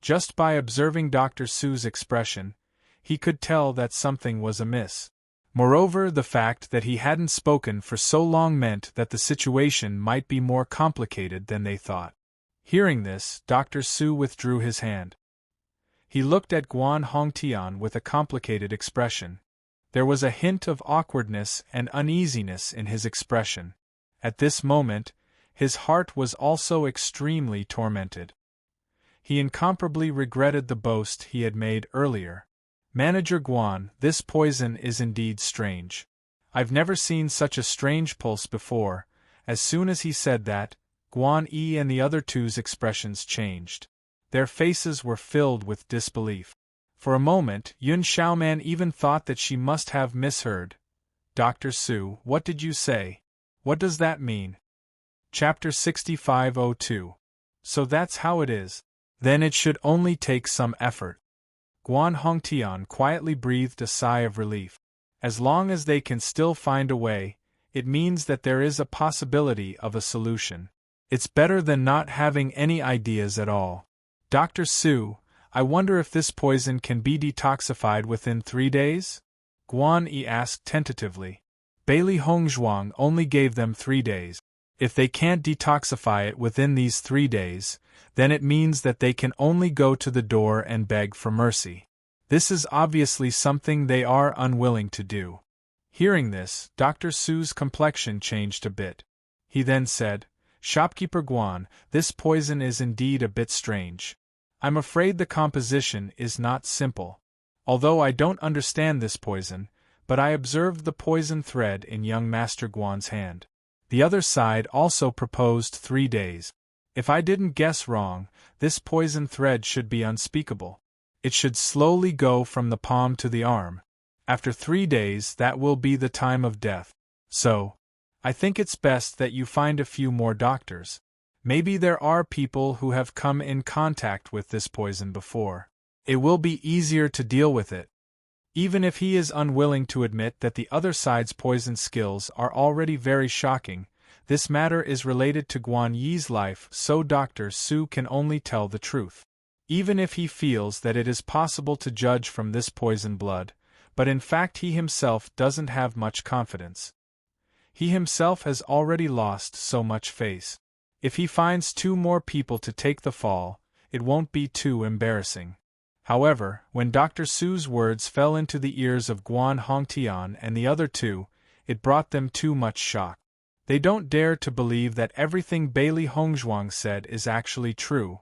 Just by observing Dr. Su's expression, he could tell that something was amiss. Moreover, the fact that he hadn't spoken for so long meant that the situation might be more complicated than they thought. Hearing this, Dr. Su withdrew his hand. He looked at Guan Hongtian with a complicated expression. There was a hint of awkwardness and uneasiness in his expression. At this moment, his heart was also extremely tormented. He incomparably regretted the boast he had made earlier. Manager Guan, this poison is indeed strange. I've never seen such a strange pulse before. As soon as he said that, Guan Yi and the other two's expressions changed. Their faces were filled with disbelief. For a moment, Yun Xiaoman even thought that she must have misheard. Dr. Su, what did you say? What does that mean? Chapter 6502. So that's how it is. Then it should only take some effort. Guan Hongtian quietly breathed a sigh of relief. As long as they can still find a way, it means that there is a possibility of a solution. It's better than not having any ideas at all. Dr. Su, I wonder if this poison can be detoxified within 3 days? Guan Yi asked tentatively. Bailey Hongzhuang only gave them 3 days. If they can't detoxify it within these 3 days, then it means that they can only go to the door and beg for mercy. This is obviously something they are unwilling to do. Hearing this, Dr. Su's complexion changed a bit. He then said, Shopkeeper Guan, this poison is indeed a bit strange. I'm afraid the composition is not simple. Although I don't understand this poison, but I observed the poison thread in young Master Guan's hand. The other side also proposed 3 days. If I didn't guess wrong, this poison thread should be unspeakable. It should slowly go from the palm to the arm. After 3 days, that will be the time of death. So, I think it's best that you find a few more doctors. Maybe there are people who have come in contact with this poison before. It will be easier to deal with it. Even if he is unwilling to admit that the other side's poison skills are already very shocking, this matter is related to Guan Yi's life, so Dr. Su can only tell the truth. Even if he feels that it is possible to judge from this poison blood, but in fact he himself doesn't have much confidence. He himself has already lost so much face. If he finds 2 more people to take the fall, it won't be too embarrassing. However, when Dr. Su's words fell into the ears of Guan Hongtian and the other 2, it brought them too much shock. They don't dare to believe that everything Bailey Hongzhuang said is actually true.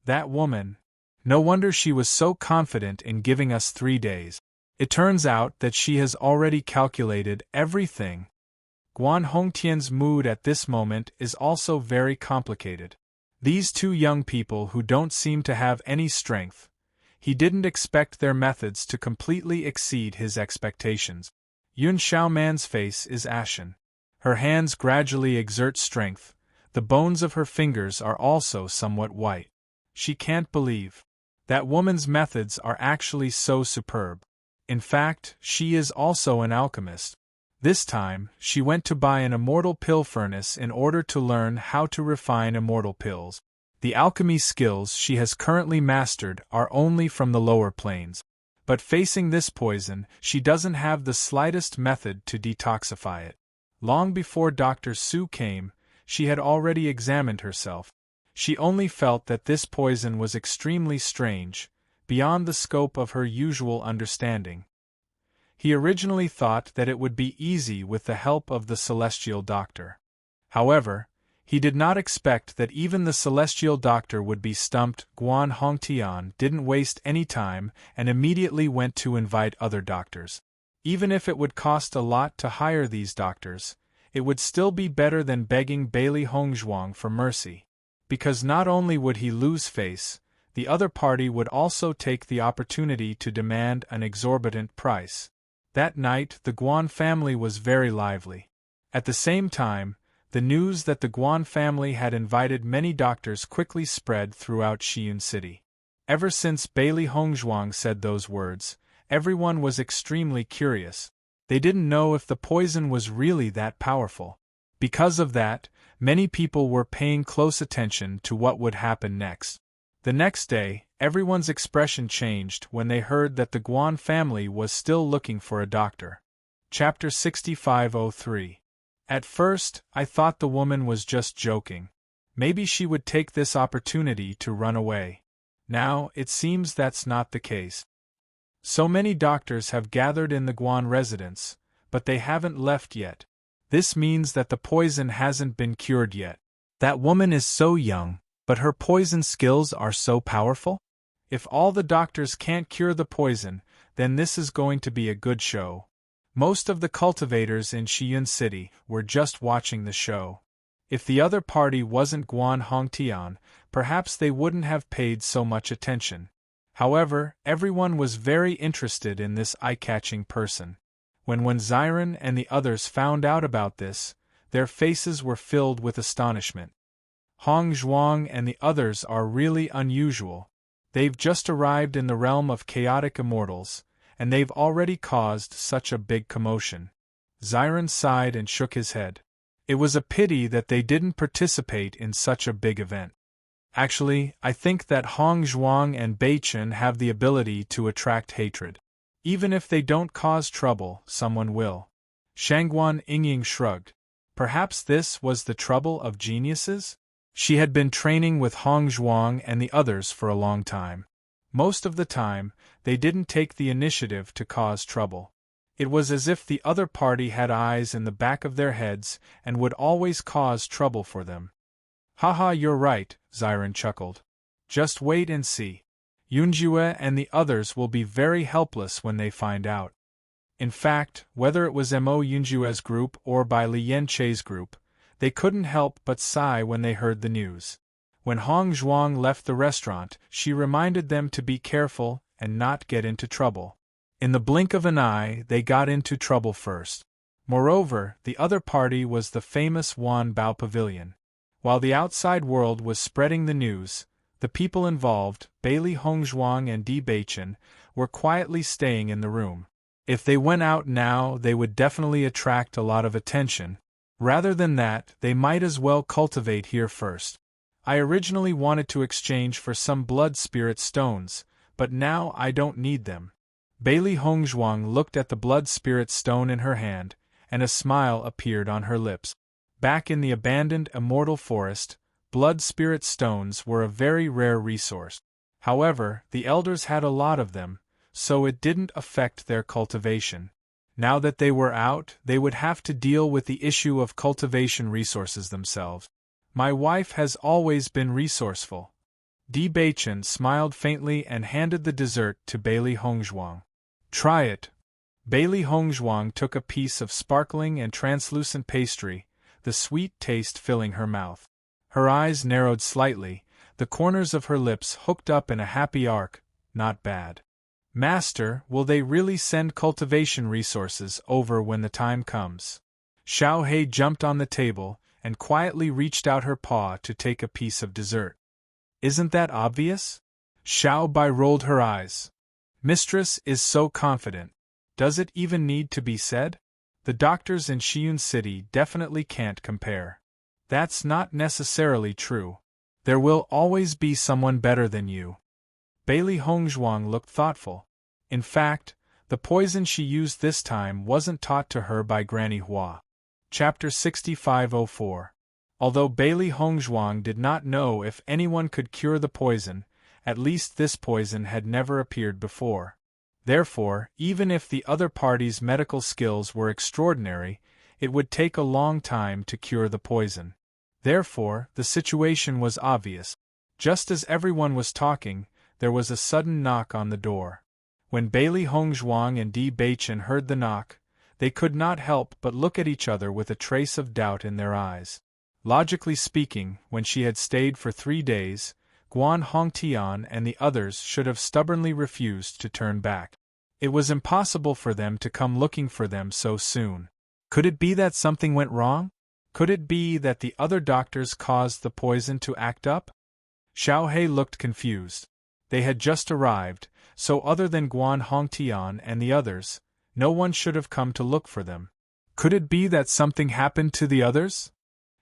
That woman. No wonder she was so confident in giving us 3 days. It turns out that she has already calculated everything. Guan Hongtian's mood at this moment is also very complicated. These 2 young people who don't seem to have any strength. He didn't expect their methods to completely exceed his expectations. Yun Xiaoman's face is ashen. Her hands gradually exert strength. The bones of her fingers are also somewhat white. She can't believe. That woman's methods are actually so superb. In fact, she is also an alchemist. This time, she went to buy an immortal pill furnace in order to learn how to refine immortal pills. The alchemy skills she has currently mastered are only from the lower planes. But facing this poison, she doesn't have the slightest method to detoxify it. Long before Dr. Su came, she had already examined herself. She only felt that this poison was extremely strange, beyond the scope of her usual understanding. He originally thought that it would be easy with the help of the celestial doctor. However, he did not expect that even the celestial doctor would be stumped. Guan Hongtian didn't waste any time and immediately went to invite other doctors. Even if it would cost a lot to hire these doctors, it would still be better than begging Bailey Hongzhuang for mercy. Because not only would he lose face, the other party would also take the opportunity to demand an exorbitant price. That night the Guan family was very lively. At the same time, the news that the Guan family had invited many doctors quickly spread throughout Shiyun City. Ever since Bailey Hongzhuang said those words, everyone was extremely curious. They didn't know if the poison was really that powerful. Because of that, many people were paying close attention to what would happen next. The next day, Everyone's expression changed when they heard that the Guan family was still looking for a doctor. Chapter 6503. At first, I thought the woman was just joking. Maybe she would take this opportunity to run away. Now, it seems that's not the case. So many doctors have gathered in the Guan residence, but they haven't left yet. This means that the poison hasn't been cured yet. That woman is so young, but her poison skills are so powerful? If all the doctors can't cure the poison, then this is going to be a good show. Most of the cultivators in Shiyun City were just watching the show. If the other party wasn't Guan Hongtian, perhaps they wouldn't have paid so much attention. However, everyone was very interested in this eye-catching person. When Ziren and the others found out about this, their faces were filled with astonishment. Hong Zhuang and the others are really unusual. They've just arrived in the realm of chaotic immortals, and they've already caused such a big commotion. Ziren sighed and shook his head. It was a pity that they didn't participate in such a big event. Actually, I think that Hong Zhuang and Beichen have the ability to attract hatred. Even if they don't cause trouble, someone will. Shangguan Yingying shrugged. Perhaps this was the trouble of geniuses? She had been training with Hong Zhuang and the others for a long time. Most of the time, they didn't take the initiative to cause trouble. It was as if the other party had eyes in the back of their heads and would always cause trouble for them. Haha, you're right, Ziren chuckled. Just wait and see. Yunjue and the others will be very helpless when they find out. In fact, whether it was Mo Yunjue's group or by Li Yanche's group, they couldn't help but sigh when they heard the news. When Hong Zhuang left the restaurant, she reminded them to be careful and not get into trouble. In the blink of an eye, they got into trouble first. Moreover, the other party was the famous Wan Bao Pavilion. While the outside world was spreading the news, the people involved, Bailey Hongzhuang and Di Beichen, were quietly staying in the room. If they went out now, they would definitely attract a lot of attention. Rather than that, they might as well cultivate here first. I originally wanted to exchange for some blood spirit stones, but now I don't need them. Bailey Hongzhuang looked at the blood spirit stone in her hand, and a smile appeared on her lips. Back in the abandoned immortal forest, blood spirit stones were a very rare resource. However, the elders had a lot of them, so it didn't affect their cultivation. Now that they were out, they would have to deal with the issue of cultivation resources themselves. My wife has always been resourceful. Di Beichen smiled faintly and handed the dessert to Bailey Hongzhuang. Try it. Bailey Hongzhuang took a piece of sparkling and translucent pastry, the sweet taste filling her mouth. Her eyes narrowed slightly, the corners of her lips hooked up in a happy arc. Not bad. Master, will they really send cultivation resources over when the time comes? Xiao He jumped on the table and quietly reached out her paw to take a piece of dessert. Isn't that obvious? Xiao Bai rolled her eyes. Mistress is so confident. Does it even need to be said? The doctors in Shiyun City definitely can't compare. That's not necessarily true. There will always be someone better than you. Bailey Hongzhuang looked thoughtful. In fact, the poison she used this time wasn't taught to her by Granny Hua. Chapter 6504. Although Bailey Hongzhuang did not know if anyone could cure the poison, at least this poison had never appeared before. Therefore, even if the other party's medical skills were extraordinary, it would take a long time to cure the poison. Therefore, the situation was obvious. Just as everyone was talking, there was a sudden knock on the door. When Bailey Hongzhuang and Di Beichen heard the knock, they could not help but look at each other with a trace of doubt in their eyes. Logically speaking, when she had stayed for 3 days, Guan Hongtian and the others should have stubbornly refused to turn back. It was impossible for them to come looking for them so soon. Could it be that something went wrong? Could it be that the other doctors caused the poison to act up? Xiao He looked confused. They had just arrived, so other than Guan Hongtian and the others, no one should have come to look for them. Could it be that something happened to the others?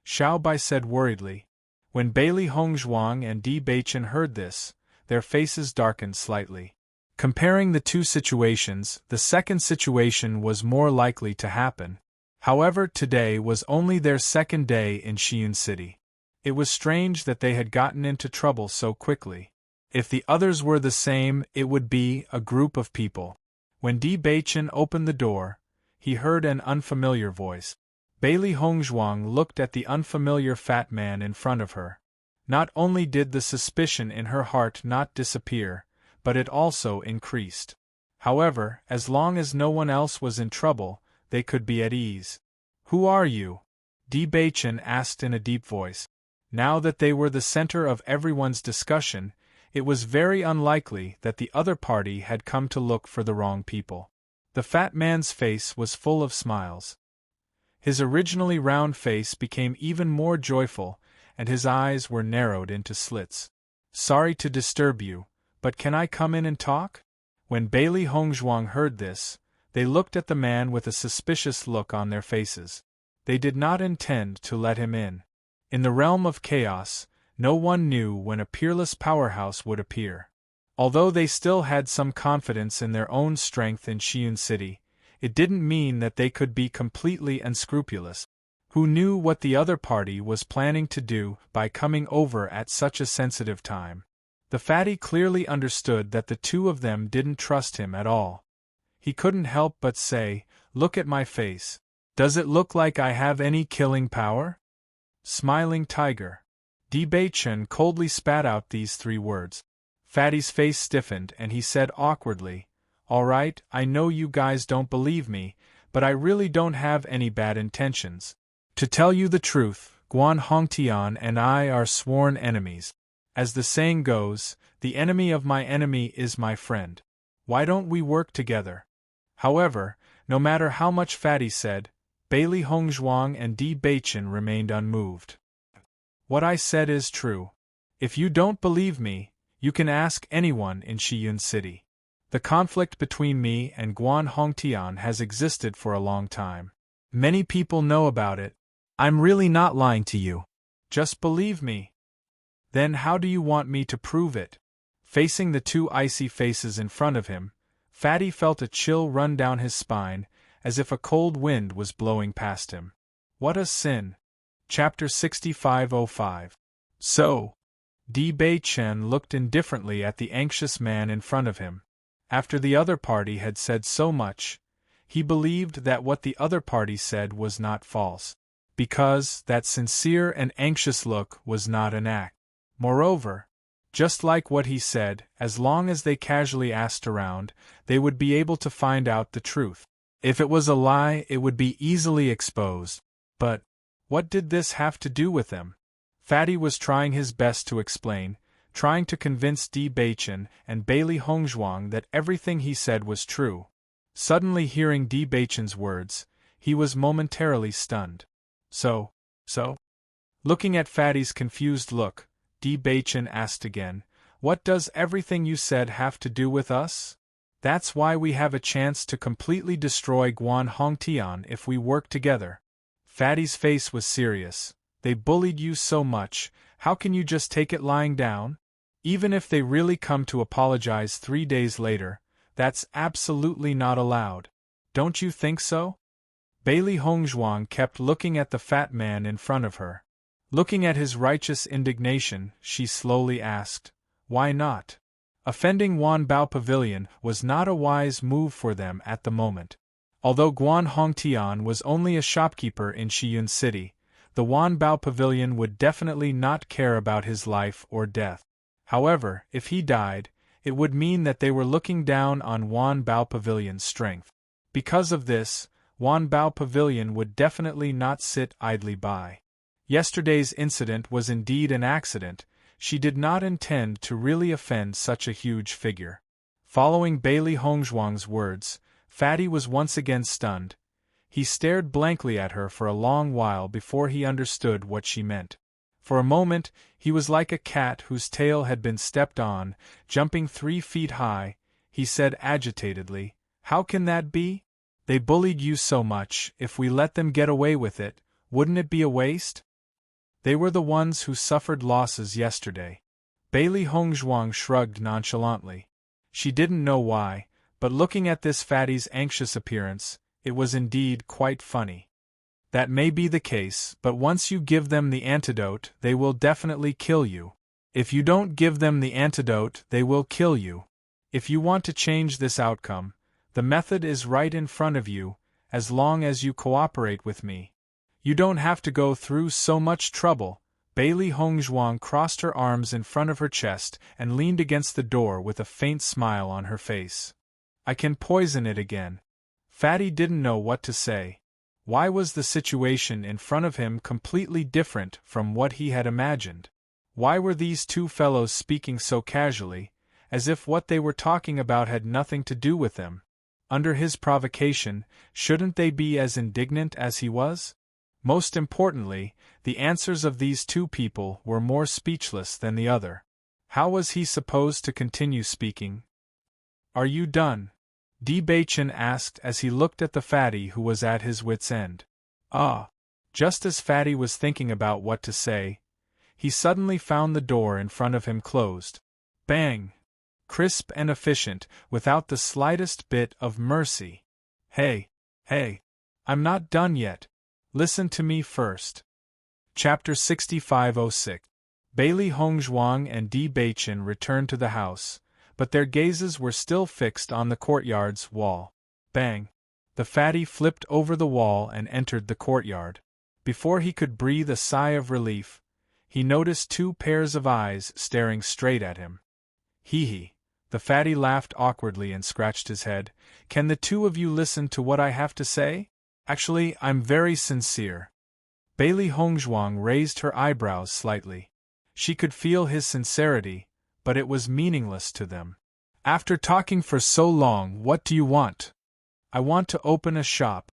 Xiao Bai said worriedly. When Bailey Hongzhuang and Di Beichen heard this, their faces darkened slightly. Comparing the two situations, the second situation was more likely to happen. However, today was only their second day in Shiun City. It was strange that they had gotten into trouble so quickly. If the others were the same, it would be a group of people. When Di Beichen opened the door, he heard an unfamiliar voice. Bailey Hongzhuang looked at the unfamiliar fat man in front of her. Not only did the suspicion in her heart not disappear, but it also increased. However, as long as no one else was in trouble, they could be at ease. "Who are you?" Di Beichen asked in a deep voice. Now that they were the center of everyone's discussion, it was very unlikely that the other party had come to look for the wrong people. The fat man's face was full of smiles. His originally round face became even more joyful, and his eyes were narrowed into slits. "Sorry to disturb you, but can I come in and talk?" When Bailey Hongzhuang heard this, they looked at the man with a suspicious look on their faces. They did not intend to let him in. In the realm of chaos, no one knew when a peerless powerhouse would appear. Although they still had some confidence in their own strength in Shiun City, it didn't mean that they could be completely unscrupulous. Who knew what the other party was planning to do by coming over at such a sensitive time? The fatty clearly understood that the two of them didn't trust him at all. He couldn't help but say, "Look at my face. Does it look like I have any killing power?" Smiling tiger. Di Beichen coldly spat out these 3 words. Fatty's face stiffened and he said awkwardly, "All right, I know you guys don't believe me, but I really don't have any bad intentions. To tell you the truth, Guan Hongtian and I are sworn enemies. As the saying goes, the enemy of my enemy is my friend. Why don't we work together?" However, no matter how much Fatty said, Bailey Hongzhuang and Di Beichen remained unmoved. "What I said is true. If you don't believe me, you can ask anyone in Shiun City. The conflict between me and Guan Hongtian has existed for a long time. Many people know about it. I'm really not lying to you. Just believe me." "Then how do you want me to prove it?" Facing the 2 icy faces in front of him, Fatty felt a chill run down his spine, as if a cold wind was blowing past him. What a sin! Chapter 6505. So, Di Beichen looked indifferently at the anxious man in front of him. After the other party had said so much, he believed that what the other party said was not false, because that sincere and anxious look was not an act. Moreover, just like what he said, as long as they casually asked around, they would be able to find out the truth. If it was a lie, it would be easily exposed. But what did this have to do with them? Fatty was trying his best to explain, trying to convince Di Beichen and Bailey Hongzhuang that everything he said was true. Suddenly hearing Di Beichen's words, he was momentarily stunned. So? Looking at Fatty's confused look, Di Beichen asked again, "What does everything you said have to do with us?" "That's why we have a chance to completely destroy Guan Hongtian if we work together." Fatty's face was serious. "They bullied you so much, how can you just take it lying down? Even if they really come to apologize 3 days later, that's absolutely not allowed. Don't you think so?" Bailey Hongzhuang kept looking at the fat man in front of her. Looking at his righteous indignation, she slowly asked, "Why not?" Offending Wanbao Pavilion was not a wise move for them at the moment. Although Guan Hongtian was only a shopkeeper in Shiun City, the Wanbao Pavilion would definitely not care about his life or death. However, if he died, it would mean that they were looking down on Wanbao Pavilion's strength. Because of this, Wanbao Pavilion would definitely not sit idly by. Yesterday's incident was indeed an accident. She did not intend to really offend such a huge figure. Following Bailey Hongzhuang's words, Fatty was once again stunned. He stared blankly at her for a long while before he understood what she meant. For a moment, he was like a cat whose tail had been stepped on, jumping 3 feet high. He said agitatedly, "How can that be? They bullied you so much, if we let them get away with it, wouldn't it be a waste? They were the ones who suffered losses yesterday. Bailey Hongzhuang shrugged nonchalantly. She didn't know why, but looking at this fatty's anxious appearance, it was indeed quite funny. That may be the case, but once you give them the antidote, they will definitely kill you. If you don't give them the antidote, they will kill you. If you want to change this outcome, the method is right in front of you, as long as you cooperate with me. You don't have to go through so much trouble. Bailey Hongzhuang crossed her arms in front of her chest and leaned against the door with a faint smile on her face. I can poison it again. Fatty didn't know what to say. Why was the situation in front of him completely different from what he had imagined? Why were these two fellows speaking so casually, as if what they were talking about had nothing to do with them? Under his provocation, shouldn't they be as indignant as he was? Most importantly, the answers of these two people were more speechless than the other. How was he supposed to continue speaking? Are you done? Di Baichen asked as he looked at the fatty who was at his wits' end. Ah! Just as Fatty was thinking about what to say, he suddenly found the door in front of him closed. Bang! Crisp and efficient, without the slightest bit of mercy. Hey! I'm not done yet. Listen to me first. Chapter 6506. Bailey Hongzhuang and Di Baichen returned to the house, but their gazes were still fixed on the courtyard's wall. Bang! The fatty flipped over the wall and entered the courtyard. Before he could breathe a sigh of relief, he noticed two pairs of eyes staring straight at him. Hee. The fatty laughed awkwardly and scratched his head. Can the two of you listen to what I have to say? Actually, I'm very sincere. Bailey Hongzhuang raised her eyebrows slightly. She could feel his sincerity, but it was meaningless to them. After talking for so long, what do you want? I want to open a shop.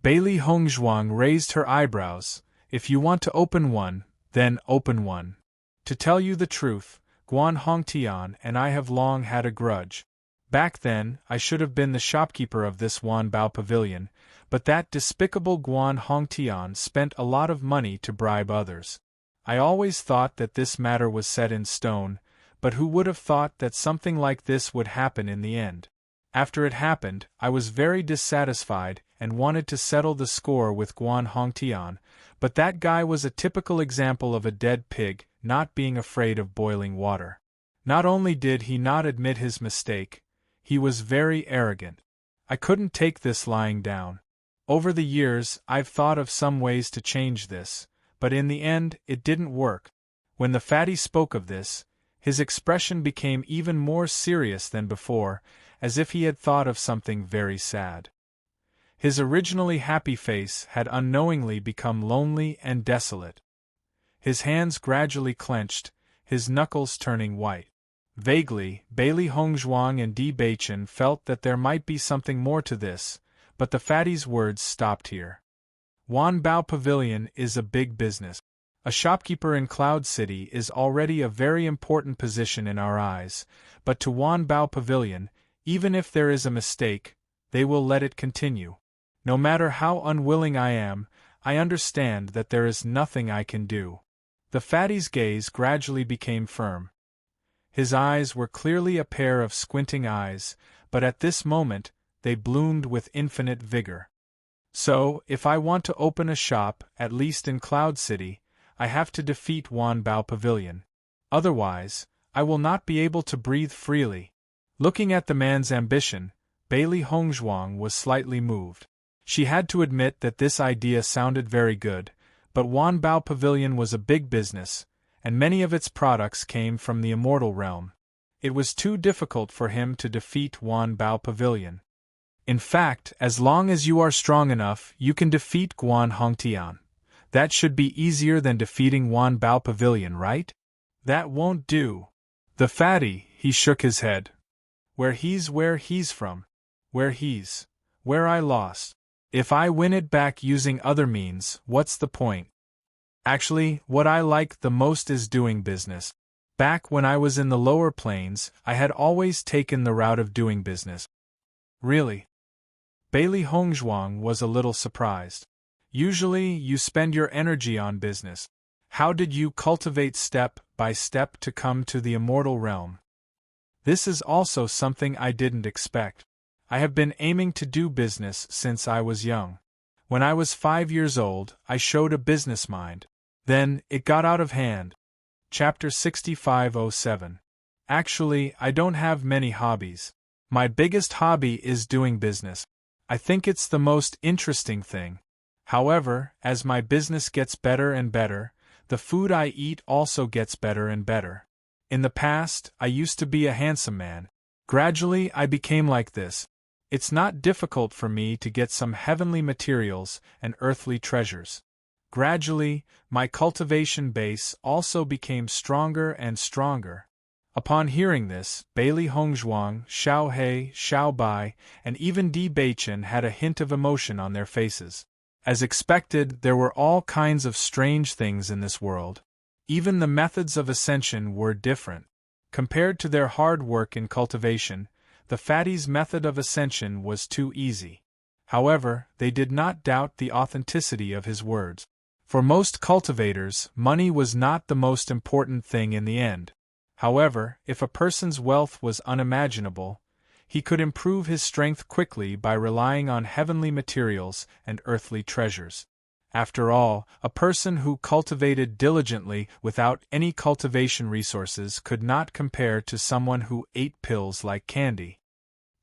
Bailey Hongzhuang raised her eyebrows. If you want to open one, then open one. To tell you the truth, Guan Hongtian and I have long had a grudge. Back then, I should have been the shopkeeper of this Wanbao pavilion, but that despicable Guan Hongtian spent a lot of money to bribe others. I always thought that this matter was set in stone, but who would have thought that something like this would happen in the end? After it happened, I was very dissatisfied and wanted to settle the score with Guan Hongtian, but that guy was a typical example of a dead pig not being afraid of boiling water. Not only did he not admit his mistake, he was very arrogant. I couldn't take this lying down. Over the years, I've thought of some ways to change this, but in the end, it didn't work. When the fatty spoke of this, his expression became even more serious than before, as if he had thought of something very sad. His originally happy face had unknowingly become lonely and desolate. His hands gradually clenched, his knuckles turning white. Vaguely, Bailey Hongzhuang and Di Baichen felt that there might be something more to this, but the fatty's words stopped here. Wanbao Pavilion is a big business. A shopkeeper in Cloud City is already a very important position in our eyes, but to Wanbao Pavilion, even if there is a mistake, they will let it continue. No matter how unwilling I am, I understand that there is nothing I can do. The fatty's gaze gradually became firm. His eyes were clearly a pair of squinting eyes, but at this moment, they bloomed with infinite vigor. So, if I want to open a shop, at least in Cloud City, I have to defeat Wanbao Pavilion. Otherwise, I will not be able to breathe freely. Looking at the man's ambition, Bailey Hongzhuang was slightly moved. She had to admit that this idea sounded very good, but Wanbao Pavilion was a big business, and many of its products came from the immortal realm. It was too difficult for him to defeat Wanbao Pavilion. In fact, as long as you are strong enough, you can defeat Guan Hongtian. That should be easier than defeating Wanbao Pavilion, right? That won't do. The fatty, he shook his head. Where he's from. Where I lost. If I win it back using other means, what's the point? Actually, what I like the most is doing business. Back when I was in the lower plains, I had always taken the route of doing business. Really? Bailey Hongzhuang was a little surprised. Usually, you spend your energy on business. How did you cultivate step by step to come to the immortal realm. This is also something I didn't expect. I have been aiming to do business since I was young. When I was 5 years old, I showed a business mind. Then, it got out of hand. Chapter 6507. Actually, I don't have many hobbies. My biggest hobby is doing business. I think it's the most interesting thing. However, as my business gets better and better, the food I eat also gets better and better. In the past, I used to be a handsome man. Gradually, I became like this. It's not difficult for me to get some heavenly materials and earthly treasures. Gradually, my cultivation base also became stronger and stronger. Upon hearing this, Bailey Hongzhuang, Xiao He, Xiao Bai, and even Di Beichen had a hint of emotion on their faces. As expected, there were all kinds of strange things in this world. Even the methods of ascension were different. Compared to their hard work in cultivation, the fatty's method of ascension was too easy. However, they did not doubt the authenticity of his words. For most cultivators, money was not the most important thing in the end. However, if a person's wealth was unimaginable, he could improve his strength quickly by relying on heavenly materials and earthly treasures. After all, a person who cultivated diligently without any cultivation resources could not compare to someone who ate pills like candy.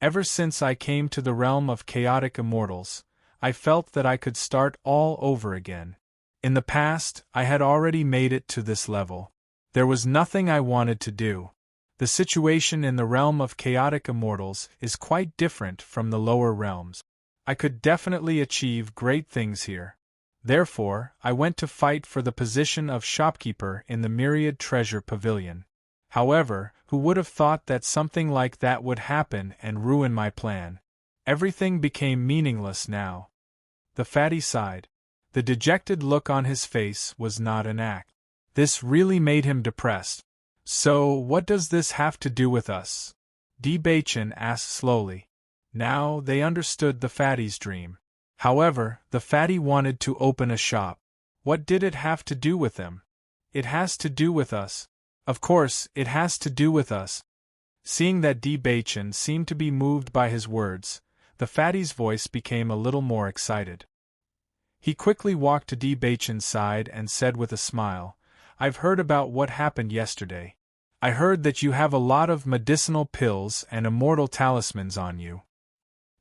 Ever since I came to the realm of chaotic immortals, I felt that I could start all over again. In the past, I had already made it to this level. There was nothing I wanted to do. The situation in the realm of chaotic immortals is quite different from the lower realms. I could definitely achieve great things here. Therefore, I went to fight for the position of shopkeeper in the Myriad Treasure Pavilion. However, who would have thought that something like that would happen and ruin my plan? Everything became meaningless now. The fatty sighed. The dejected look on his face was not an act. This really made him depressed. So, what does this have to do with us? Di Beichen asked slowly. Now they understood the fatty's dream. However, the fatty wanted to open a shop. What did it have to do with them? It has to do with us. Of course, it has to do with us. Seeing that Di Beichen seemed to be moved by his words, the fatty's voice became a little more excited. He quickly walked to Di Beichen's side and said with a smile, I've heard about what happened yesterday. I heard that you have a lot of medicinal pills and immortal talismans on you.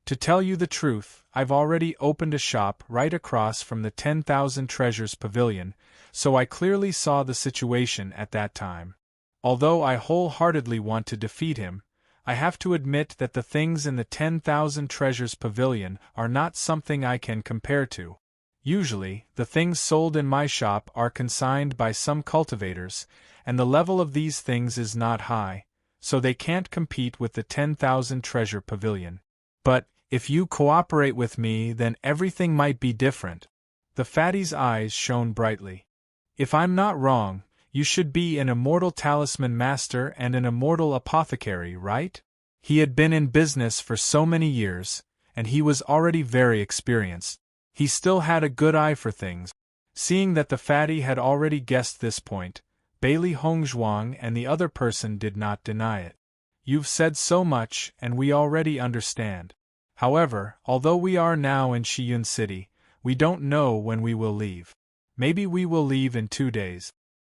To tell you the truth, I've already opened a shop right across from the 10,000 Treasures Pavilion, so I clearly saw the situation at that time. Although I wholeheartedly want to defeat him, I have to admit that the things in the 10,000 Treasures Pavilion are not something I can compare to. Usually, the things sold in my shop are consigned by some cultivators, and the level of these things is not high, so they can't compete with the 10,000 Treasure Pavilion. But, if you cooperate with me, then everything might be different. The fatty's eyes shone brightly. If I'm not wrong, you should be an immortal talisman master and an immortal apothecary, right? He had been in business for so many years, and he was already very experienced. He still had a good eye for things. Seeing that the fatty had already guessed this point, Bailey Hongzhuang and the other person did not deny it. You've said so much, and we already understand. However, although we are now in Shiyun City, we don't know when we will leave. Maybe we will leave in 2 days.